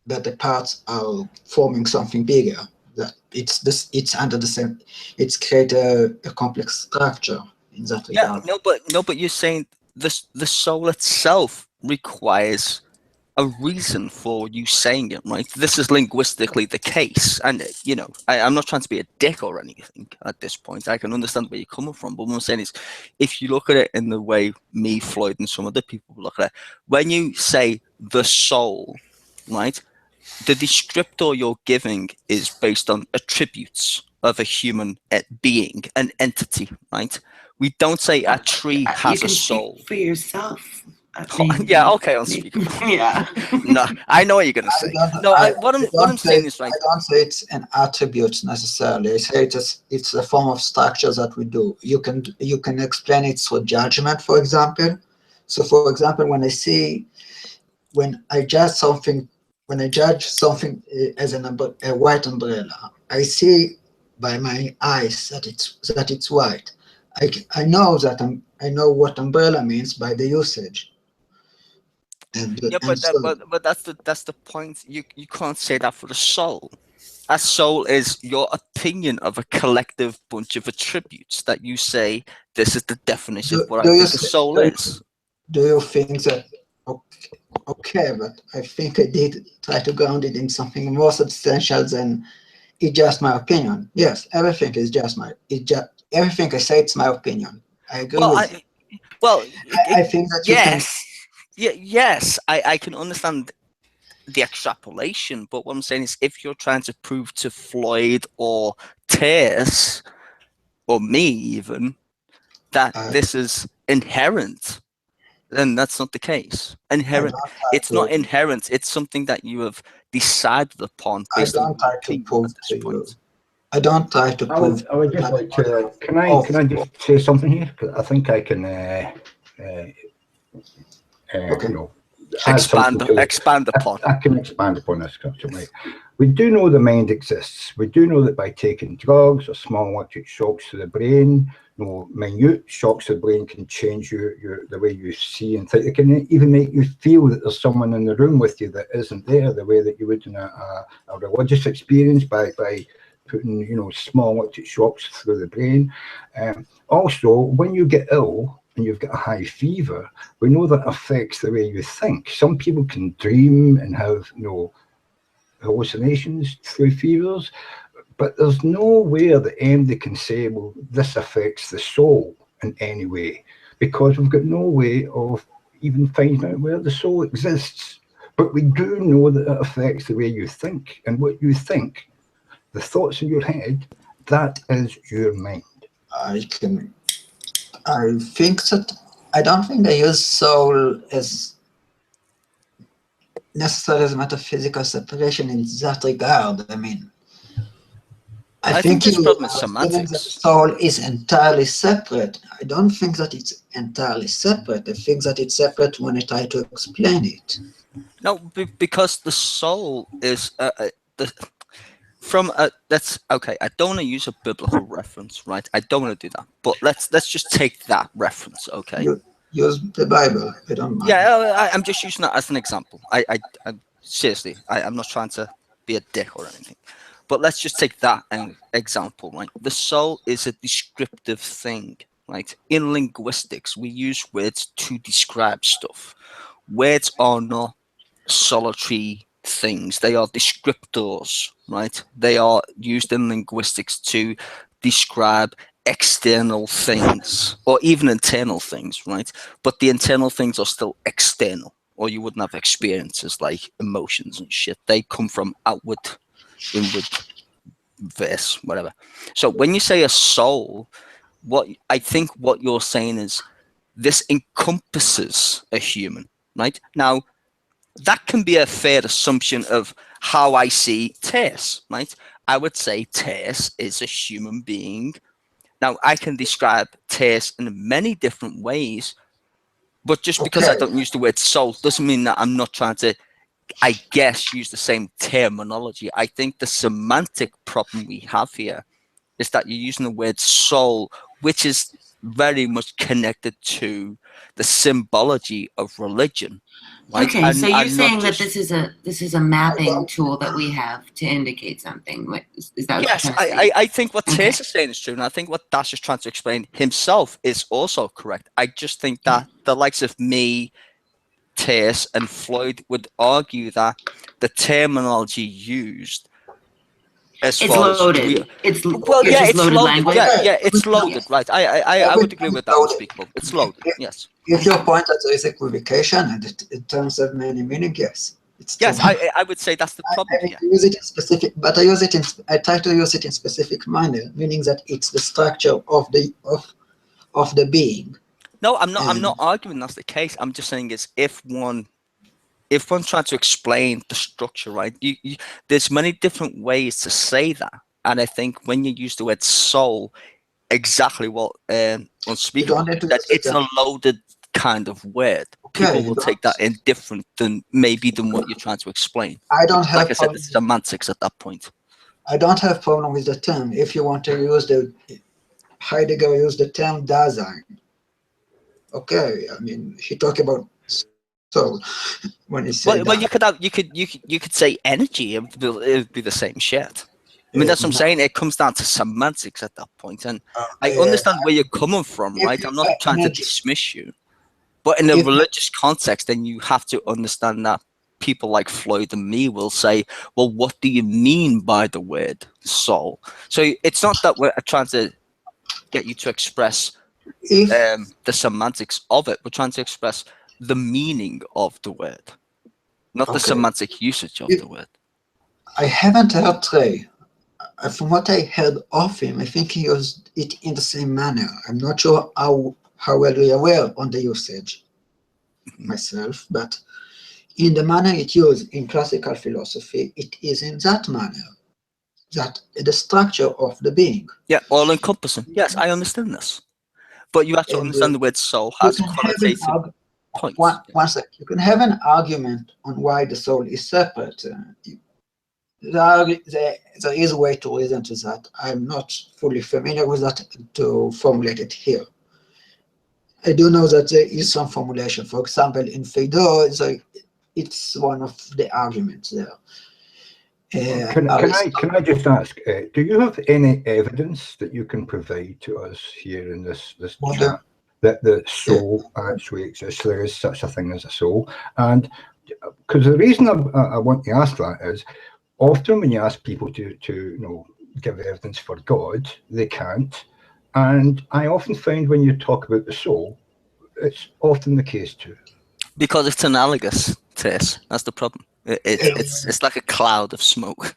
that the parts are forming something bigger. That it's under the same. It's create a complex structure in that regard. Yeah, no, but you're saying the soul itself requires a reason for you saying it, right? This is linguistically the case, and I'm not trying to be a dick or anything at this point. I can understand where you're coming from, but what I'm saying is, if you look at it in the way me, Floyd, and some other people look at it, when you say the soul, right, the descriptor you're giving is based on attributes of a human being, an entity, right? We don't say a tree has you a can soul. speak for yourself. Yeah, okay, I'll speak. Yeah. No, I know what you're gonna say. No, what I'm saying is, right, I don't say it's an attribute necessarily. I say it's a form of structure that we do. You can explain it through judgment, for example. So, for example, when I judge something as a white umbrella, I see by my eyes that it's white. I know what umbrella means by the usage. yeah, but that's the point. You can't say that for the soul. A soul is your opinion of a collective bunch of attributes that you say this is the definition of what I think a soul is. Do you think that okay, but I think I did try to ground it in something more substantial than it's just my opinion. Yes, everything is just everything I say, it's my opinion. I agree with you. Well, I think that you can. Yes, I can understand the extrapolation, but what I'm saying is if you're trying to prove to Floyd or Tess or me even that this is inherent, then that's not the case. It's not inherent. It's something that you have decided upon based on your opinion at this point. I don't try to prove. I would just like to. Can I just say something here? 'Cause I think I can. Okay. You know, Expand upon. I can expand upon this question, right? We do know the mind exists. We do know that by taking drugs or small electric shocks to the brain, minute shocks to the brain can change the way you see and think. It can even make you feel that there's someone in the room with you that isn't there, the way that you would in a religious experience by putting small electric shocks through the brain. Also, when you get ill and you've got a high fever, we know that affects the way you think. Some people can dream and have hallucinations through fevers, but there's nowhere that anybody can say, well, this affects the soul in any way, because we've got no way of even finding out where the soul exists. But we do know that it affects the way you think, and what you think, the thoughts in your head, that is your mind. I think that I don't think I use soul as necessarily as metaphysical separation in that regard. I mean, I think this problem is that semantics. soul is entirely separate. I don't think that it's entirely separate. I think that it's separate when I try to explain it. No, because the soul is that's okay. I don't want to use a biblical reference, right? I don't want to do that. But let's just take that reference, okay? You use the Bible. I don't mind. Yeah, I'm just using that as an example. I seriously, I'm not trying to be a dick or anything. But let's just take that an example, right? The soul is a descriptive thing, right? In linguistics, we use words to describe stuff. Words are not solitary things. They are descriptors, right? They are used in linguistics to describe external things or even internal things, right? But the internal things are still external, or you wouldn't have experiences like emotions and shit. They come from outward, inward, verse, whatever. So when you say a soul, what you're saying is this encompasses a human, right? Now, that can be a fair assumption of how I see Tess, right? I would say Tess is a human being. Now, I can describe Tess in many different ways, but just because I don't use the word soul doesn't mean that I'm not trying to, I guess, use the same terminology. I think the semantic problem we have here is that you're using the word soul, which is very much connected to the symbology of religion. Right? Okay, so you're saying that just, this is a mapping tool that we have to indicate something. Is that what yes, you're trying to say? I think what Tess is saying is true, and I think what Dash is trying to explain himself is also correct. I just think that the likes of me, Tess, and Floyd would argue that the terminology used as it's far loaded. as it's loaded. Language. Yeah, it's loaded, right? I would agree with that. Unspeakable. It's loaded. Yes. If your point that there is equivocation and it terms have many meanings, yes. It's Yes, true. I would say that's the problem I here. use it in specific, but I try to use it in specific manner, meaning that it's the structure of the being. No, I'm not. I'm And not arguing that's the case. I'm just saying is if one tries to explain the structure, right? There's many different ways to say that, and I think when you use the word soul, exactly what you Unspeakable don't need to that use it's the a loaded kind of word. okay. People You will take that don't. in different than what you're trying to explain. I don't Like I have said, the problem. semantics at that point. I don't have problem with the term. If you want to use the Heidegger used the term Dasein. Okay, I mean he talked about soul when he said Well, that. you could say energy. It would be the same shit. I mean, that's what I'm saying. It comes down to semantics at that point, and I understand where you're coming from, If right? you I'm not say trying to energy, dismiss you, but in a if religious context, then you have to understand that people like Floyd and me will say, "Well, what do you mean by the word soul?" So it's not that we're trying to get you to express if the semantics of it. We're trying to express the meaning of the word, not the okay, semantic usage of if the word. I haven't heard Trey. From what I heard of him, I think he used it in the same manner. I'm not sure how well we are aware on the usage myself, but in the manner it used in classical philosophy, it is in that manner, that the structure of the being. Yeah, all encompassing. Yes, I understand this. But you have to And understand the word soul you has can have an qualitative points. one sec. You can have an argument on why the soul is separate. There is a way to reason to that. I'm not fully familiar with that to formulate it here. I do know that there is some formulation. For example, in Phaedo, it's one of the arguments there. Can I just ask, do you have any evidence that you can provide to us here in this chat that the soul actually exists? There is such a thing as a soul, and because the reason I want to ask that is often when you ask people to give evidence for God, they can't, and I often find when you talk about the soul, it's often the case too. Because it's analogous to this. That's the problem. It's like a cloud of smoke.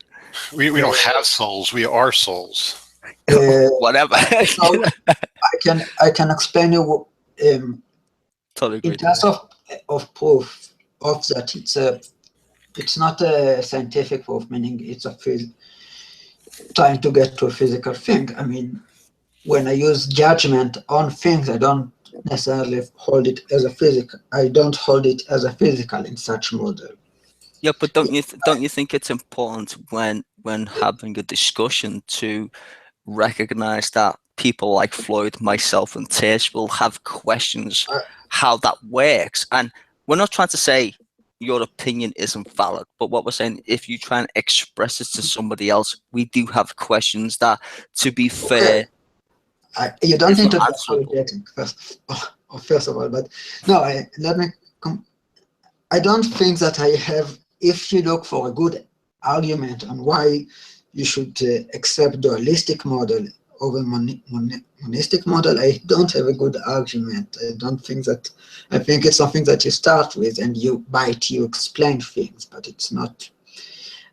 We don't have souls. We are souls. Whatever. So I can explain you Totally agree. in terms of proof of that. It's not a scientific proof, meaning it's trying to get to a physical thing. I mean, when I use judgment on things, I don't necessarily hold it as a physical. I don't hold it as a physical in such model. Yeah, but don't you think it's important when having a discussion to recognize that people like Floyd, myself, and Tish will have questions how that works, and we're not trying to say your opinion isn't valid, but what we're saying, if you try and express it to somebody else, we do have questions that, to be fair, you don't need to be answerable. apologetic first of all, but no, I don't think that I have. If you look for a good argument on why you should accept dualistic model over monistic model, I don't have a good argument. I don't think that. I think it's something that you start with and you explain things, but it's not.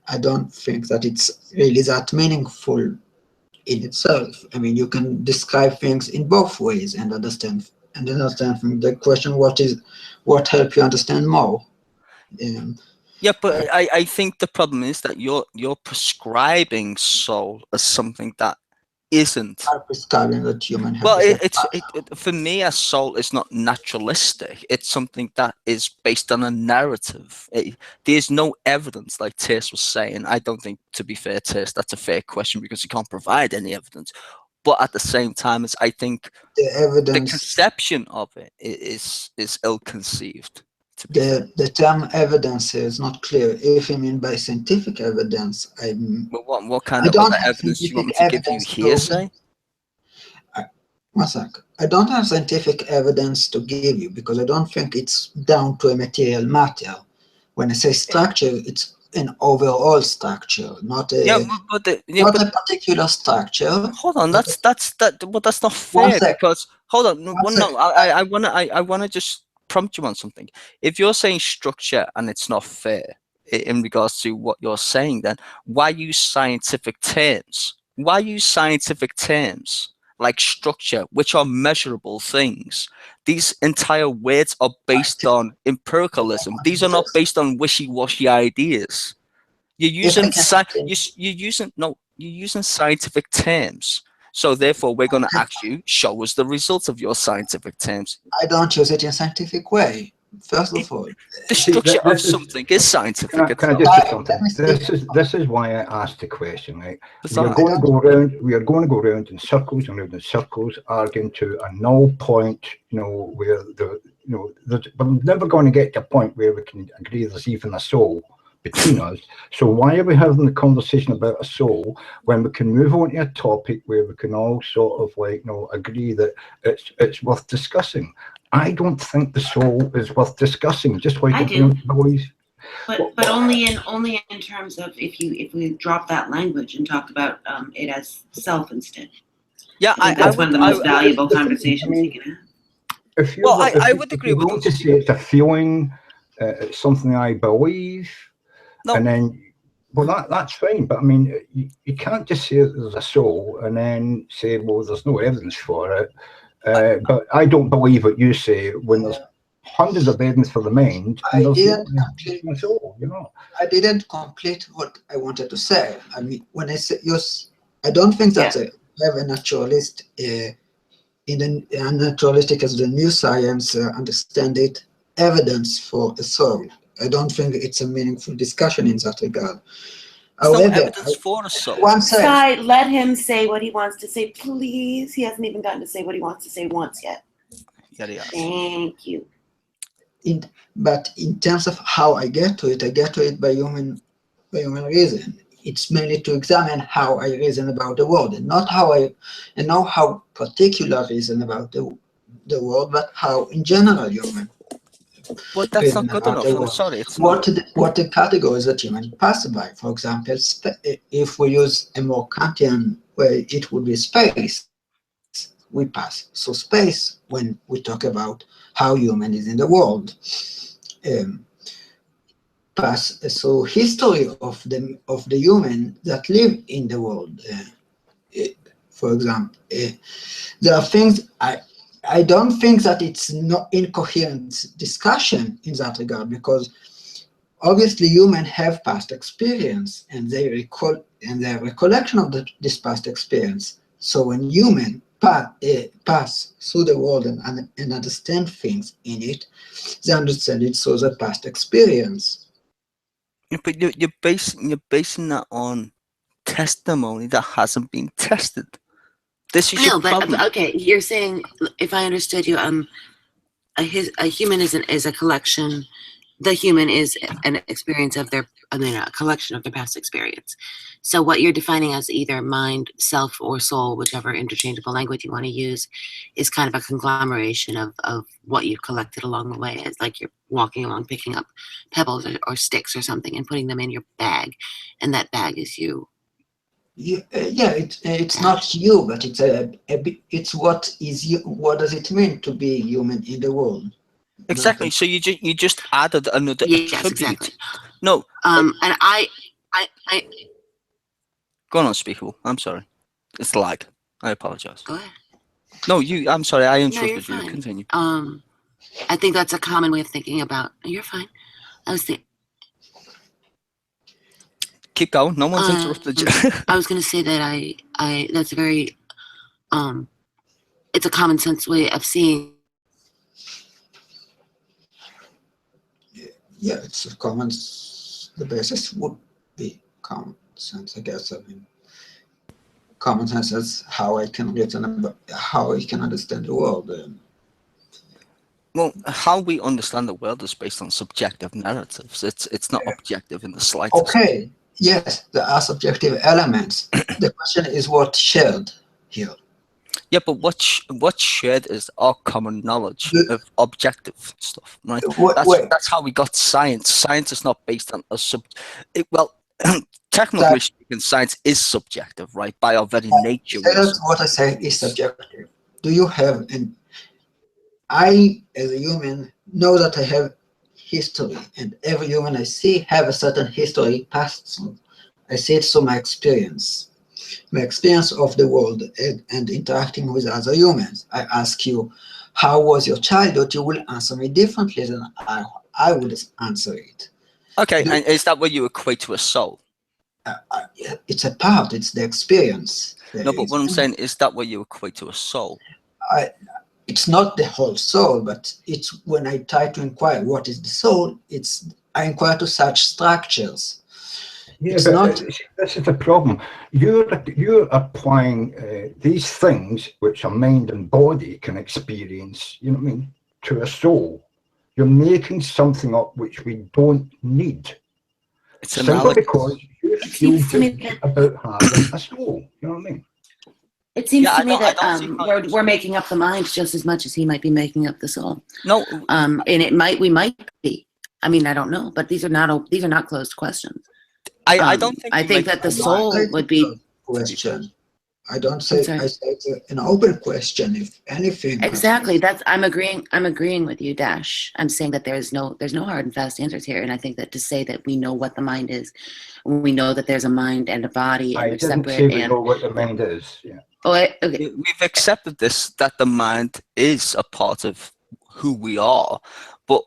I don't think that it's really that meaningful in itself. I mean, you can describe things in both ways and understand from the question what help you understand more. Yeah, but I think the problem is that you're prescribing soul as something that isn't. Are prescribing that human have Well, the same for me, a soul is not naturalistic. It's something that is based on a narrative. There's no evidence, like Tish was saying. I don't think, to be fair, Tish, that's a fair question because you can't provide any evidence. But at the same time, I think the evidence. the conception of it is ill-conceived. The term evidence is not clear. If you mean by scientific evidence, what kind of other evidence do you want me to give you? Hearsay? One sec. I don't have scientific evidence to give you because I don't think it's down to a material matter. When I say structure, it's an overall structure, not a a particular structure. Hold on, that's not fair because hold on, I wanna just prompt you on something. If you're saying structure and it's not fair, in regards to what you're saying, then why use scientific terms? Why use scientific terms like structure, which are measurable things? These entire words are based on empiricalism. These are not based on wishy-washy ideas. You're using you're using scientific terms. So therefore, we're going to ask you, show us the results of your scientific terms. I don't use it in a scientific way. First of all, The structure of something is scientific. Can I just say something? This is why I asked the question, right? We are going to go around in circles and around in circles, arguing to a null point, where we're never going to get to a point where we can agree there's even a soul between us. So why are we having the conversation about a soul when we can move on to a topic where we can all sort of agree that it's worth discussing? I don't think the soul is worth discussing, just like I do. Believe. But only in terms of if we drop that language and talked about it as self instead. Yeah, I think that's one of the most valuable conversations you can have. I would agree with them. To say it's a feeling, it's something I believe, and then, that's fine. But I mean, you can't just say there's a soul and then say, well, there's no evidence for it. But I don't believe what you say when there's hundreds of evidence for the mind. I didn't complete what I wanted to say. I mean, when I say yes, I don't think that I have a naturalist in the naturalistic as the new science understand it, evidence for a soul. I don't think it's a meaningful discussion in that regard. However, no evidence for a soul. Let him say what he wants to say, please. He hasn't even gotten to say what he wants to say once yet. Thank you. But in terms of how I get to it by human reason. It's mainly to examine how I reason about the world, and not how particular reason about the world, but how in general human. But that's not good enough. I'm sorry. What the categories that human pass by. For example, if we use a more Kantian way, it would be space. We pass. So space, when we talk about how human is in the world, pass. So history of the human that live in the world. For example, there are things I don't think that it's not incoherent discussion in that regard, because obviously humans have past experience and they recall and their recollection of this past experience. So when humans pass through the world and understand things in it, they understand it through the past experience. But you're basing that on testimony that hasn't been tested. This is your problem. Okay, you're saying, if I understood you, a human is a collection. The human is an experience of a collection of their past experience. So what you're defining as either mind, self, or soul, whichever interchangeable language you want to use, is kind of a conglomeration of what you've collected along the way. It's like you're walking along, picking up pebbles or sticks or something and putting them in your bag, and that bag is you. It's not you, but it's what is you. What does it mean to be human in the world? Exactly. So you just added another attribute. Exactly. No. And I go on, unspeakable. I'm sorry. It's lag. I apologize. Go ahead. No, I'm sorry. I interrupted you. Fine. Continue. I think that's a common way of thinking about. You're fine. I was thinking. Keep going. No one's interrupted you. I was going to say that I that's a very it's a common sense way of seeing. Yeah, it's a common. The basis would be common sense, I guess. I mean, common sense is how I can reason about how I can understand the world. Well, how we understand the world is based on subjective narratives. It's not objective in the slightest. Okay. Yes, there are subjective elements. The question is what's shared here. Yeah, but what's shared is our common knowledge of objective stuff, right? That's how we got science. Science is not based on a technically speaking, science is subjective, right? By our very nature. That's what I say is subjective. Do you have I, as a human, know that I have history, and every human I see have a certain history passed through. I see it through my experience of the world and interacting with other humans. I ask you, how was your childhood? You will answer me differently than I would answer it. Okay, and is that what you equate to a soul? It's a part, it's the experience. No, but what I'm saying, is that what you equate to a soul? It's not the whole soul, but it's when I try to inquire what is the soul, I inquire to such structures. Yeah, It's but not. this is the problem. You're applying these things which a mind and body can experience, you know what I mean, to a soul. You're making something up which we don't need. It's Simply because you feel seems to me good about having a soul. You know what I mean? It seems Yeah, to me that I don't see we're making up the mind just as much as he might be making up the soul. No, And we might be. I mean, I don't know, but these are not closed questions. I don't think. I think that the soul would be question. I don't say. I say it's an open question. If anything. Exactly. I'm agreeing with you, Dash. I'm saying that there's no hard and fast answers here, and I think that to say that we know what the mind is, we know that there's a mind and a body, and I they're didn't separate. say we know what the mind is. Yeah. Oh, okay. We've accepted this, that the mind is a part of who we are, but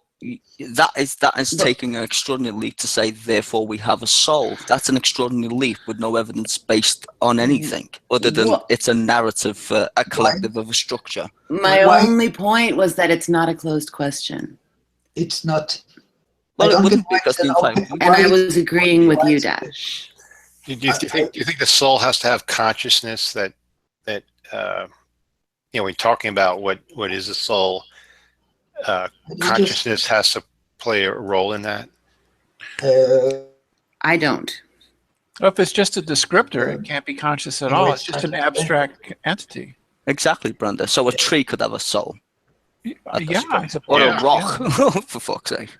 that is taking an extraordinary leap to say, therefore we have a soul. That's an extraordinary leap with no evidence based on anything other than it's a narrative, a collective of a structure. My only point was that it's not a closed question. It's not. Well, it wouldn't be because the entire. And I was agreeing with you, Dash. Do you think the soul has to have consciousness that when talking about what is a soul, consciousness has to play a role in that? I don't. Well, if it's just a descriptor, it can't be conscious at all. It's just an abstract entity. Exactly, Brenda. So a tree could have a soul. Yeah, I suppose. Or a rock, for fuck's sake.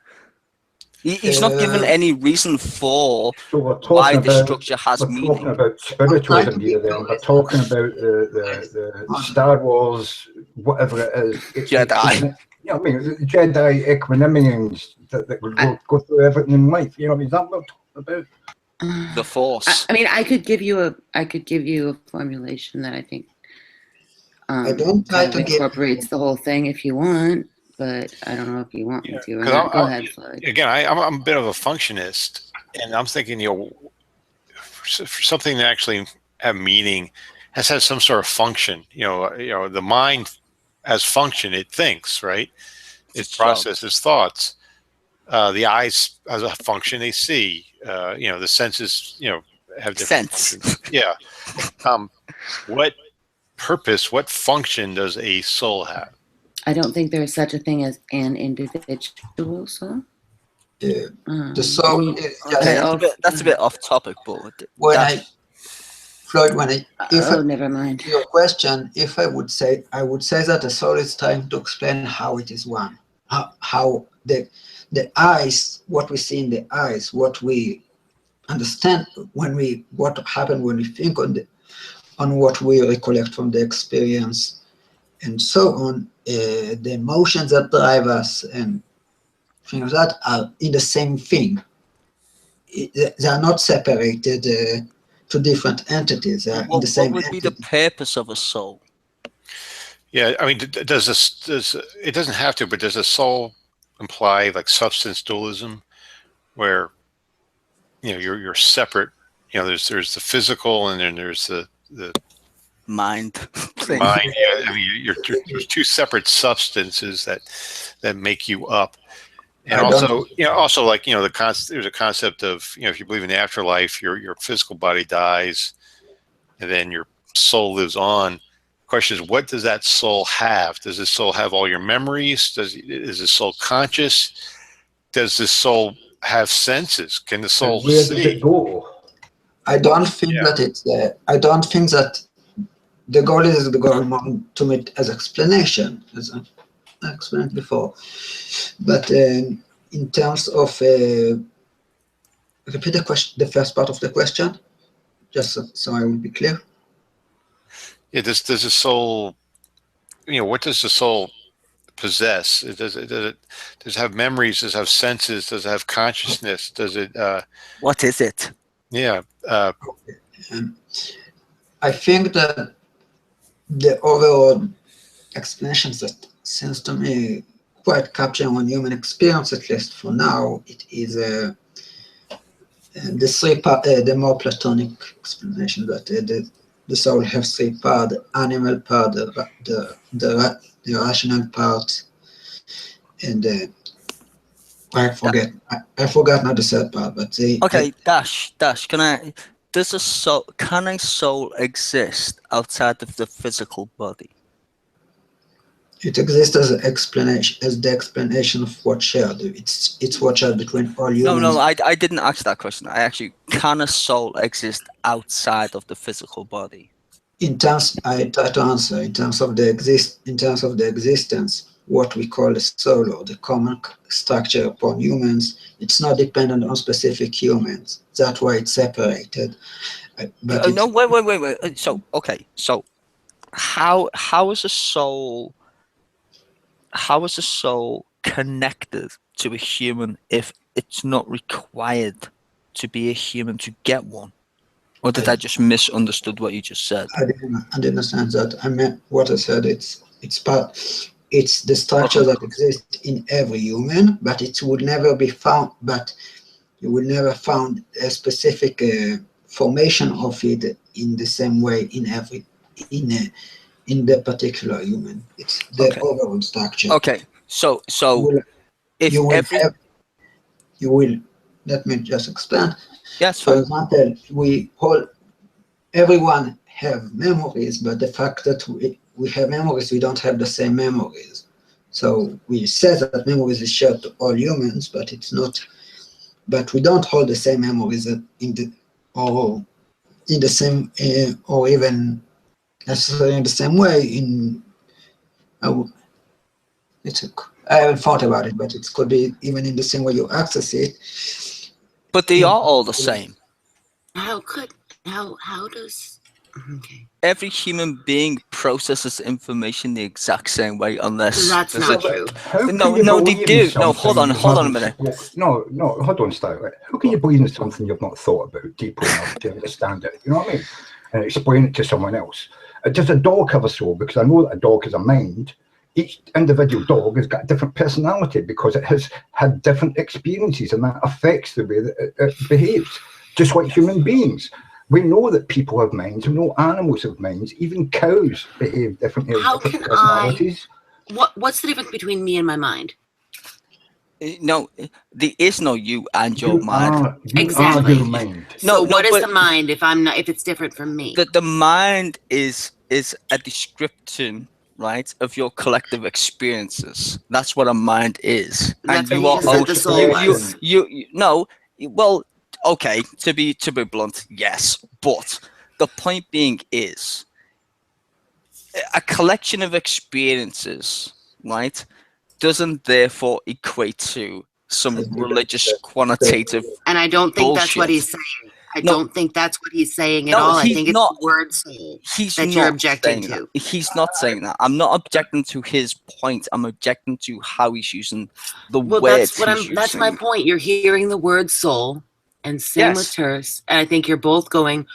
He's not given any reason for why the structure has meaning. We're talking about spiritualism here then. We're talking about the Star Wars, whatever it is. Jedi. You know what I mean? The Jedi equanimity that would go through everything in life. You know what I mean? Is that what we're talking about? The Force. I mean, I could give you a formulation that I think I don't try to incorporates the whole thing if you want. But I don't know if you want me to. Go ahead, Floyd. Again, I'm a bit of a functionist, and I'm thinking, for something to actually have meaning, has had some sort of function. The mind has function; it thinks, right? It processes thoughts. The eyes has a function; they see. The senses, have different functions. Yeah. What purpose? What function does a soul have? I don't think there is such a thing as an individual soul. The soul is that's a bit off topic, but Floyd, never mind. Your question, if I would say that the soul is trying to explain how it is one, how the eyes, what we see in the eyes, what we understand what happened when we think on what we recollect from the experience, and so on. The emotions that drive us and things like that are in the same thing. They are not separated to different entities. They are in the same What would be the purpose of a soul? Yeah, I mean, it doesn't have to, but does a soul imply like substance dualism, where you're separate? There's the physical, and then there's the mind. Mind. Yeah, I mean, there's two separate substances that make you up, and also like there's a concept of if you believe in the afterlife, your physical body dies, and then your soul lives on. The question is, what does that soul have? Does the soul have all your memories? Is the soul conscious? Does the soul have senses? Can the soul see? Where does it go? I don't think that I don't think that the goal is the goal to meet as explanation, as I explained before. But in terms of repeat the question, the first part of the question, just so I will be clear. Yeah, does the soul? What does the soul possess? Does it have memories? Does it have senses? Does it have consciousness? Does it? What is it? Yeah. I think that the overall explanations that seems to me quite capturing on human experience, at least for now, it is the more platonic explanation that the soul has three parts: the animal part, the rational part, and I forgot not the third part, but Okay, Dash. Can a soul exist outside of the physical body? it exists as an explanation, as the explanation of what's shared. It's what's shared between all humans. No, I didn't ask that question. I actually, can a soul exist outside of the physical body? I try to answer in terms of the existence, what we call the soul or the common structure upon humans. It's not dependent on specific humans. That's why it's separated. But No, wait. So okay, so how is a soul connected to a human if it's not required to be a human to get one? Or did I just misunderstood what you just said? I didn't understand that. I meant what I said. It's the structure that exists in every human, but it would never be found. But you will never found a specific formation of it in the same way in the particular human. It's the overall structure. Okay, so you will let me just expand. Yes. For example, everyone have memories, but the fact that we have memories, we don't have the same memories. So we say that memories is shared to all humans, but it's not. But we don't hold the same memories in the same or even necessarily in the same way. I haven't thought about it, but it could be even in the same way you access it. But they are all the same. How does every human being processes information the exact same way, unless that's not true. No, they do. No, hold on a minute. No, hold on, Styler. How can you believe in something you've not thought about deeply enough to understand it? You know what I mean? And explain it to someone else. Does a dog have a soul? Because I know that a dog has a mind. Each individual dog has got a different personality because it has had different experiences, and that affects the way that it behaves. Just like human beings. We know that people have minds. We know animals have minds. Even cows behave differently. How different can personalities. What's the difference between me and my mind? No, there is no you and your mind. Exactly. Your mind. So what is the mind if it's different from me? The mind is a description, right, of your collective experiences. That's what a mind is. That's and what you just said the soul was. No, well, okay, to be blunt, yes, but the point being is a collection of experiences, right, doesn't therefore equate to some religious quantitative and I don't think bullshit. That's what he's saying. I don't think that's what he's saying at all. I think it's the word soul that you're objecting to. He's not saying that. I'm not objecting to his point. I'm objecting to how he's using the words. That's my point. You're hearing the word soul, and same with terse, and I think you're both going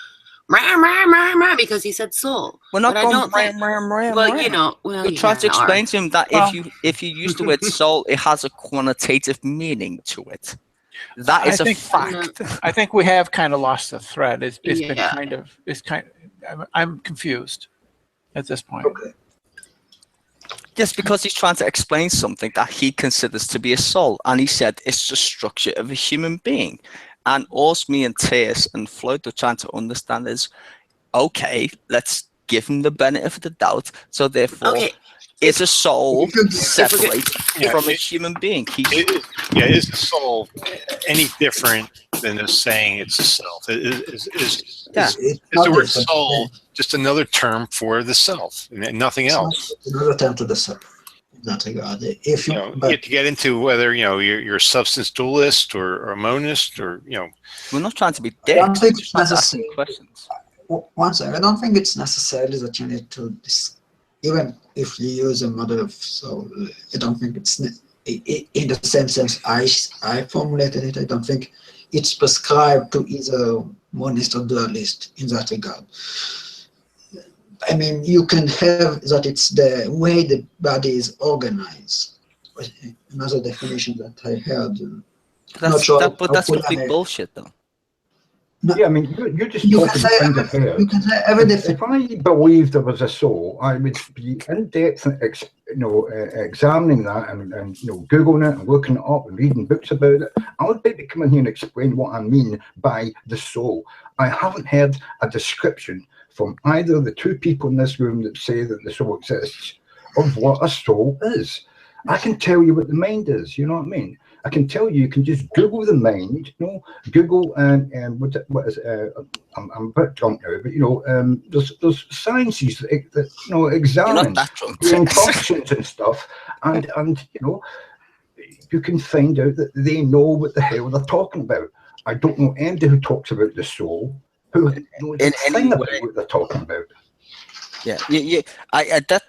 rah, rah, rah, rah, because he said soul. We're not going rah. Well, you're trying to explain to him that if you use the word soul, it has a quantitative meaning to it. That is a fact. I think we have kind of lost the thread. It's been I'm confused at this point. Okay. Yes, because he's trying to explain something that he considers to be a soul, and he said it's the structure of a human being. And all me and Trey and Floyd are trying to understand is, okay, let's give him the benefit of the doubt. So therefore, is a soul separate from a human being? Is the soul any different than just saying it's a self? Is the word soul just another term for the self and nothing else? Another term to the self. Nothing other. If you have to get into whether you're a substance dualist or a monist, or we're not trying to be dicks. I don't think it's necessary. Questions. One second. I don't think it's necessarily that you need to even if you use a model of soul, I don't think it's in the same sense I formulated it. I don't think it's prescribed to either monist or dualist in that regard. I mean, you can have that it's the way the body is organized. Another definition that I heard. But that's complete bullshit, though. No, Yeah, I mean, you're just you talking things I've heard. You can say every If I believed there was a soul, I would be in depth, examining that and Googling it and looking it up and reading books about it. I would maybe come in here and explain what I mean by the soul. I haven't heard a description from either of the two people in this room that say that the soul exists of what a soul is. I can tell you what the mind is, you know what I mean? I can tell you can just Google the mind, Google and what is I'm a bit drunk now, but there's sciences that examine brain functions and stuff, and you can find out that they know what the hell they're talking about. I don't know anybody who talks about the soul who knows anything about what they're talking about. Yeah.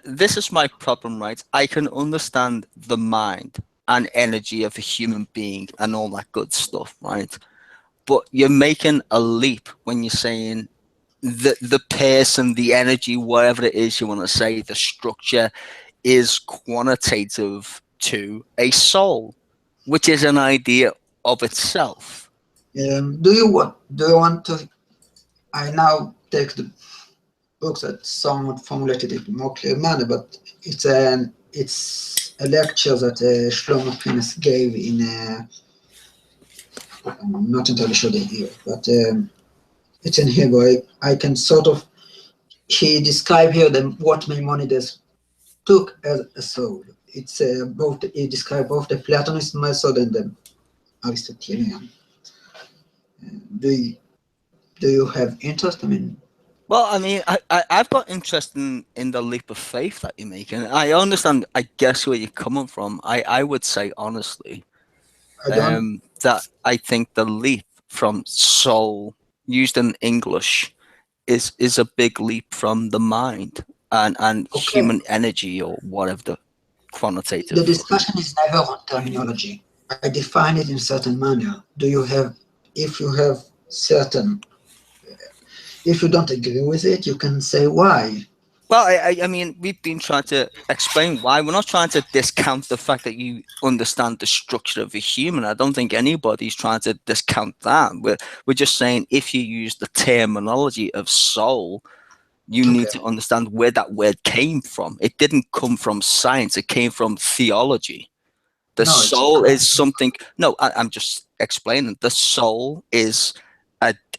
This is my problem, right? I can understand the mind and energy of a human being and all that good stuff, right? But you're making a leap when you're saying the person, the energy, whatever it is you want to say, the structure is quantitative to a soul, which is an idea of itself. Do you want to? I now take the books that somewhat formulated it in a more clear manner, but it's a lecture that Shlomo Pines gave in I'm not entirely sure the year, but it's in Hebrew. I can sort of, he described here what Maimonides took as a soul. It's he described both the Platonist method and the Aristotelian. Do you have interest? I mean, well, I mean, I've got interest in the leap of faith that you're making. I understand, I guess, where you're coming from. I would say, honestly, that I think the leap from soul, used in English, is a big leap from the mind and human energy, or whatever the quantitative. The discussion is never on terminology. I define it in a certain manner. If you don't agree with it, you can say why. Well, I mean, we've been trying to explain why. We're not trying to discount the fact that you understand the structure of a human. I don't think anybody's trying to discount that. We're just saying, if you use the terminology of soul, you need to understand where that word came from. It didn't come from science. It came from theology. The soul is something. No, I'm just explaining. The soul is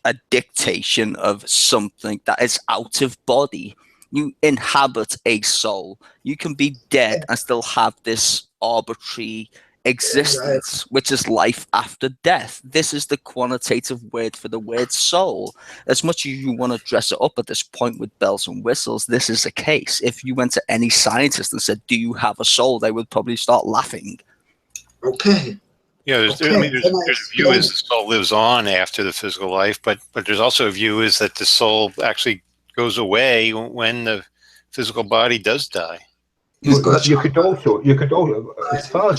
a dictation of something that is out of body. You inhabit a soul. You can be dead and still have this arbitrary existence, which is life after death. This is the quantitative word for the word soul. As much as you want to dress it up at this point with bells and whistles, this is the case. If you went to any scientist and said, "Do you have a soul?" they would probably start laughing. Okay. Yeah, there's a view is the soul lives on after the physical life, but there's also a view is that the soul actually goes away when the physical body does die. You could also, as far as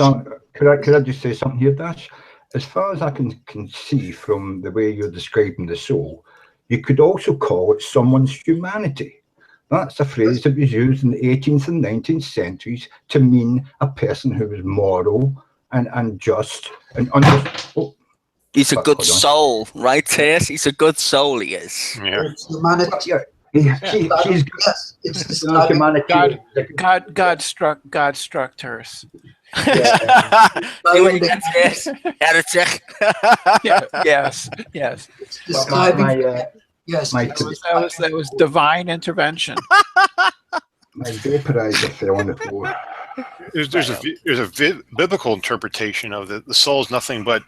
could I just say something here, Dash? As far as I can see from the way you're describing the soul, you could also call it someone's humanity. That's a phrase that was used in the 18th and 19th centuries to mean a person who was moral and just and he's a good soul, right, Tess? He's a good soul, he is. Yeah. Humanity. It's humanity. God struck terse. Heretic. Yes. It's describing. Yes, that was divine intervention. My vaporizer fell on the floor. There's a biblical interpretation of the soul is nothing but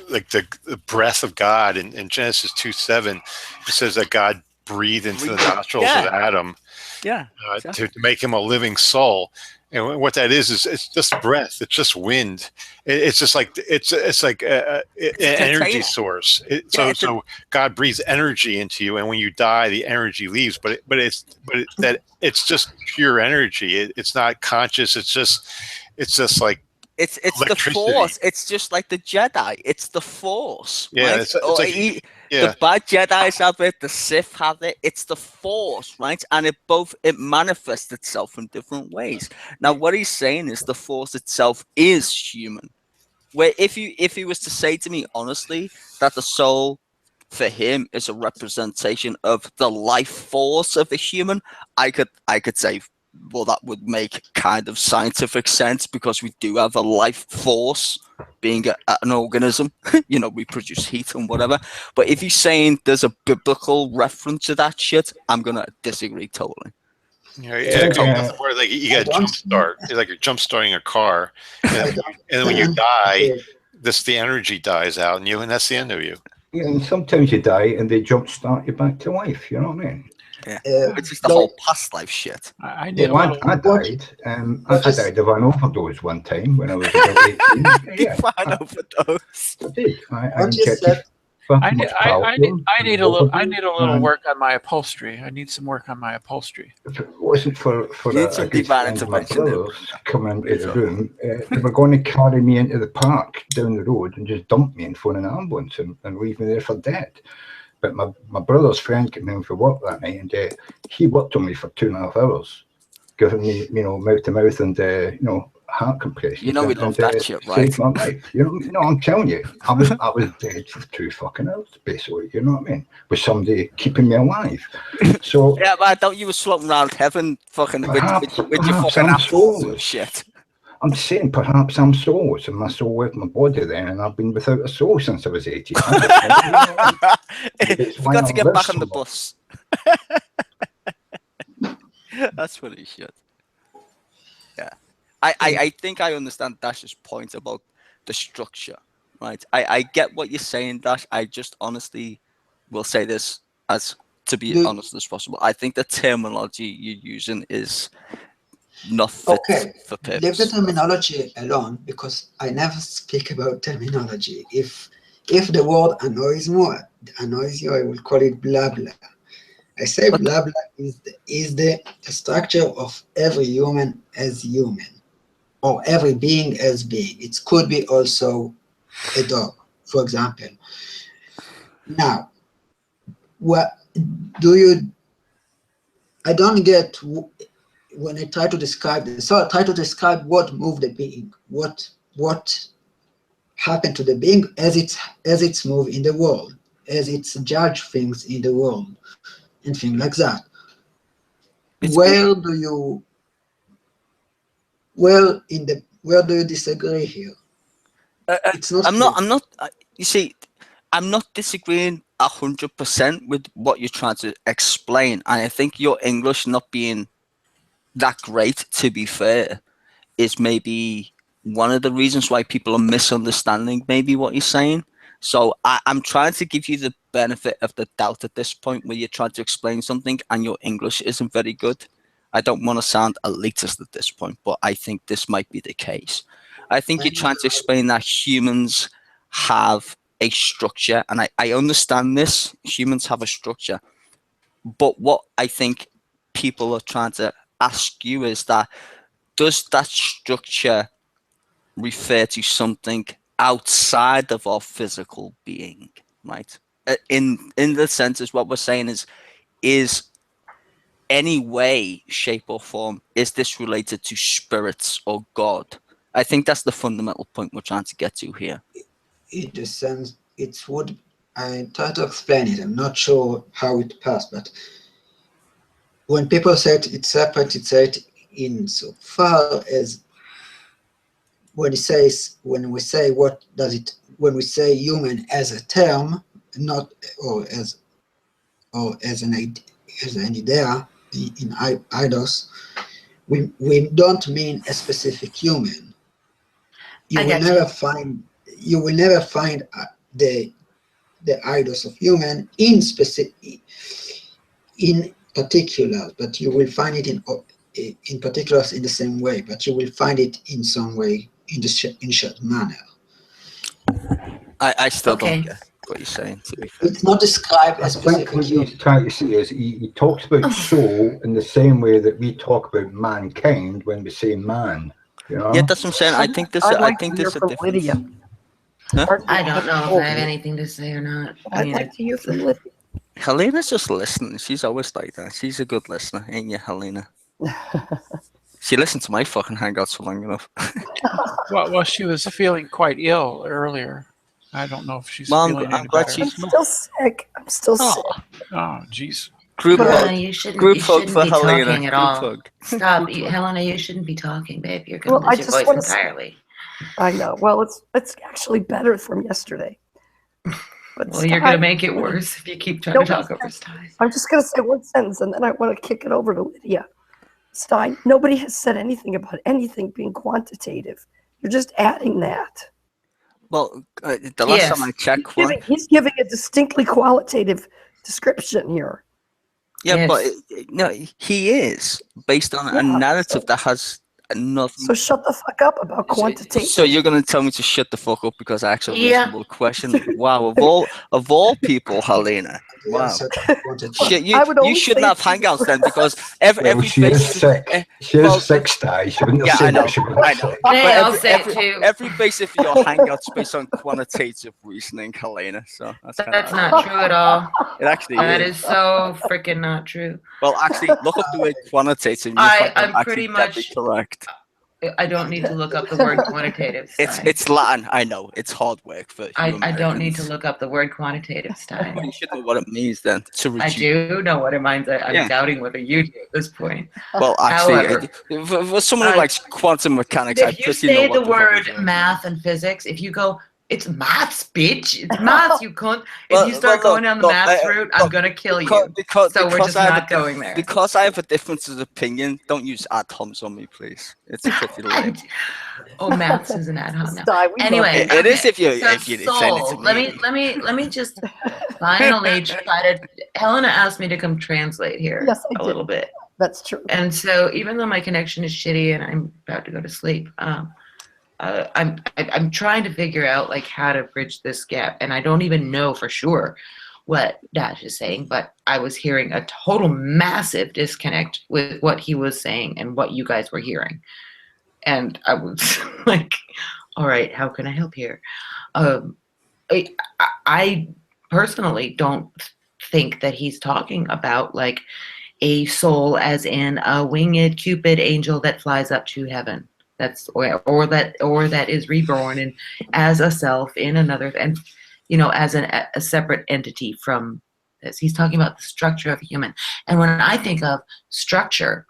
like the breath of God. In Genesis 2:7, it says that God breathed into the nostrils of Adam, exactly. to make him a living soul. And what that is it's just breath. It's just wind. It's just like it's like an energy source. So God breathes energy into you, and when you die, the energy leaves. But it's just pure energy. It's not conscious. It's just like it's the Force. It's just like the Jedi. It's the Force, yeah, right? The bad Jedi's have it. The Sith have it. It's the Force, right? And it manifests itself in different ways. Now, what he's saying is the Force itself is human. Where if he was to say to me honestly that the soul for him is a representation of the life force of a human, I could say, well, that would make kind of scientific sense because we do have a life force being an organism. We produce heat and whatever. But if he's saying there's a biblical reference to that shit, I'm gonna disagree totally. Nothing more like you got to jump start. It's like you're jump starting a car, and then when you die, the energy dies out, and that's the end of you. Yeah, and sometimes you die, and they jump start you back to life. You know what I mean? Yeah, it's just the whole past life shit. I died. I died of an overdose one time when I was about 18. Divine overdose. I did. I injected. I need a little work on my upholstery. I need some work on my upholstery. If it wasn't for a good friend of my brothers coming into the room, they were going to carry me into the park down the road and just dump me and phone an ambulance and leave me there for dead. But my brother's friend came in for work that night, and he worked on me for 2.5 hours, giving me mouth to mouth and heart compression. We love that shit, right? Saved my life. No, I'm telling you, I was dead for 2 fucking hours, basically. You know what I mean? With somebody keeping me alive. So yeah, but don't you was floating around heaven, fucking with your fucking apples and shit. I'm saying perhaps I'm soulless and my soul left my body then, and I've been without a soul since I was 18. Forgot to get back on the bus. That's funny shit. Yeah. I think I understand Dash's point about the structure, right? I get what you're saying, Dash. I just honestly will say this as to be honest as possible. I think the terminology you're using is not fit for purpose. Leave the terminology alone, because I never speak about terminology. If the word annoys you, I will call it blah blah. I say blah blah is the structure of every human as human, or every being as being. It could be also a dog, for example. Now, what do you? I don't get. When I try to describe this, so I try to describe what moved the being, what happened to the being as it's moved in the world, as it's judged things in the world, and things like that. Where do you disagree here? It's not. I'm not. You see, I'm not disagreeing 100% with what you're trying to explain, and I think your English not being that great, to be fair, is maybe one of the reasons why people are misunderstanding maybe what you're saying. So I'm trying to give you the benefit of the doubt at this point where you're trying to explain something and your English isn't very good. I don't want to sound elitist at this point, but I think this might be the case. I think you're trying to explain that humans have a structure, and I understand this. Humans have a structure. But what I think people are trying to ask you is that, does that structure refer to something outside of our physical being, right? In the sense is what we're saying is any way, shape or form, is this related to spirits or God? I think that's the fundamental point we're trying to get to here. In the sense, I try to explain it. I'm not sure how it passed, but when people said it's separate, it's said in so far as when we say human as a term, not as an idea in IDOS, we don't mean a specific human. You will never find the IDOS of human in particular, but you will find it in particular in the same way, but you will find it in some way in the in shared manner. I still Okay. don't get what you're saying, to be fair. It's not described I as think specific what human. he's trying to say is he talks about soul in the same way that we talk about mankind when we say man. You know? Yeah, that's what I'm saying. I think there's I'd I like think to hear there's a from difference. Lydia. Huh? I don't know if I have anything to say or not. I I'd mean, like to hear from Lydia. Helena's just listening. She's always like that. She's a good listener, ain't you, Helena? She listened to my fucking hangouts for long enough. Well, she was feeling quite ill earlier. I don't know if she's Well, feeling I'm any glad better. I'm she's still sick. I'm still sick. oh, Oh, jeez. group But, hug. Helena, you shouldn't. Group You hug shouldn't for be Helena. talking at Group all. hug. Stop, Group hug. Helena. You shouldn't be talking, babe. You're gonna well, I lose your just voice want to say, entirely. I know. Well, it's actually better from yesterday. But Well, you're gonna Stein- make it worse if you keep trying to Nobody's talk over Stein. I'm just going to say one sentence, and then I want to kick it over to Lydia. Stein, nobody has said anything about anything being quantitative. You're just adding that. Well, the last time I checked, one. He's giving a distinctly qualitative description here. Yeah, Yes. but no, he is based on a Yeah, narrative so- that has nothing. So shut the fuck up about quantitative. So you're gonna tell me to shut the fuck up because I asked a Yeah. reasonable question? Wow, of all people, Helena. The Wow. answer quantitative. Shit, I would you only shouldn't say have it to you. hangouts then because every She is basic sick. She is well, sick, Sty. She wouldn't yeah, have I said know, that she was I know. sick. But Hey, I'll say it too. every basic of your hangouts based on quantitative reasoning, Helena. So That's not true at all. It actually That is. is so freaking not true. Well, actually, look up the word quantitative. And you'll find I'm I'm pretty actually deadly much- correct. I don't need to look up the word quantitative. Stein. It's Latin. I know. It's hard work for you I don't need to Americans. look up the word quantitative, Stein. Well, you should know what it means then. To I reduce. do know what it means. I'm Yeah. doubting whether you do at this point. Well, actually, However, for someone who likes quantum mechanics, I If you pretty say know what the fuck word is going math and physics, if you go, it's maths, bitch. It's maths, you cunt. Well, If you start well, going down the look, maths route, I'm going to kill you. Because So we're just I have not going there. Because I have a difference of opinion, don't use ad homs on me, please. It's pretty lame. Oh, maths is an ad hoc now. Stein, we love Anyway, It- it is okay, if you so if you send it to soul. me. Let me just finally try to. Helena asked me to come translate here Yes, I a did. little bit. That's true. And so, even though my connection is shitty and I'm about to go to sleep, I'm trying to figure out like how to bridge this gap, and I don't even know for sure what Dash is saying, but I was hearing a total massive disconnect with what he was saying and what you guys were hearing, and I was like, "All right, how can I help here?" I personally don't think that he's talking about like a soul as in a winged Cupid angel that flies up to heaven. That's or that is reborn and as a self in another, and as a separate entity from this. He's talking about the structure of a human. And when I think of structure,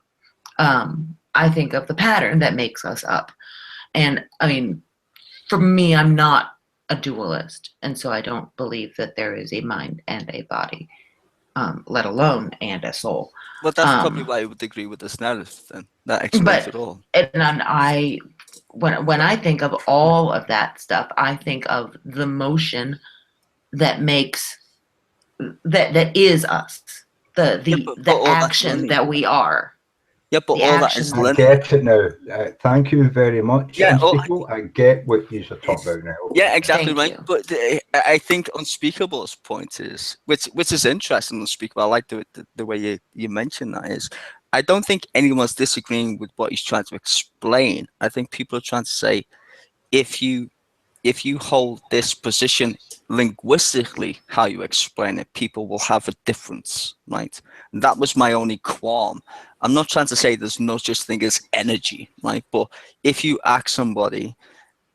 I think of the pattern that makes us up. And I mean, for me, I'm not a dualist, and so I don't believe that there is a mind and a body, let alone and a soul. But that's probably why I would agree with this narrative then. That explains it all. And when I think of all of that stuff, I think of the motion that makes that is us, the all that's action linear. that we are. Yeah, but The all that action- is I linear. get it now. Thank you very much. Yeah, Unspeakable. I get what you're talking about now. Yeah, exactly Thank right. you. But I think Unspeakable's point is, which is interesting. Unspeakable. I like the way you mentioned that is. I don't think anyone's disagreeing with what he's trying to explain. I think people are trying to say, if you hold this position linguistically, how you explain it, people will have a difference, right? And that was my only qualm. I'm not trying to say there's no such thing as energy, right? But if you ask somebody,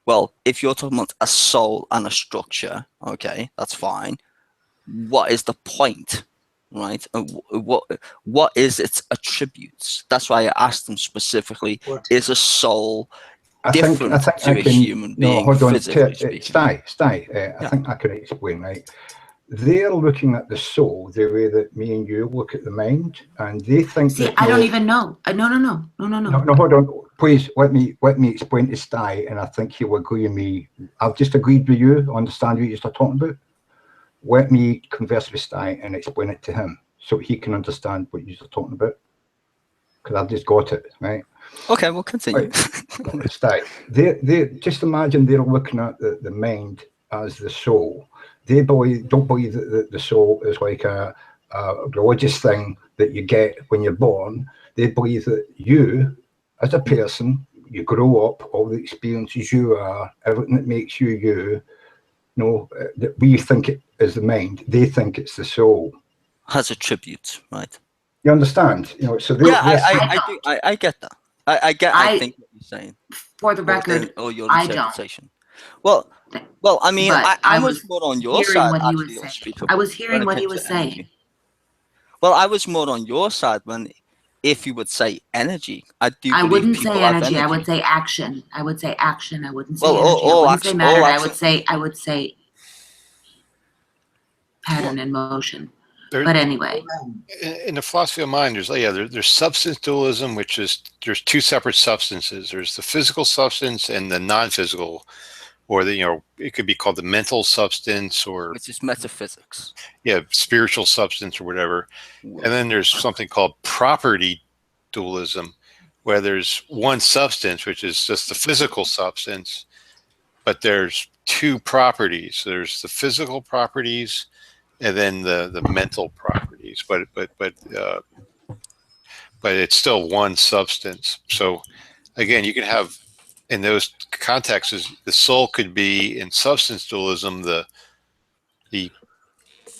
well, if you're talking about a soul and a structure, okay, that's fine. What is the point, right? And what is its attributes? That's why I asked them specifically: is a soul different to a human being? Hold on. Physically speaking? Sty. I think I can explain, right? They're looking at the soul the way that me and you look at the mind, and they think See, that I don't even know. No. No, hold on. Please let me explain to Sty, and I think he'll agree with me. I've just agreed with you, understand what you're talking about. Let me converse with Sty and explain it to him so he can understand what you're talking about. because I've just got it, right? Okay, we'll continue. Right. They just imagine they're looking at the mind as the soul. They don't believe that the soul is like a religious thing that you get when you're born. They believe that you, as a person, you grow up, all the experiences you are, everything that makes you you, that we think it is the mind. They think it's the soul. Has attributes, right? You understand? So I get that. I think what you're saying. For the record, or your I don't. interpretation. Well, I mean, I was more on your side. What he was saying. I was hearing what he was saying. Well, I was more on your side if you would say energy. I wouldn't people say have energy. I would say action. I wouldn't say energy. I wouldn't say matter. I would say pattern and motion. But anyway, in the philosophy of mind, there's substance dualism, which is there's two separate substances. There's the physical substance and the non-physical, or it could be called the mental substance, or which is metaphysics. Yeah, spiritual substance or whatever. And then there's something called property dualism, where there's one substance, which is just the physical substance, but there's two properties. There's the physical properties and then the mental properties, but it's still one substance. So again, you can have, in those contexts, the soul could be, in substance dualism, the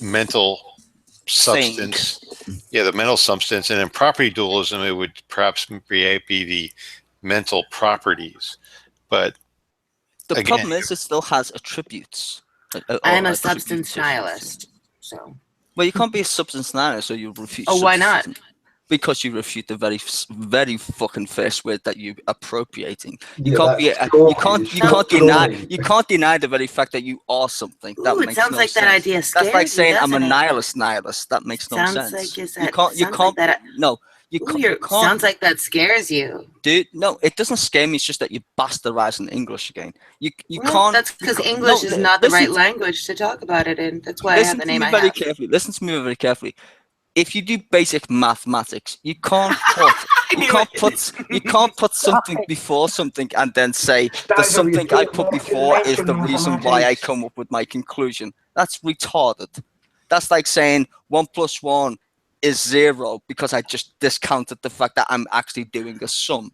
mental substance. Yeah, the mental substance. And in property dualism, it would perhaps be the mental properties. But the problem is it still has attributes. I'm a substance nihilist. So. Well, you can't be a substance nihilist, so you refute. Oh, why not? Because you refute the very fucking first word that you're appropriating. You can't deny the very fact that you are something. That makes no sounds like sense. that idea scares That's like saying I'm a it? nihilist. That makes no sense. Sounds like that scares you, dude. No, it doesn't scare me. It's just that you're bastardizing English again. You can't. That's because English is not the right language to talk about it in. That's why I have the name I have. Listen to me very carefully. If you do basic mathematics, you can't put something before something and then say the something I put before is the reason why I come up with my conclusion. That's retarded. That's like saying 1 + 1 is 0 because I just discounted the fact that I'm actually doing a sum.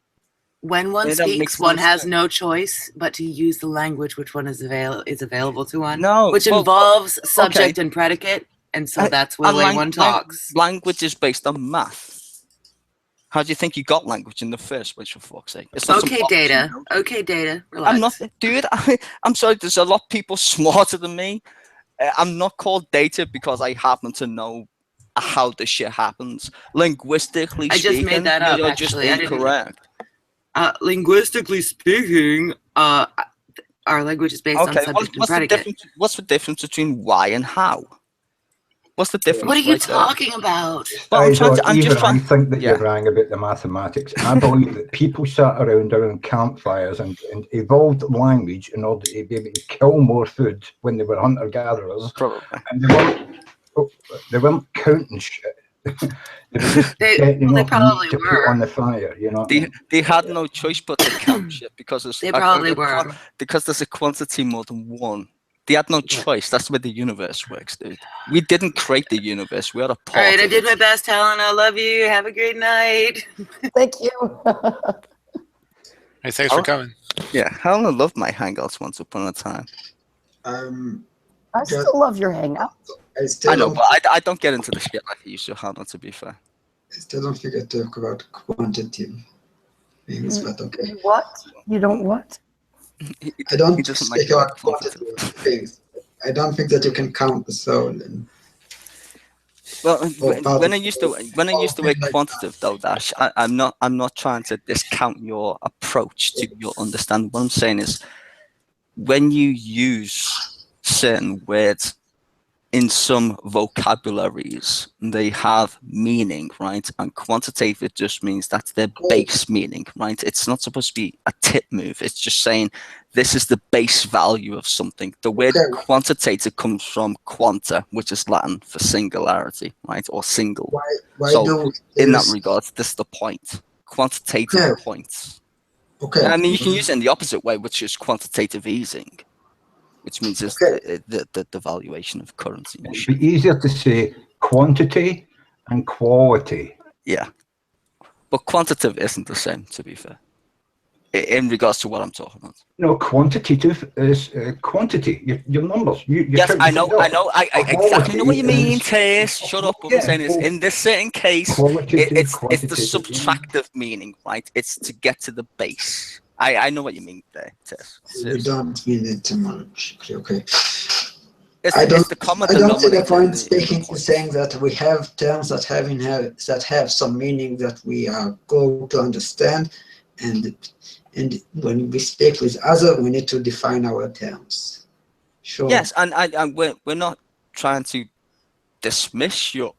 When one speaks, one has no choice but to use the language which one is available to one. No, which involves subject and predicate. And so that's the way one talks. Language is based on math. How do you think you got language in the first place, for fuck's sake? Okay, data. Okay, data. Relax. I'm not, dude. I'm sorry. There's a lot of people smarter than me. I'm not called data because I happen to know how the shit happens. Linguistically speaking, I just made that up. You're just incorrect. Linguistically speaking, our language is based on subject and predicate. What's the difference between why and how? What's the difference? What are you talking about? Well, I think that you're wrong about the mathematics. I believe that people sat around campfires and evolved language in order to be able to kill more food when they were hunter-gatherers. Probably. And they weren't counting shit. They probably to were put on the fire, They had no choice but to count shit because they probably were. Because there's a quantity more than one. They had no choice. That's the way the universe works, dude. We didn't create the universe. We are a part. All right, I did my best, Helen. I love you. Have a great night. Thank you. Hey, thanks for coming. Yeah, Helen loved my hangouts once upon a time. I still love your hangouts. I know, but I don't get into the shit like I used to, Helen, to be fair. I still don't forget to talk about quantitative things, but okay. What? You don't what? I don't speak about quantitative things. I don't think that you can count the soul. Well, when I used to work quantitative though, Dash, I'm not trying to discount your approach to your understanding. What I'm saying is, when you use certain words in some vocabularies, they have meaning, right? And quantitative just means that's their base meaning, right? It's not supposed to be a tip move. It's just saying this is the base value of something. The word quantitative comes from quanta, which is Latin for singularity, right? Or single. Why So do in that regard, this is the point. Quantitative points. Okay. I mean, you can use it in the opposite way, which is quantitative easing, which means it's the valuation of currency. It'd be easier to say quantity and quality. Yeah. But quantitative isn't the same, to be fair, in regards to what I'm talking about. No, quantitative is quantity. Your numbers. Yes, I know. I exactly know what you mean, Tace. Shut up. What I'm saying is, in this certain case, it's the subtractive meaning, right? It's to get to the base. I know what you mean there, Tace. We don't mean it too much. Okay. I don't see the point saying that we have terms that have some meaning that we are going to understand, and when we speak with others, we need to define our terms. Sure. Yes, and we're not trying to dismiss your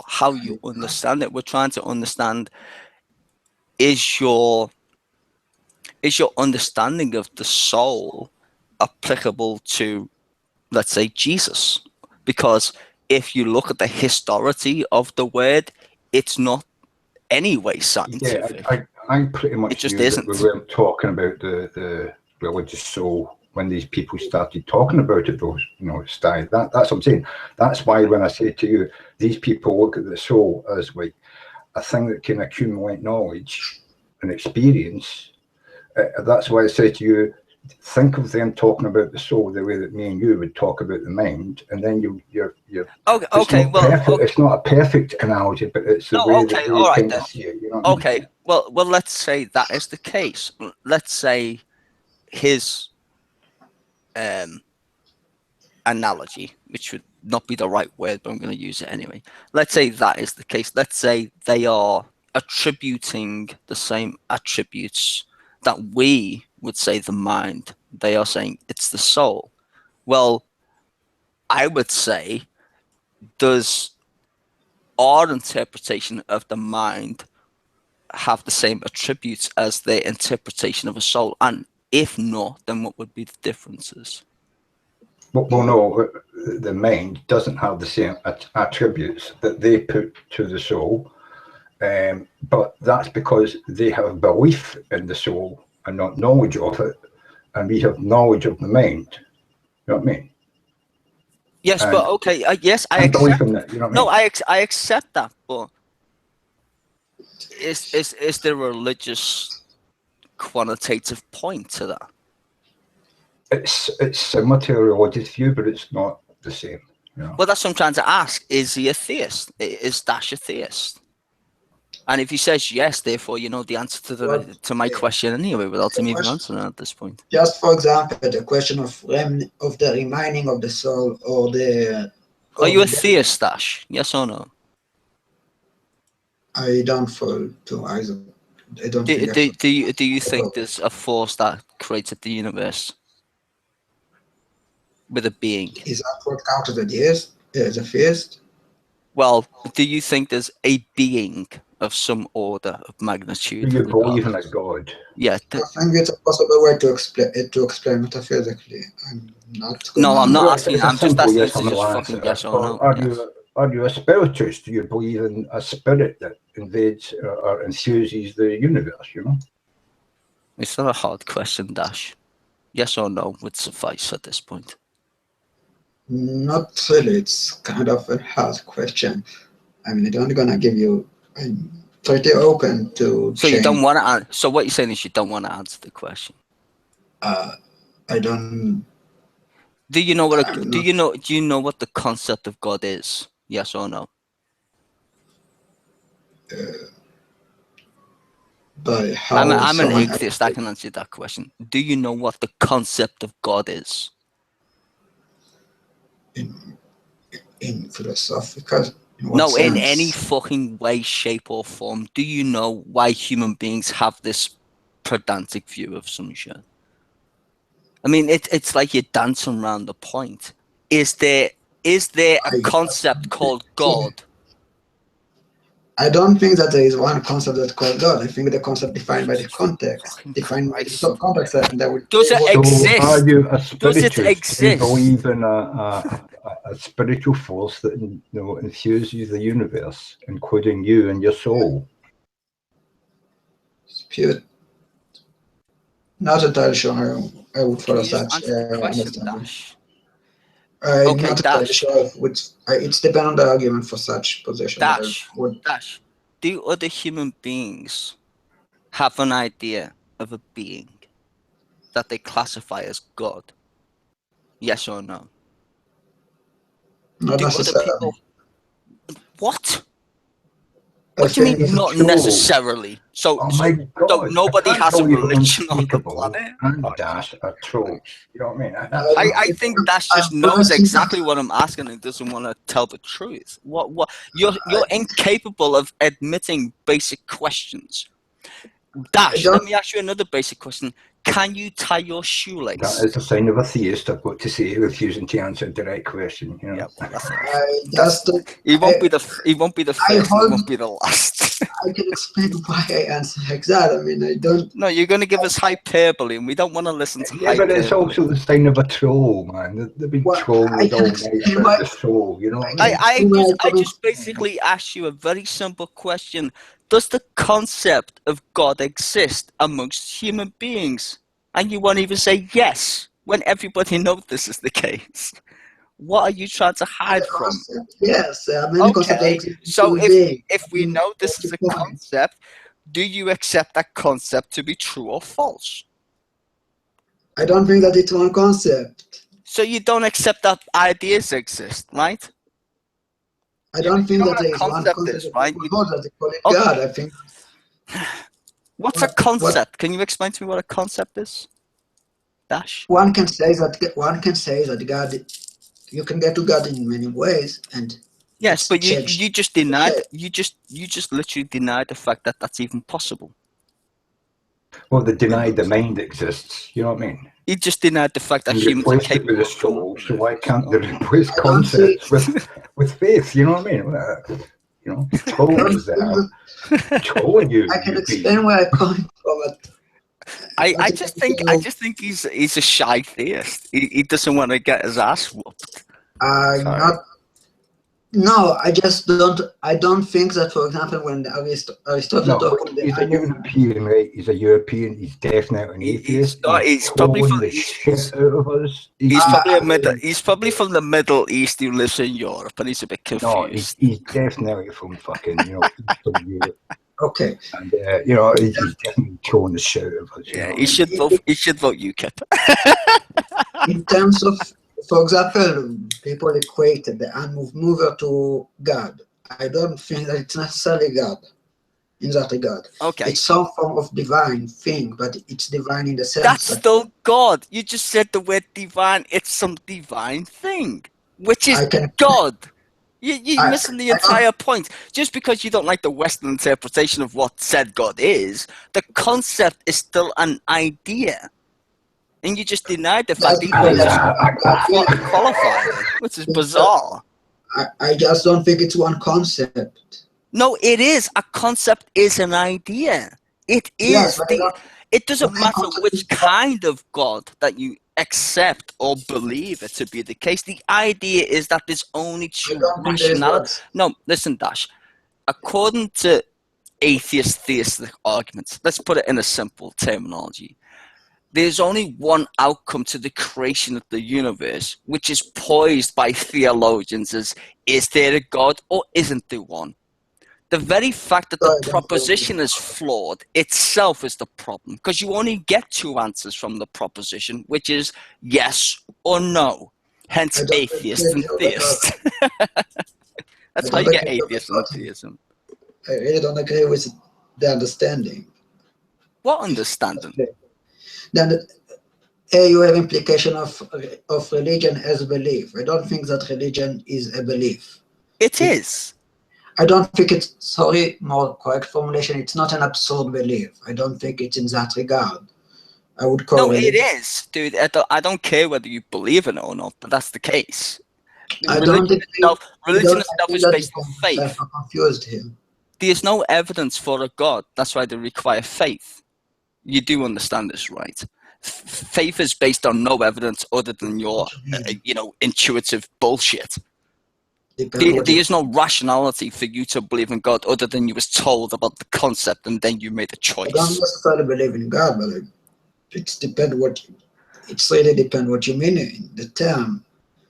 how you understand it. We're trying to understand is your understanding of the soul applicable to, let's say, Jesus? Because if you look at the historicity of the word, it's not anyway scientific. Yeah, I pretty much it just knew isn't. That we weren't talking about the religious soul when these people started talking about it, those, style. That's what I'm saying. That's why when I say to you, these people look at the soul as like a thing that can accumulate knowledge and experience. That's why I say to you, think of them talking about the soul the way that me and you would talk about the mind, and then you're okay. It's not a perfect analogy, but it's the way that they kind of see it. You know what I mean? Well, let's say that is the case. Let's say his analogy, which would not be the right word, but I'm going to use it anyway. Let's say that is the case. Let's say they are attributing the same attributes that we would say the mind. They are saying it's the soul. Well, I would say, does our interpretation of the mind have the same attributes as their interpretation of a soul? And if not, then what would be the differences? Well, no, the mind doesn't have the same attributes that they put to the soul, but that's because they have belief in the soul and not knowledge of it, and we have knowledge of the mind. You know what I mean? Yes, but okay, yes, I accept. You know what I mean? I accept that, but is there a religious quantitative point to that? It's similar to a religious view, but it's not the same. You know? Well, that's what I'm trying to ask. Is he a theist? Is Dash a theist? And if he says yes, therefore you know the answer to my question anyway, without him even answering at this point. Just for example, the question of the remaining of the soul, or the. Are you a theist, Dash? Yes or no? I don't fall to either. I don't. Do you think there's a force that created the universe with a being? Is that what counted as a theist? Well, do you think there's a being of some order of magnitude? Do you believe in a god? Yeah. I think it's a possible way to explain metaphysically. I'm not. No, I'm not asking. I'm just asking you to just fucking yes or no. Are you a spiritist? Do you believe in a spirit that invades or enthuses the universe? You know. It's not a hard question, Dash. Yes or no would suffice at this point. Not really. It's kind of a hard question. I mean, I'm only gonna give you. I'm pretty open to. So you don't want to answer. So what you're saying is you don't want to answer the question. I don't. Do you know what? Do you know what the concept of God is? Yes or no? But how? I'm an atheist. I can answer that question. Do you know what the concept of God is? In philosophical. No, in any fucking way, shape, or form. Do you know why human beings have this pedantic view of some shit? I mean, it's like you're dancing around the point. Is there Is there a concept called God? I don't think that there is one concept that's called God. I think the concept defined by the context, defined by the context, and that would. Does it So exist? are you a Does it spiritist? Do you exist? believe in a spiritual force that infuses the universe, including you and your soul? Spirit. Not entirely sure how I would follow Can you just such answer the question, understanding. Dash? I'm Okay, not entirely Dash. sure which. It's depend on the argument for such position. But I Dash. would. Dash. Do other human beings have an idea of a being that they classify as God? Yes or no? Not Do other necessarily. people? What? I What do you mean think It's not true. necessarily? So, Oh so, my so God! nobody I can't has a tell you religion on the unspeakable planet? and Dash are trolls. You know what I mean? I think Dash just knows exactly what I'm asking and doesn't want to tell the truth. What? You're incapable of admitting basic questions. Dash, let me ask you another basic question. Can you tie your shoelace? That is a sign of a theist, I've got to say, refusing to answer the right question. You know? Yeah, well, that's enough. I just. He won't be the first. He won't be the last. I can explain why I answer like that. I mean, I don't. No, you're going to give us hyperbole, and we don't want to listen to Yeah, hyperbole. but it's also the sign of a troll, man. They've been trolling all night about the soul, you know what I mean? I just basically asked you a very simple question. Does the concept of God exist amongst human beings? And you won't even say yes when everybody knows this is the case. What are you trying to hide from? Yes, many concepts Okay, exist. so if we know this is a concept, do you accept that concept to be true or false? I don't think that it's one concept. So you don't accept that ideas exist, right? I don't think that what a there is one concept concept is, right? that they call it God. I think. What's a concept? Can you explain to me what a concept is? Dash. One can say that God. You can get to God in many ways, and yes, but you just denied. You just literally denied the fact that that's even possible. Well, they denied the mind exists. You know what I mean? You just denied the fact that humans are capable of soul. So why can't they replace concepts with faith? You know what I mean? You know, trolls trolling you. I can explain where I'm coming from. I just think he's a shy theist. He doesn't want to get his ass whooped. No, I just don't. I don't think that, for example, when Aristotle talked about he's a European, right? He's a European. He's definitely an atheist. He's probably from the shit out of us. He's probably from the Middle East who lives in Europe, and he's a bit confused. No, he's definitely from fucking Eastern Europe. Okay. And he's definitely trolling the shit out of us. Yeah, he should vote. He should vote UKIP. In terms of, for example, people equated the unmoved mover to God. I don't think that it's necessarily God in that regard. Okay. It's some form of divine thing, but it's divine in the sense that's still God. You just said the word divine. It's some divine thing, which is God. You're missing the entire point. Just because you don't like the Western interpretation of what said God is, the concept is still an idea. And you just denied the fact that you qualified, which is bizarre. I just don't think it's one concept. No, it is. A concept is an idea. It is. It doesn't matter which kind of God that you accept or believe it to be the case. The idea is that there's only true rationality. No, listen, Dash. According to atheist theistic arguments, let's put it in a simple terminology. There's only one outcome to the creation of the universe, which is poised by theologians as, is there a God or isn't there one? The very fact that the proposition is flawed itself is the problem, because you only get two answers from the proposition, which is yes or no. Hence atheist and theist. That's how you get atheist and theism. I really don't agree with the understanding. What understanding? Then you have implication of religion as belief. I don't think that religion is a belief. It is. I don't think it's, sorry, more correct formulation, it's not an absurd belief. I don't think it's in that regard. I would call it. No, it is, dude. I don't care whether you believe in it or not, but that's the case. I don't think Religion itself is based on faith. I'm confused here. There's no evidence for a God. That's why they require faith. You do understand this, right? Faith is based on no evidence other than your, intuitive bullshit. There is no rationality for you to believe in God other than you was told about the concept and then you made a choice. I don't necessarily believe in God, but it's really depend what you mean in the term.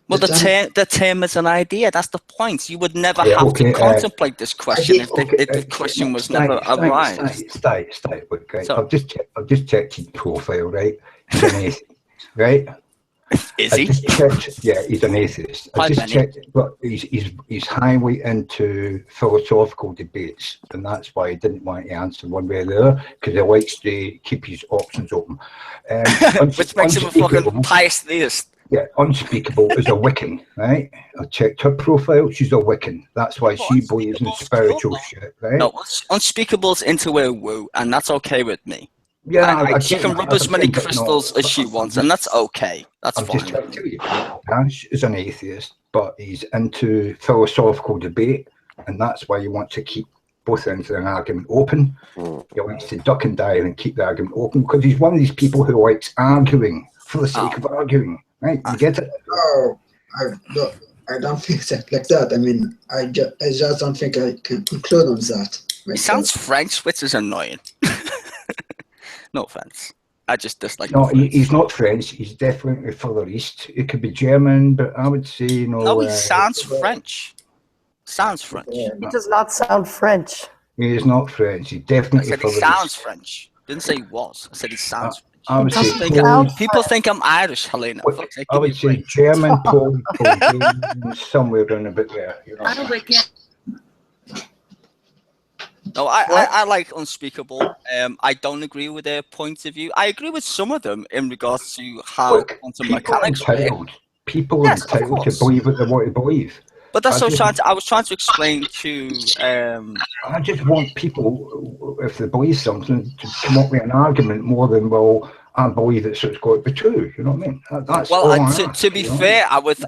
Well, the term is an idea. That's the point. You would never have to contemplate this question if the question was never arised. Stay. Right. So, I've just checked his profile, right? He's an atheist, right? Is he? Yeah, he's an atheist. I just checked, but he's highly into philosophical debates, and that's why he didn't want to answer one way or the other, because he likes to keep his options open. Which makes him a fucking pious theist. Yeah, Unspeakable is a Wiccan, right? I checked her profile. She's a Wiccan. That's why she believes in spiritual shit, right? No, Unspeakable's into a woo, and that's okay with me. Yeah, she can rub as many crystals as she wants, and that's okay. That's fine. Just trying to tell you, Ash is an atheist, but he's into philosophical debate, and that's why he wants to keep both ends of an argument open. He likes to duck and dive and keep the argument open, because he's one of these people who likes arguing for the sake of arguing. Right, you get it? Oh, I don't think that like that. I mean, I just don't think I can conclude on that. It sounds French, which is annoying. No offense. I just dislike. No, he's not French. He's definitely further east. It could be German, but I would say no. No, he sounds French. Sounds French. He does not sound French. He is not French. He definitely. I said he sounds French. Didn't say he was. I said he sounds French. I would say people think I'm Irish, Helena. I would say German, Polish, somewhere around about there. You know? No, I like Unspeakable. I don't agree with their point of view. I agree with some of them in regards to how quantum mechanics work. People are entitled to believe what they want to believe. But that's what I was trying to explain to. I just want people, if they believe something, to come up with an argument more than, well, I believe it, so it's got to be true. You know what I mean? That's all I ask, to be fair, I would,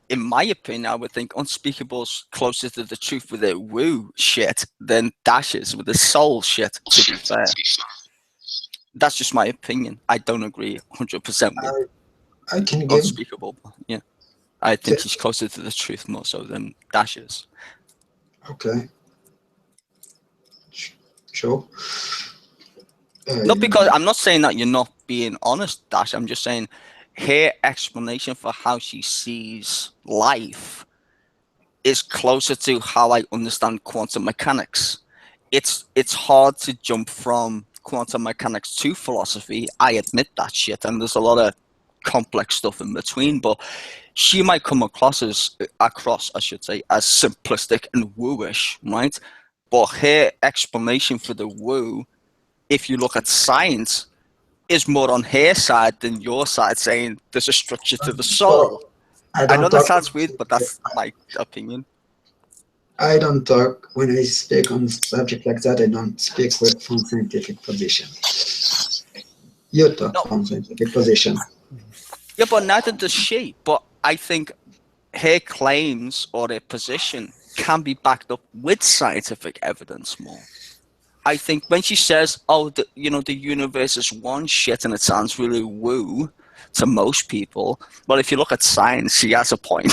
in my opinion, I would think Unspeakable's closer to the truth with their woo shit than Dash is with the soul shit. To be fair, that's just my opinion. I don't agree 100% with I can give Unspeakable. Yeah. I think he's closer to the truth more so than Dash is. Okay. Sure. Not because I'm not saying that you're not being honest, Dash. I'm just saying her explanation for how she sees life is closer to how I understand quantum mechanics. It's hard to jump from quantum mechanics to philosophy. I admit that shit, and there's a lot of complex stuff in between, but she might come across as simplistic and wooish, right? But her explanation for the woo, if you look at science, is more on her side than your side, saying there's a structure to the soul. I know that sounds weird, but that's my opinion. I don't talk, when I speak on subject like that, I don't speak from scientific position. You talk from scientific position. Yeah, but neither does she. But I think her claims or her position can be backed up with scientific evidence more. I think when she says, the universe is one shit and it sounds really woo to most people, but if you look at science, she has a point.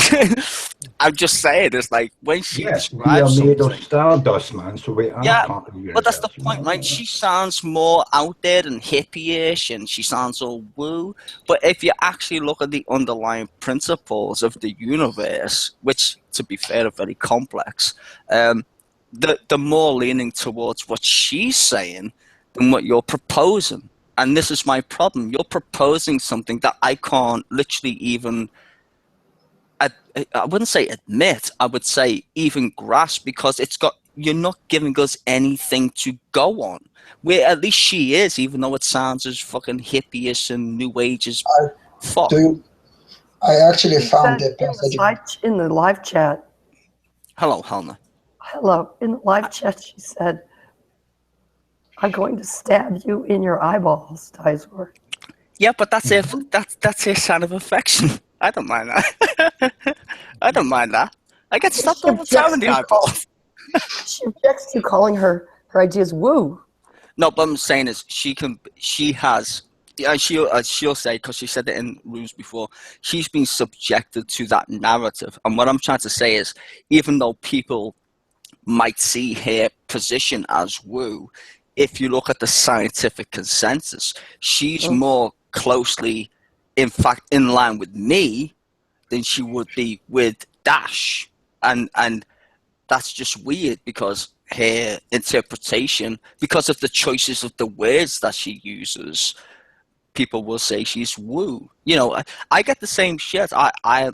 I'm just saying, it's like when she describes something. We are made of stardust, man, so we are part of the universe. But that's the point, right? She sounds more out there and hippie-ish, and she sounds all woo. But if you actually look at the underlying principles of the universe, which, to be fair, are very complex, the more leaning towards what she's saying than what you're proposing. And this is my problem. You're proposing something that I can't literally even, I wouldn't say admit, I would say even grasp, because you're not giving us anything to go on. Where at least she is, even though it sounds as fucking hippie-ish and new age as fuck. I actually found it in the live chat. Hello, Helena. Hello. In the live chat, she said, I'm going to stab you in your eyeballs, Dysor. Yeah, but that's a sign of affection. I don't mind that. I don't mind that. I get slapped She all the time in objects the to eyeballs. she objects to calling her ideas woo. No, but I'm saying is she has, yeah, she'll say, because she said it in rooms before, she's been subjected to that narrative. And what I'm trying to say is, even though people might see her position as woo, if you look at the scientific consensus, she's more closely, in fact, in line with me than she would be with Dash. And that's just weird, because her interpretation, because of the choices of the words that she uses, people will say she's woo. You know, I get the same shit. I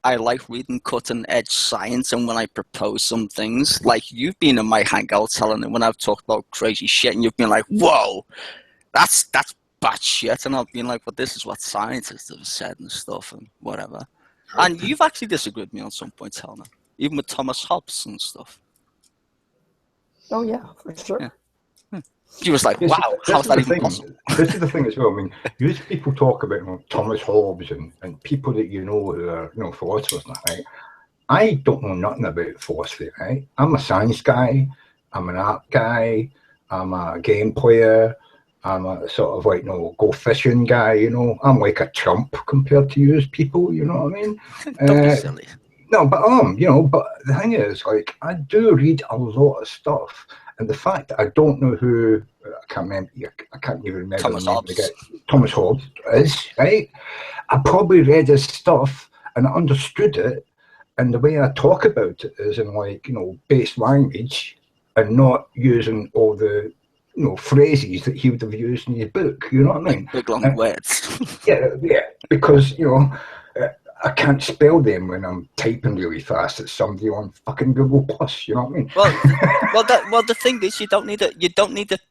like reading cutting edge science, and when I propose some things, like you've been in my hangout telling it when I've talked about crazy shit, and you've been like, "Whoa, that's bad shit," and I've been like, "Well, this is what scientists have said and stuff, and whatever." And you've actually disagreed with me on some points, Helena, even with Thomas Hobbes and stuff. Oh yeah, for sure. Yeah. She was like, "Wow, how's that even possible?" This is the thing as well. I mean, these people talk about Thomas Hobbes and people that you know who are philosophers, right? I don't know nothing about philosophy, right? I'm a science guy. I'm an art guy. I'm a game player. I'm a sort of like go fishing guy. I'm like a chump compared to you people. You know what I mean? Don't be silly. No, but but the thing is, like, I do read a lot of stuff, and the fact that I don't know who I can't even remember Thomas the name Hobbes. of the guy, Thomas Hobbes is, right? I probably read his stuff and I understood it, and the way I talk about it is in base language and not using all the phrases that he would have used in his book. You know what I mean? Big long words. Yeah, because I can't spell them when I'm typing really fast at somebody on fucking Google Plus. You know what I mean? Well, the thing is, you don't need a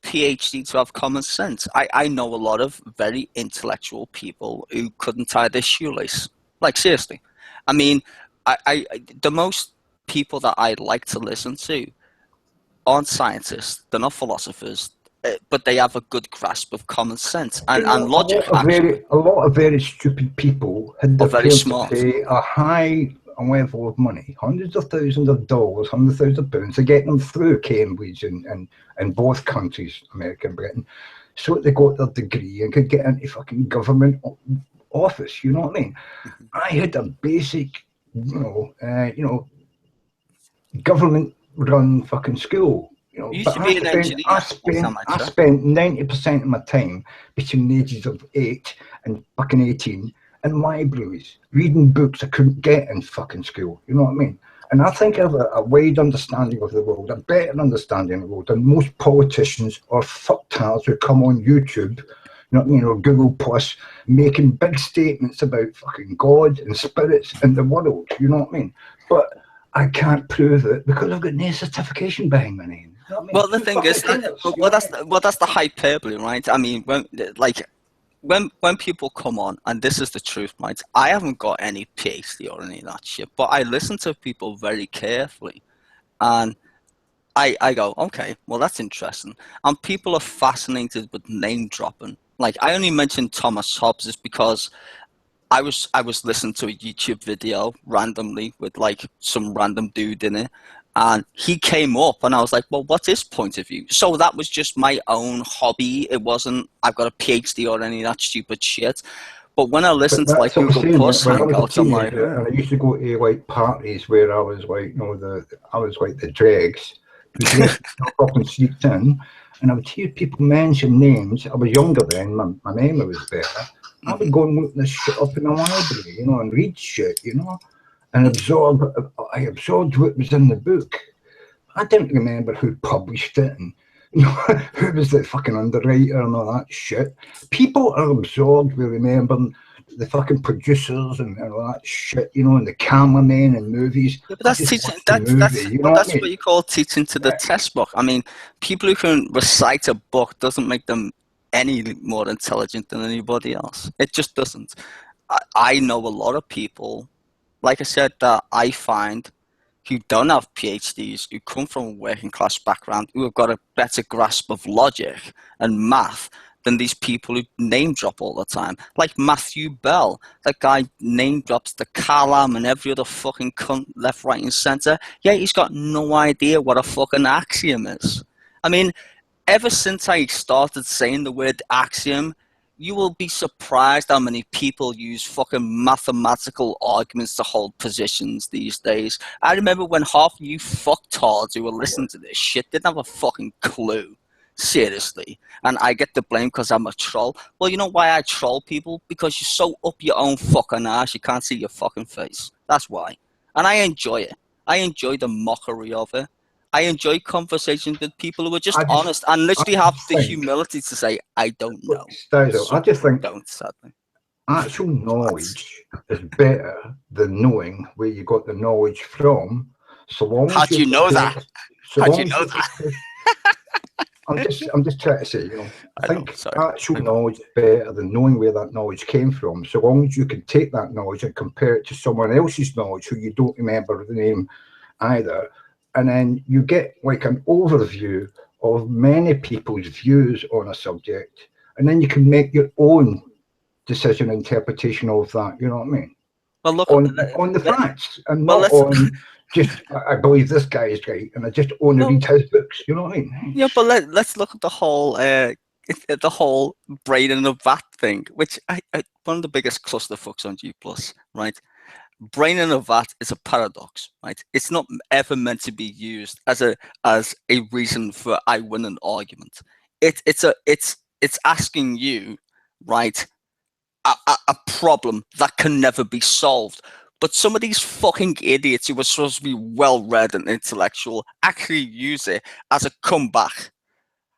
PhD to have common sense. I know a lot of very intellectual people who couldn't tie their shoelace. Like, seriously. I mean, I the most people that I like to listen to aren't scientists. They're not philosophers, but they have a good grasp of common sense and logic. A lot of very stupid people had their very parents smart. pay a high level of money, hundreds of thousands of dollars, £100,000 to get them through Cambridge and both countries, America and Britain, so that they got their degree and could get into fucking government office. You know what I mean? Mm-hmm. I had a basic, government-run fucking school. You should be an engineer. I spent 90% of my time between the ages of 8 and fucking 18 in libraries, reading books I couldn't get in fucking school. You know what I mean? And I think I have a wide understanding of the world, a better understanding of the world than most politicians or fucktards who come on YouTube, you know what I mean, or Google Plus, making big statements about fucking God and spirits in the world. You know what I mean? But I can't prove it because I've got no certification behind my name. You know what I mean? Well, the thing is, that's the hyperbole, right? I mean, when people come on, and this is the truth, right? I haven't got any PhD or any of that shit, but I listen to people very carefully, and I go, okay, well, that's interesting. And people are fascinated with name dropping. Like, I only mentioned Thomas Hobbes is because I was listening to a YouTube video randomly with like some random dude in it, and he came up, and I was like, well, what's his point of view? So that was just my own hobby. It wasn't I've got a PhD or any of that stupid shit. But when I listen to like Google Plus Hangouts, I'm like, and I used to go to like parties where I was like, I was like the dregs who up and sneaked in, and I would hear people mention names. I was younger then, my memory was better. I would go and look this shit up in the library, and read shit, and I absorbed what was in the book. I didn't remember who published it and who was the fucking underwriter and all that shit. People are absorbed with remembering the fucking producers and all that shit, and the cameramen and movies. Yeah, but that's teaching. That's what you call teaching to the test book. I mean, people who can recite a book doesn't make them any more intelligent than anybody else. It just doesn't. I know a lot of people, like I said, that I find who don't have PhDs, who come from a working class background, who have got a better grasp of logic and math than these people who name drop all the time. Like Matthew Bell, that guy name drops the Kalam and every other fucking cunt left, right, and center. Yeah, he's got no idea what a fucking axiom is. I mean, ever since I started saying the word axiom, you will be surprised how many people use fucking mathematical arguments to hold positions these days. I remember when half of you fucktards who were listening to this shit didn't have a fucking clue. Seriously. And I get the blame because I'm a troll. Well, you know why I troll people? Because you're so up your own fucking ass you can't see your fucking face. That's why. And I enjoy it. I enjoy the mockery of it. I enjoy conversations with people who are just honest and literally have the humility to say, I don't know. I just think don't, sadly. Actual knowledge is better than knowing where you got the knowledge from. So long How'd you know that? How'd you know that? I'm just trying to say, you know, I think actual knowledge is better than knowing where that knowledge came from. So long as you can take that knowledge and compare it to someone else's knowledge who you don't remember the name either, and then you get like an overview of many people's views on a subject, and then you can make your own decision interpretation of that. You know what I mean? Well, look on the facts, and not on just I believe this guy is right, and I just only read his books. You know what I mean? Yeah, but let's look at the whole brain in a vat thing, which I one of the biggest clusterfucks on G+, right? Brain in a vat is a paradox, right? It's not ever meant to be used as a reason for I win an argument. It's asking you, right, a problem that can never be solved. But some of these fucking idiots who are supposed to be well-read and intellectual actually use it as a comeback.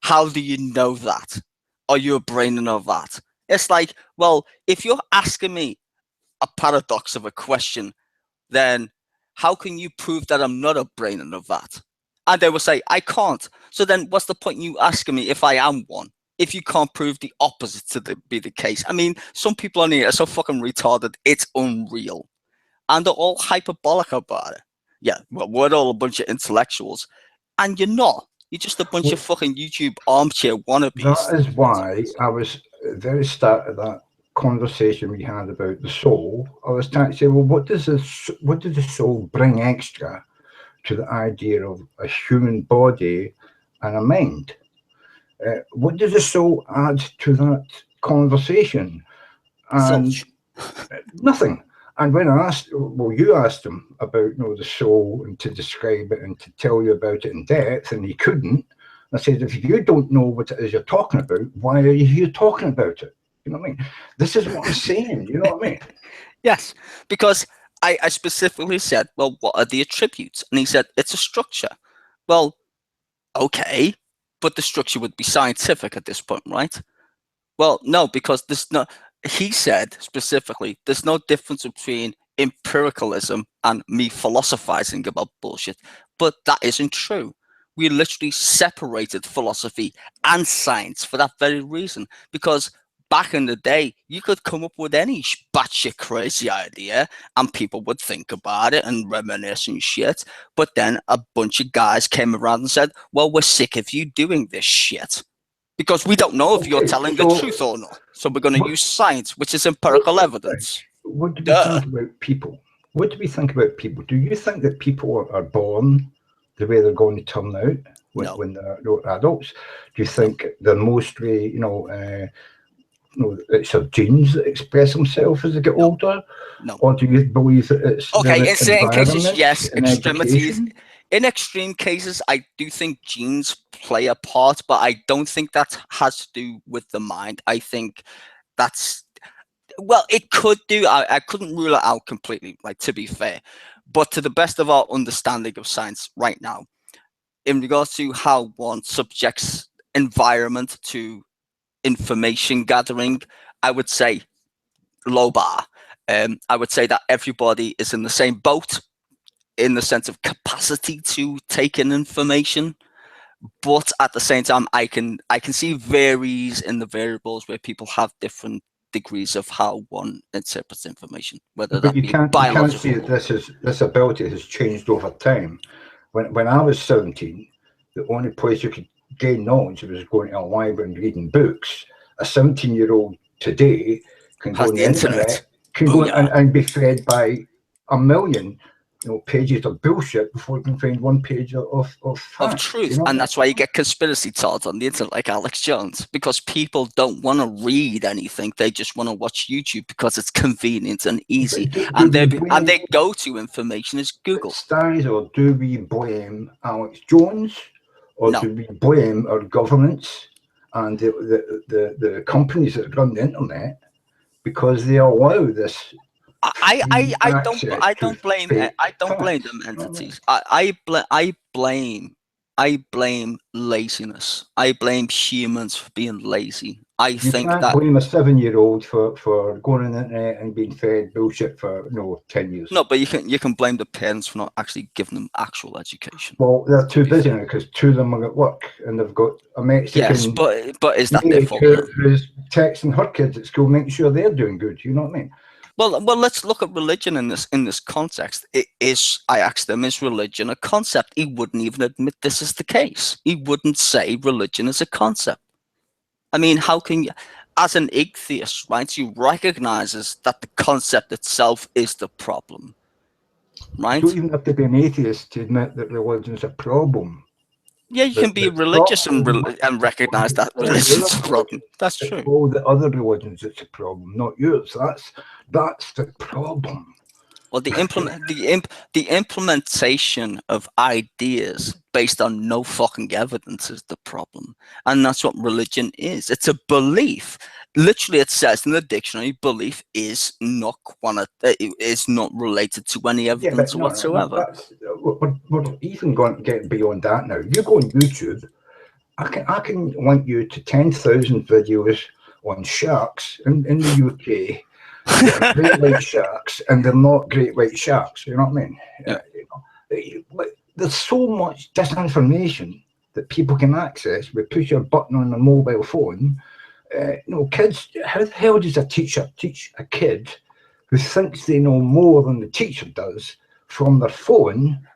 How do you know that? Are you a brain in a vat? It's like, well, if you're asking me a paradox of a question, then how can you prove that I'm not a brain in a vat? And they will say, I can't. So then what's the point in you asking me if I am one? If you can't prove the opposite to be the case. I mean, some people on here are so fucking retarded, it's unreal. And they're all hyperbolic about it. Yeah, well, we're all a bunch of intellectuals. And you're not. You're just a bunch of fucking YouTube armchair wannabes. That is why I was at the very start of that conversation we had about the soul. I was trying to say, well, what does the soul bring extra to the idea of a human body and a mind? What does the soul add to that conversation? And nothing. And when I asked, well, you asked him about, you know, the soul and to describe it and to tell you about it in depth, and he couldn't. I said, if you don't know what it is you're talking about, why are you here talking about it? You know what I mean? This is what I'm saying. You know what I mean? Yes, because I specifically said, well, what are the attributes? And he said, it's a structure. Well, okay, but the structure would be scientific at this point, right? Well, no, because there's no. He said specifically, there's no difference between empiricalism and me philosophizing about bullshit. But that isn't true. We literally separated philosophy and science for that very reason. Because back in the day, you could come up with any batshit crazy idea and people would think about it and reminisce and shit. But then a bunch of guys came around and said, well, we're sick of you doing this shit. Because we don't know if you're telling the truth or not. So we're going to use science, which is empirical evidence. What do we think about people? What do we think about people? Do you think that people are born the way they're going to turn out when they're adults? Do you think they're mostly, it's their genes that express themselves as they get older? No. Or do you believe that it's in certain cases, yes, extremities. Education? In extreme cases, I do think genes play a part, but I don't think that has to do with the mind. I think that's, well, it could do. I couldn't rule it out completely, like, to be fair. But to the best of our understanding of science right now, in regards to how one subjects environment to information gathering, I would say low bar. I would say that everybody is in the same boat in the sense of capacity to take in information, but at the same time, I can see varies in the variables where people have different degrees of how one interprets information, whether But that you be can't biological. see that this ability has changed over time. When I was 17, the only place you could gain knowledge was going to a library and reading books. a 17-year-old today can go Has on the the internet. internet, can go Booyah. and be fed by a million, pages of bullshit before you can find one page of Of facts. truth. You know what I And mean? that's why you get conspiracy tards on the internet like Alex Jones, because people don't want to read anything. They just want to watch YouTube because it's convenient and easy. And their go-to information is Google. Styles, or do we blame Alex Jones, or No. do we blame our governments and the companies that run the internet, because they allow this? I don't blame fake them entities. I blame laziness. I blame humans for being lazy. I You think can't that blame a 7-year-old for going on the internet and being fed bullshit for 10 years. no, but you can blame the parents for not actually giving them actual education. Well, they're too busy now because 2 of them are at work and they've got a Mexican Yes, but is that their fault? who's texting her kids at school, making sure they're doing good. You know what I mean? Well, let's look at religion in this context. I asked him, is religion a concept? He wouldn't even admit this is the case. He wouldn't say religion is a concept. I mean, how can you, as an atheist, right? You recognizes that the concept itself is the problem, right? You don't even have to be an atheist to admit that religion's a problem. Yeah, you can be religious and recognize that religion's a problem. That's true. All the other religions, it's a problem, not yours. That's the problem. Well, the implementation of ideas based on no fucking evidence is the problem, and that's what religion is. It's a belief. Literally, it says in the dictionary, belief is not related to any evidence whatsoever. We're even going to get beyond that now. You go on YouTube, I can link you to 10,000 videos on sharks in the UK. Great white sharks, and they're not great white sharks. You know what I mean? Yeah. There's so much disinformation that people can access. We push a button on a mobile phone. Kids. How the hell does a teacher teach a kid who thinks they know more than the teacher does from their phone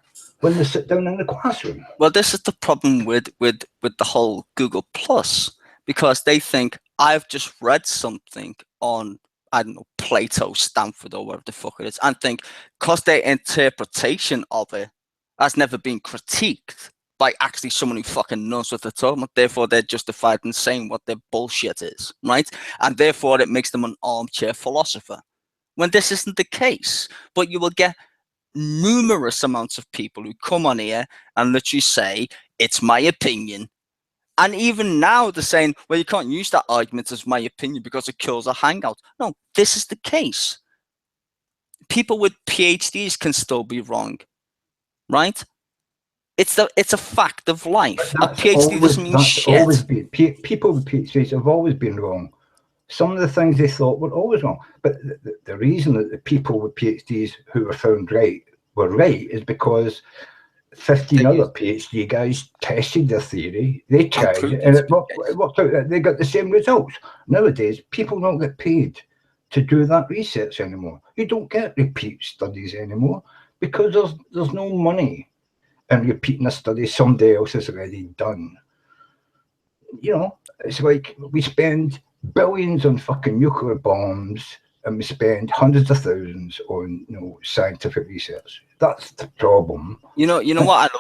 when they sit down in the classroom? Well, this is the problem with the whole Google Plus, because they think I've just read something on, I don't know, Plato, Stanford, or whatever the fuck it is, and think because their interpretation of it has never been critiqued by actually someone who fucking knows what they're talking about, therefore they're justified in saying what their bullshit is, right? And therefore it makes them an armchair philosopher, when this isn't the case. But you will get numerous amounts of people who come on here and literally say, it's my opinion. And even now they're saying, well, you can't use that argument as my opinion because it kills a hangout. No, this is the case. People with PhDs can still be wrong, right? It's a fact of life. A PhD doesn't mean shit. Always been. People with PhDs have always been wrong. Some of the things they thought were always wrong. But the reason that the people with PhDs who were found right were right is because 15 other PhD guys tested their theory, they tried it, and it worked out. They got the same results. Nowadays, people don't get paid to do that research anymore. You don't get repeat studies anymore because there's no money in repeating a study somebody else has already done. It's like we spend billions on fucking nuclear bombs, and we spend hundreds of thousands on scientific research. That's the problem. You know what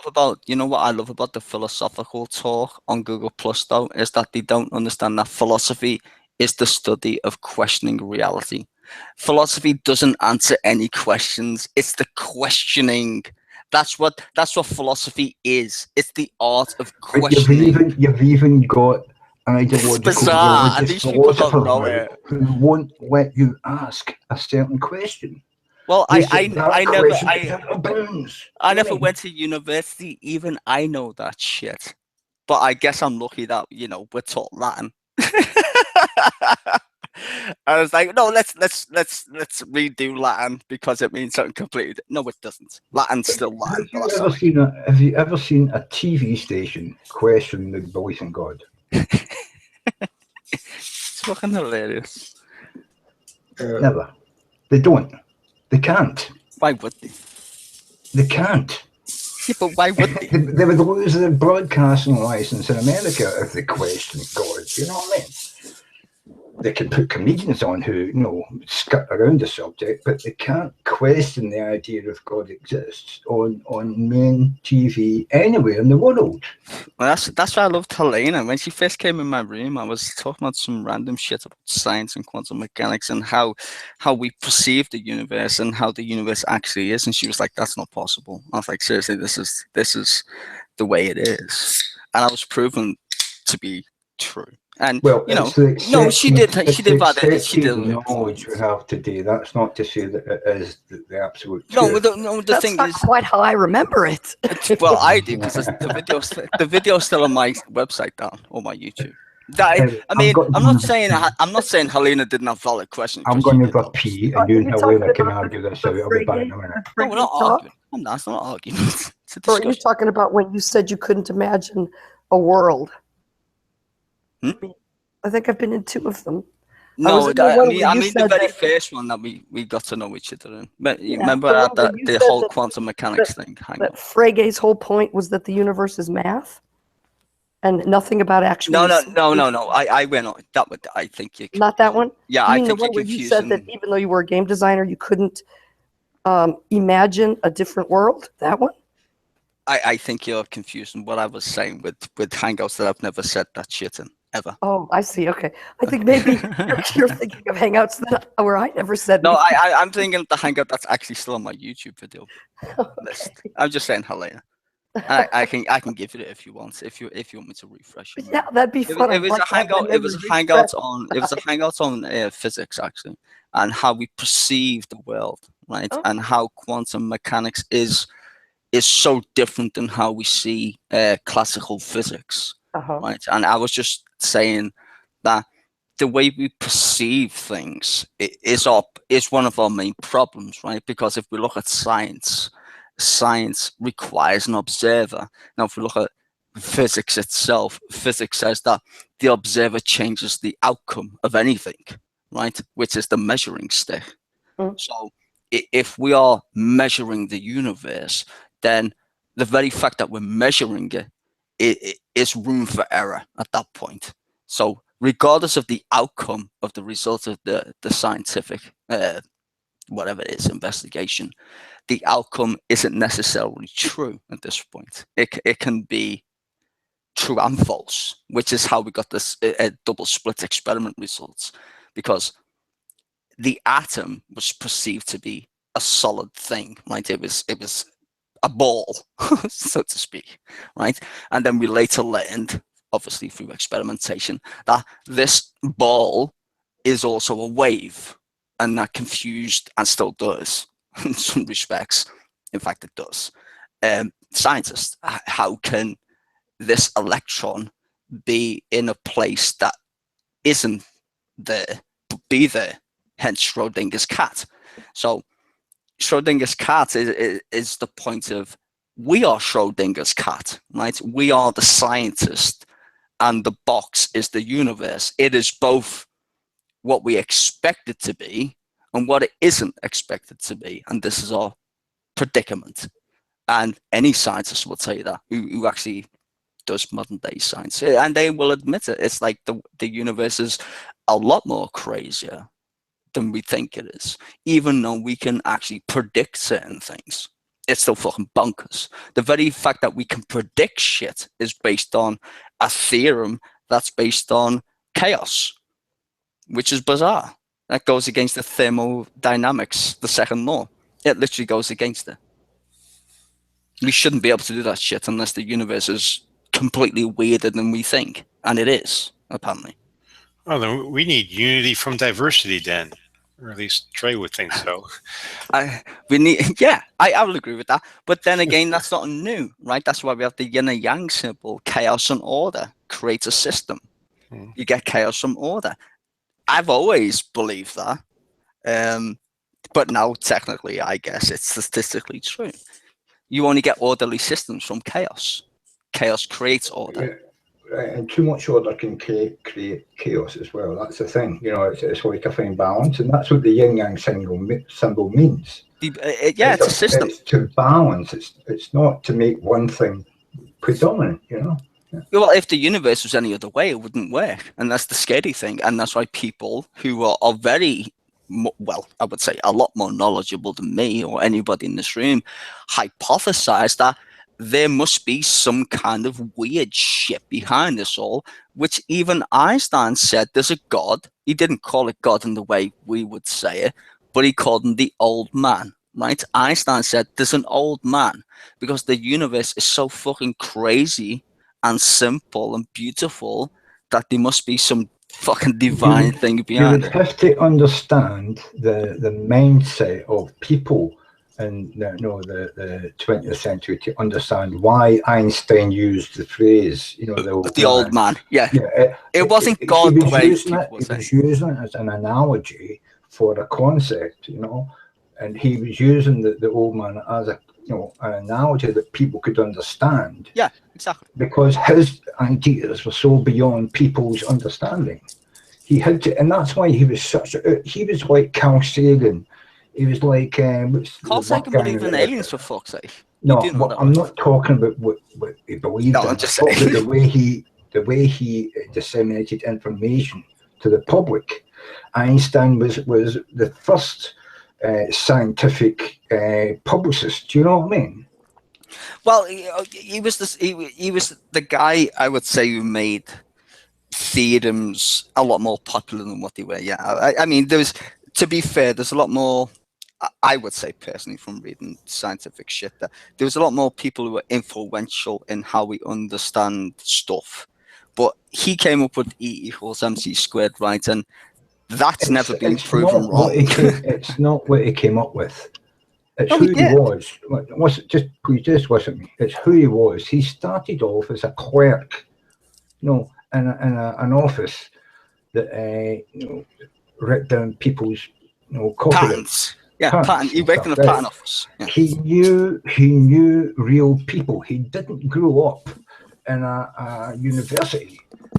I love about the philosophical talk on Google Plus, though, is that they don't understand that philosophy is the study of questioning reality. Philosophy doesn't answer any questions. It's the questioning. That's what philosophy is. It's the art of questioning. You've even got an ideological religious philosopher who won't let you ask a certain question. Well, I never went to university. Even I know that shit. But I guess I'm lucky that we're taught Latin. I was like, no, let's redo Latin because it means something completely. No, it doesn't. Latin's still Latin. Have you ever seen a TV station question the belief in God? It's fucking hilarious. Never. They don't. They can't. Why would they? They can't. Yeah, but why would they? They would lose their broadcasting license in America if they questioned God. You know what I mean? they can put comedians on who, skirt around the subject, but they can't question the idea of God exists on main TV anywhere in the world. Well, that's why I loved Helena. When she first came in my room, I was talking about some random shit about science and quantum mechanics and how we perceive the universe and how the universe actually is. And she was like, "That's not possible." I was like, "Seriously, this is the way it is," and I was proven to be true. And Well, you know, it's no, she did. She did bad. She accepted did knowledge we have today. That's not to say that it is the absolute No, truth. the That's thing not is, quite how I remember it. well, I do because the video's still on my website down or my YouTube. I mean, I'm not saying Helena didn't have valid questions. I'm 'cause going she to did, have a obviously. pee, and you and Are you Helena can talking argue this about out. I'll be back in a minute. No, we're not arguing. It's not an argument. It's a Or are you discussion. talking about when you said you couldn't imagine a world? Hmm? I think I've been in two of them. No, in the I one mean, where you the said very that- first one that we got to know each other in. But you Yeah, remember the one where that you the said whole that- quantum mechanics thing? Hang That on. Frege's whole point was that the universe is math, and nothing about actually. No. I went on that. I think you. Not that one. Yeah, You I mean the think you're one where you said that confusing. even though you were a game designer, you couldn't imagine a different world? That one? I think you're confusing what I was saying with Hangouts that I've never said that shit in ever. Oh, I see. Okay. I think maybe you're thinking of Hangouts where I never said No, anything. I'm thinking of the Hangout that's actually still on my YouTube video list. I'm just saying Helena. I can give it if you want. If you want me to refresh it. Yeah, that'd be fun. It was I'd like a to have my hangout. It was a memory hangout refreshed. on physics actually, and how we perceive the world, right? Oh. And how quantum mechanics is so different than how we see classical physics, Uh-huh. right? And I was just saying that the way we perceive things is one of our main problems, right? Because if we look at science requires an observer. Now, if we look at physics itself, physics says that the observer changes the outcome of anything, right? Which is the measuring stick. Mm. So if we are measuring the universe, then the very fact that we're measuring it is room for error at that point. So regardless of the outcome of the result of the scientific, whatever it is, investigation, the outcome isn't necessarily true at this point. It can be true and false, which is how we got this double split experiment results, because the atom was perceived to be a solid thing, right? It was a ball, so to speak, right? And then we later learned, obviously through experimentation, that this ball is also a wave, and that confused, and still does in some respects. In fact, it does. Scientists, how can this electron be in a place that isn't there, but be there? Hence Schrodinger's cat. So Schrodinger's cat is the point of, we are Schrodinger's cat, right? We are the scientist, and the box is the universe. It is both what we expect it to be and what it isn't expected to be. And this is our predicament. And any scientist will tell you that, who actually does modern day science. And they will admit it. It's like the universe is a lot more crazier than we think it is, even though we can actually predict certain things. It's still fucking bonkers. The very fact that we can predict shit is based on a theorem that's based on chaos, which is bizarre. That goes against the thermodynamics, the second law. It literally goes against it. We shouldn't be able to do that shit unless the universe is completely weirder than we think. And it is, apparently. Well, then we need unity from diversity then. Or at least Trey would think so. I will agree with that. But then again, that's not new, right? That's why we have the yin and yang symbol. Chaos and order creates a system. You get chaos from order. I've always believed that. But now, technically, I guess it's statistically true. You only get orderly systems from chaos. Chaos creates order. Right, and too much order can create chaos as well. That's the thing, it's like a fine balance, and that's what the yin yang symbol means. It's a system. It's to balance. It's not to make one thing predominant. Well, if the universe was any other way, it wouldn't work, and that's the scary thing. And that's why people who are very, well, I would say a lot more knowledgeable than me or anybody in this room, hypothesize that there must be some kind of weird shit behind this all, which even Einstein said there's a God. He didn't call it God in the way we would say it, but he called him the old man, right? Einstein said there's an old man because the universe is so fucking crazy and simple and beautiful that there must be some fucking divine thing You behind would it. have to understand the mindset of people in the 20th century to understand why Einstein used the phrase, The old man, yeah. It wasn't He God the was way using people were he saying. was using it as an analogy for a concept, and he was using the old man as an analogy that people could understand. Yeah, exactly. Because his ideas were so beyond people's understanding. He had to, and that's why he was he was like Carl Sagan. He was like, Carl Sagan believed in aliens, for fuck's sake. No, You do know that, I'm right? not talking about what he believed No, in. I'm just talking saying. about the way he disseminated information to the public. Einstein was the first scientific publicist. Do you know what I mean? Well, he was this. He was the guy, I would say, who made theorems a lot more popular than what they were. Yeah, I mean, to be fair, there's a lot more. I would say personally, from reading scientific shit, that there was a lot more people who were influential in how we understand stuff. But he came up with E equals MC squared, right? And that's never been proven wrong. It's not what he came up with. It's No, who he he did. was. Please just listen to me. It's who he was. He started off as a clerk, in an office that wrote down people's copyright Patents. Yeah, patent. He and worked in a stuff, patent right? office. Yeah. He knew real people. He didn't grow up in a university.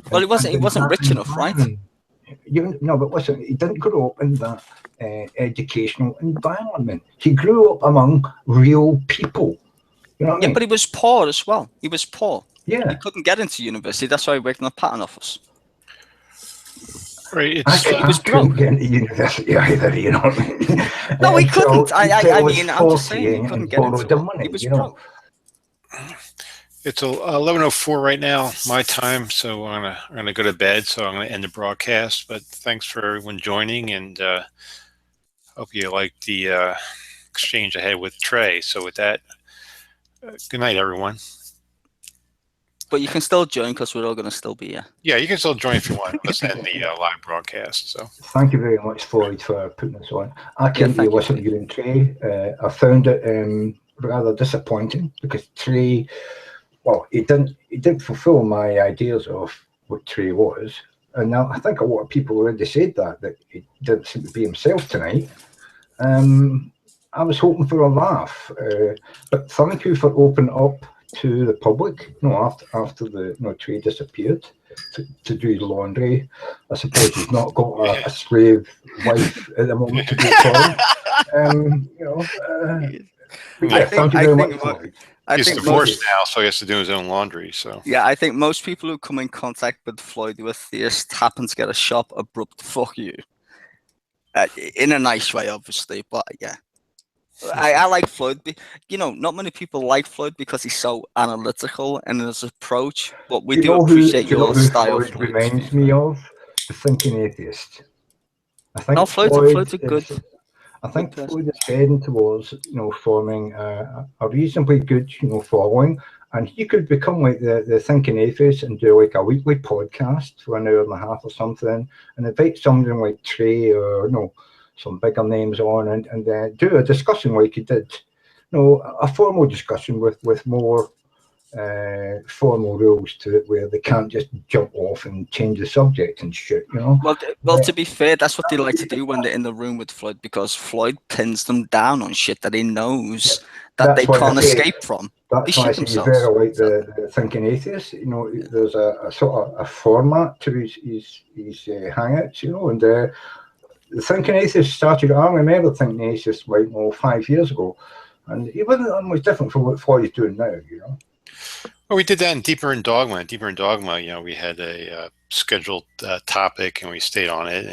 Well, he wasn't rich enough, right? But listen, he didn't grow up in that educational environment. He grew up among real people. You know what I mean? But he was poor as well. He was poor. Yeah. He couldn't get into university. That's why he worked in a patent office. Right. I couldn't get into university either, you know what I mean? No, he couldn't. I mean, I'm just 40 saying he couldn't get borrowed into the it. money, He was you know. broke. It's 11:04 right now, my time. So I'm gonna go to bed. So I'm gonna end the broadcast. But thanks for everyone joining, and hope you liked the exchange I had with Trey. So with that, good night, everyone. But you can still join because we're all going to still be here. Yeah, you can still join if you want. Let's end the live broadcast. So thank you very much, Floyd, for putting this on. I came to listen to you and Trey. I found it rather disappointing because Trey, well, he didn't fulfill my ideas of what Trey was. And now I think a lot of people already said that he didn't seem to be himself tonight. I was hoping for a laugh, but thank you for opening up to the public. After the Trey disappeared to do laundry. I suppose he's not got a slave wife at the moment to do for him. Thank you very much, Floyd. He's divorced now, so he has to do his own laundry. So yeah, I think most people who come in contact with Floyd who are theists happen to get a sharp, abrupt "fuck you," in a nice way, obviously. But yeah, I like Floyd. Not many people like Floyd because he's so analytical in his approach. But we do appreciate your style. Floyd reminds me of the thinking atheist. I think Floyd's a good. I think Floyd is heading towards, forming a reasonably good, following, and he could become like the thinking atheist and do like a weekly podcast for an hour and a half or something, and invite somebody like Trey or some bigger names on, and do a discussion like he did, a formal discussion with more formal rules to it, where they can't just jump off and change the subject and shit, Well, to be fair, that's what they like to do when they're in the room with Floyd, because Floyd pins them down on shit that he knows that they can't escape from. That's why I say you very like the thinking atheist. There's a sort of a format to his hangouts, and the thinking atheist started. I remember thinking atheist 5 years ago, and it wasn't much different from what Floyd's doing now, Well, we did that in Deeper in Dogma. Deeper in Dogma, you know, we had a scheduled topic, and we stayed on it,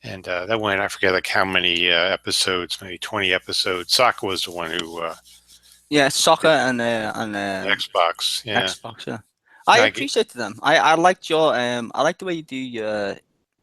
and that went, I forget like how many episodes, maybe 20 episodes. Sokka was the one who Yeah, soccer and Xbox. Yeah, Xbox. Yeah, I I, appreciated them. I liked your I like the way you do your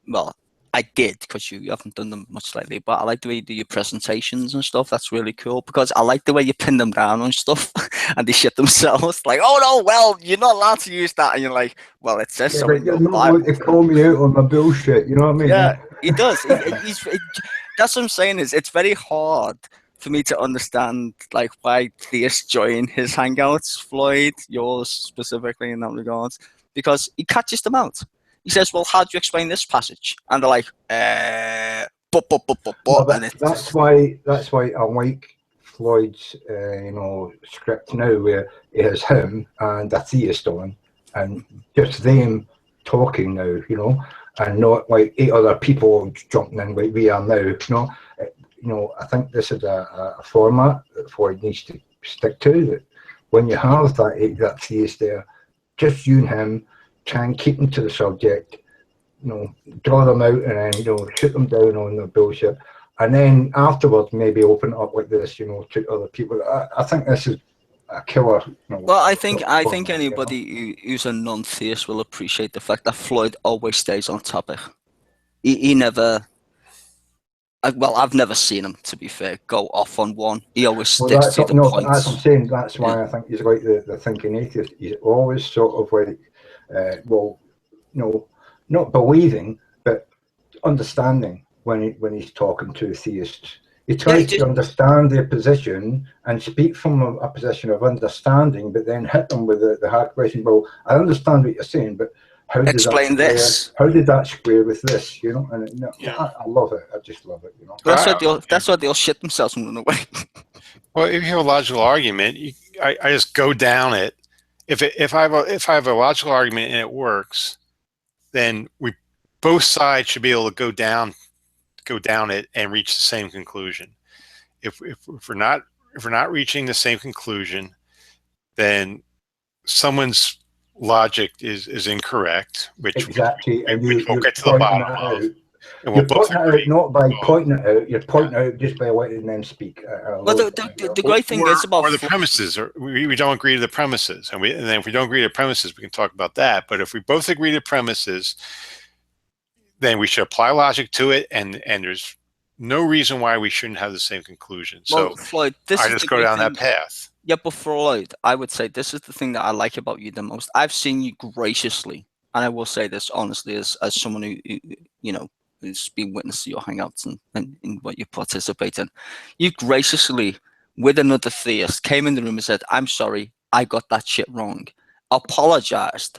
well. I did because you haven't done them much lately, but I like the way you do your presentations and stuff. That's really cool because I like the way you pin them down on stuff and they shit themselves. Like, oh no, well, you're not allowed to use that, and you're like, well, it says Yeah, so but in you're your not allowed Bible. to call me out on my bullshit. You know what I mean? Yeah, he does. That's what I'm saying. Is it's very hard for me to understand like why theists join his hangouts, Floyd, yours specifically in that regard, because he catches them out. He says, "Well, how do you explain this passage?" And they're like, No, and but it's that's why I like Floyd's script now, where it has him and a theist on, and just them talking now, and not like 8 other people jumping in like we are now. I think this is a format that Floyd needs to stick to. That when you have that theist there, just you and him, try and keep them to the subject. Draw them out and then, shoot them down on the bullshit. And then afterwards, maybe open it up like this, to other people. I think this is a killer. Well, I think anybody who's a non-theist will appreciate the fact that Floyd always stays on topic. He never. Well, I've never seen him, to be fair, go off on one. He always sticks to the That's points. what I'm saying. That's why I think he's like the thinking atheist. He's always sort of like, not believing, but understanding when he's talking to theists. He tries to understand their position and speak from a position of understanding, but then hit them with the hard question. Well, I understand what you're saying, but how does explain that this? How did that square with this? And Yeah. I love it. I just love it. That's why they'll shit themselves and run away. Well, if you have a logical argument, I just go down it. If I have a logical argument and it works, then both sides should be able to go down it and reach the same conclusion. If we're not reaching the same conclusion, then someone's logic is incorrect, which exactly, and we'll get to the bottom of. And we'll both agree. Not by pointing it out. You're pointing out just by letting them speak. Well, the great thing is about the premises, or we don't agree to the premises, and then if we don't agree to the premises, we can talk about that. But if we both agree to premises, then we should apply logic to it, and there's no reason why we shouldn't have the same conclusion. So, Floyd, I just go down that path. Yeah, but Floyd, I would say this is the thing that I like about you the most. I've seen you graciously, and I will say this honestly, as someone who who's been witness to your hangouts and in what you participate in. You graciously, with another theist, came in the room and said, "I'm sorry, I got that shit wrong." Apologized.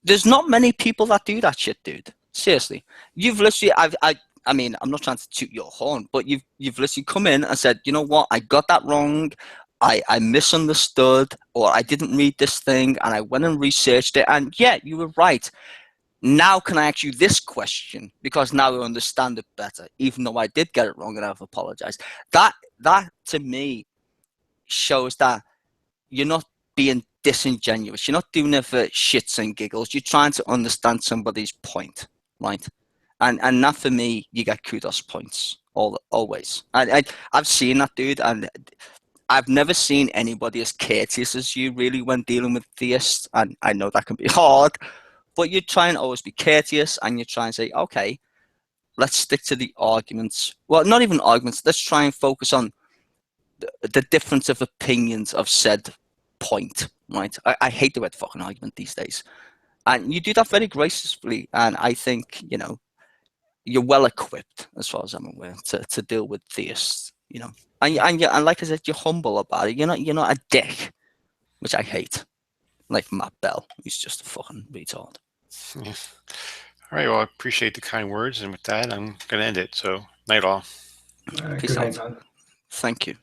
There's not many people that do that shit, dude. Seriously. You've literally, I mean, I'm not trying to toot your horn, but you've literally come in and said, you know what, I got that wrong. I misunderstood, or I didn't read this thing, and I went and researched it, and yeah, you were right. Now can I ask you this question? Because now I understand it better, even though I did get it wrong and I've apologized. That to me shows that you're not being disingenuous. You're not doing it for shits and giggles. You're trying to understand somebody's point, right? And that for me, you get kudos points always. I've seen that, dude, and I've never seen anybody as courteous as you really when dealing with theists. And I know that can be hard, but you try and always be courteous, and you try and say, okay, let's stick to the arguments. Well, not even arguments. Let's try and focus on the difference of opinions of said point, right? I hate the word fucking argument these days. And you do that very gracefully, and I think, you're well equipped, as far as I'm aware, to deal with theists, And like I said, you're humble about it. You're not a dick, which I hate. Like Matt Bell, he's just a fucking retard. Yeah. All right. Well, I appreciate the kind words, and with that, I'm going to end it. So, night all. Peace out. Thank you.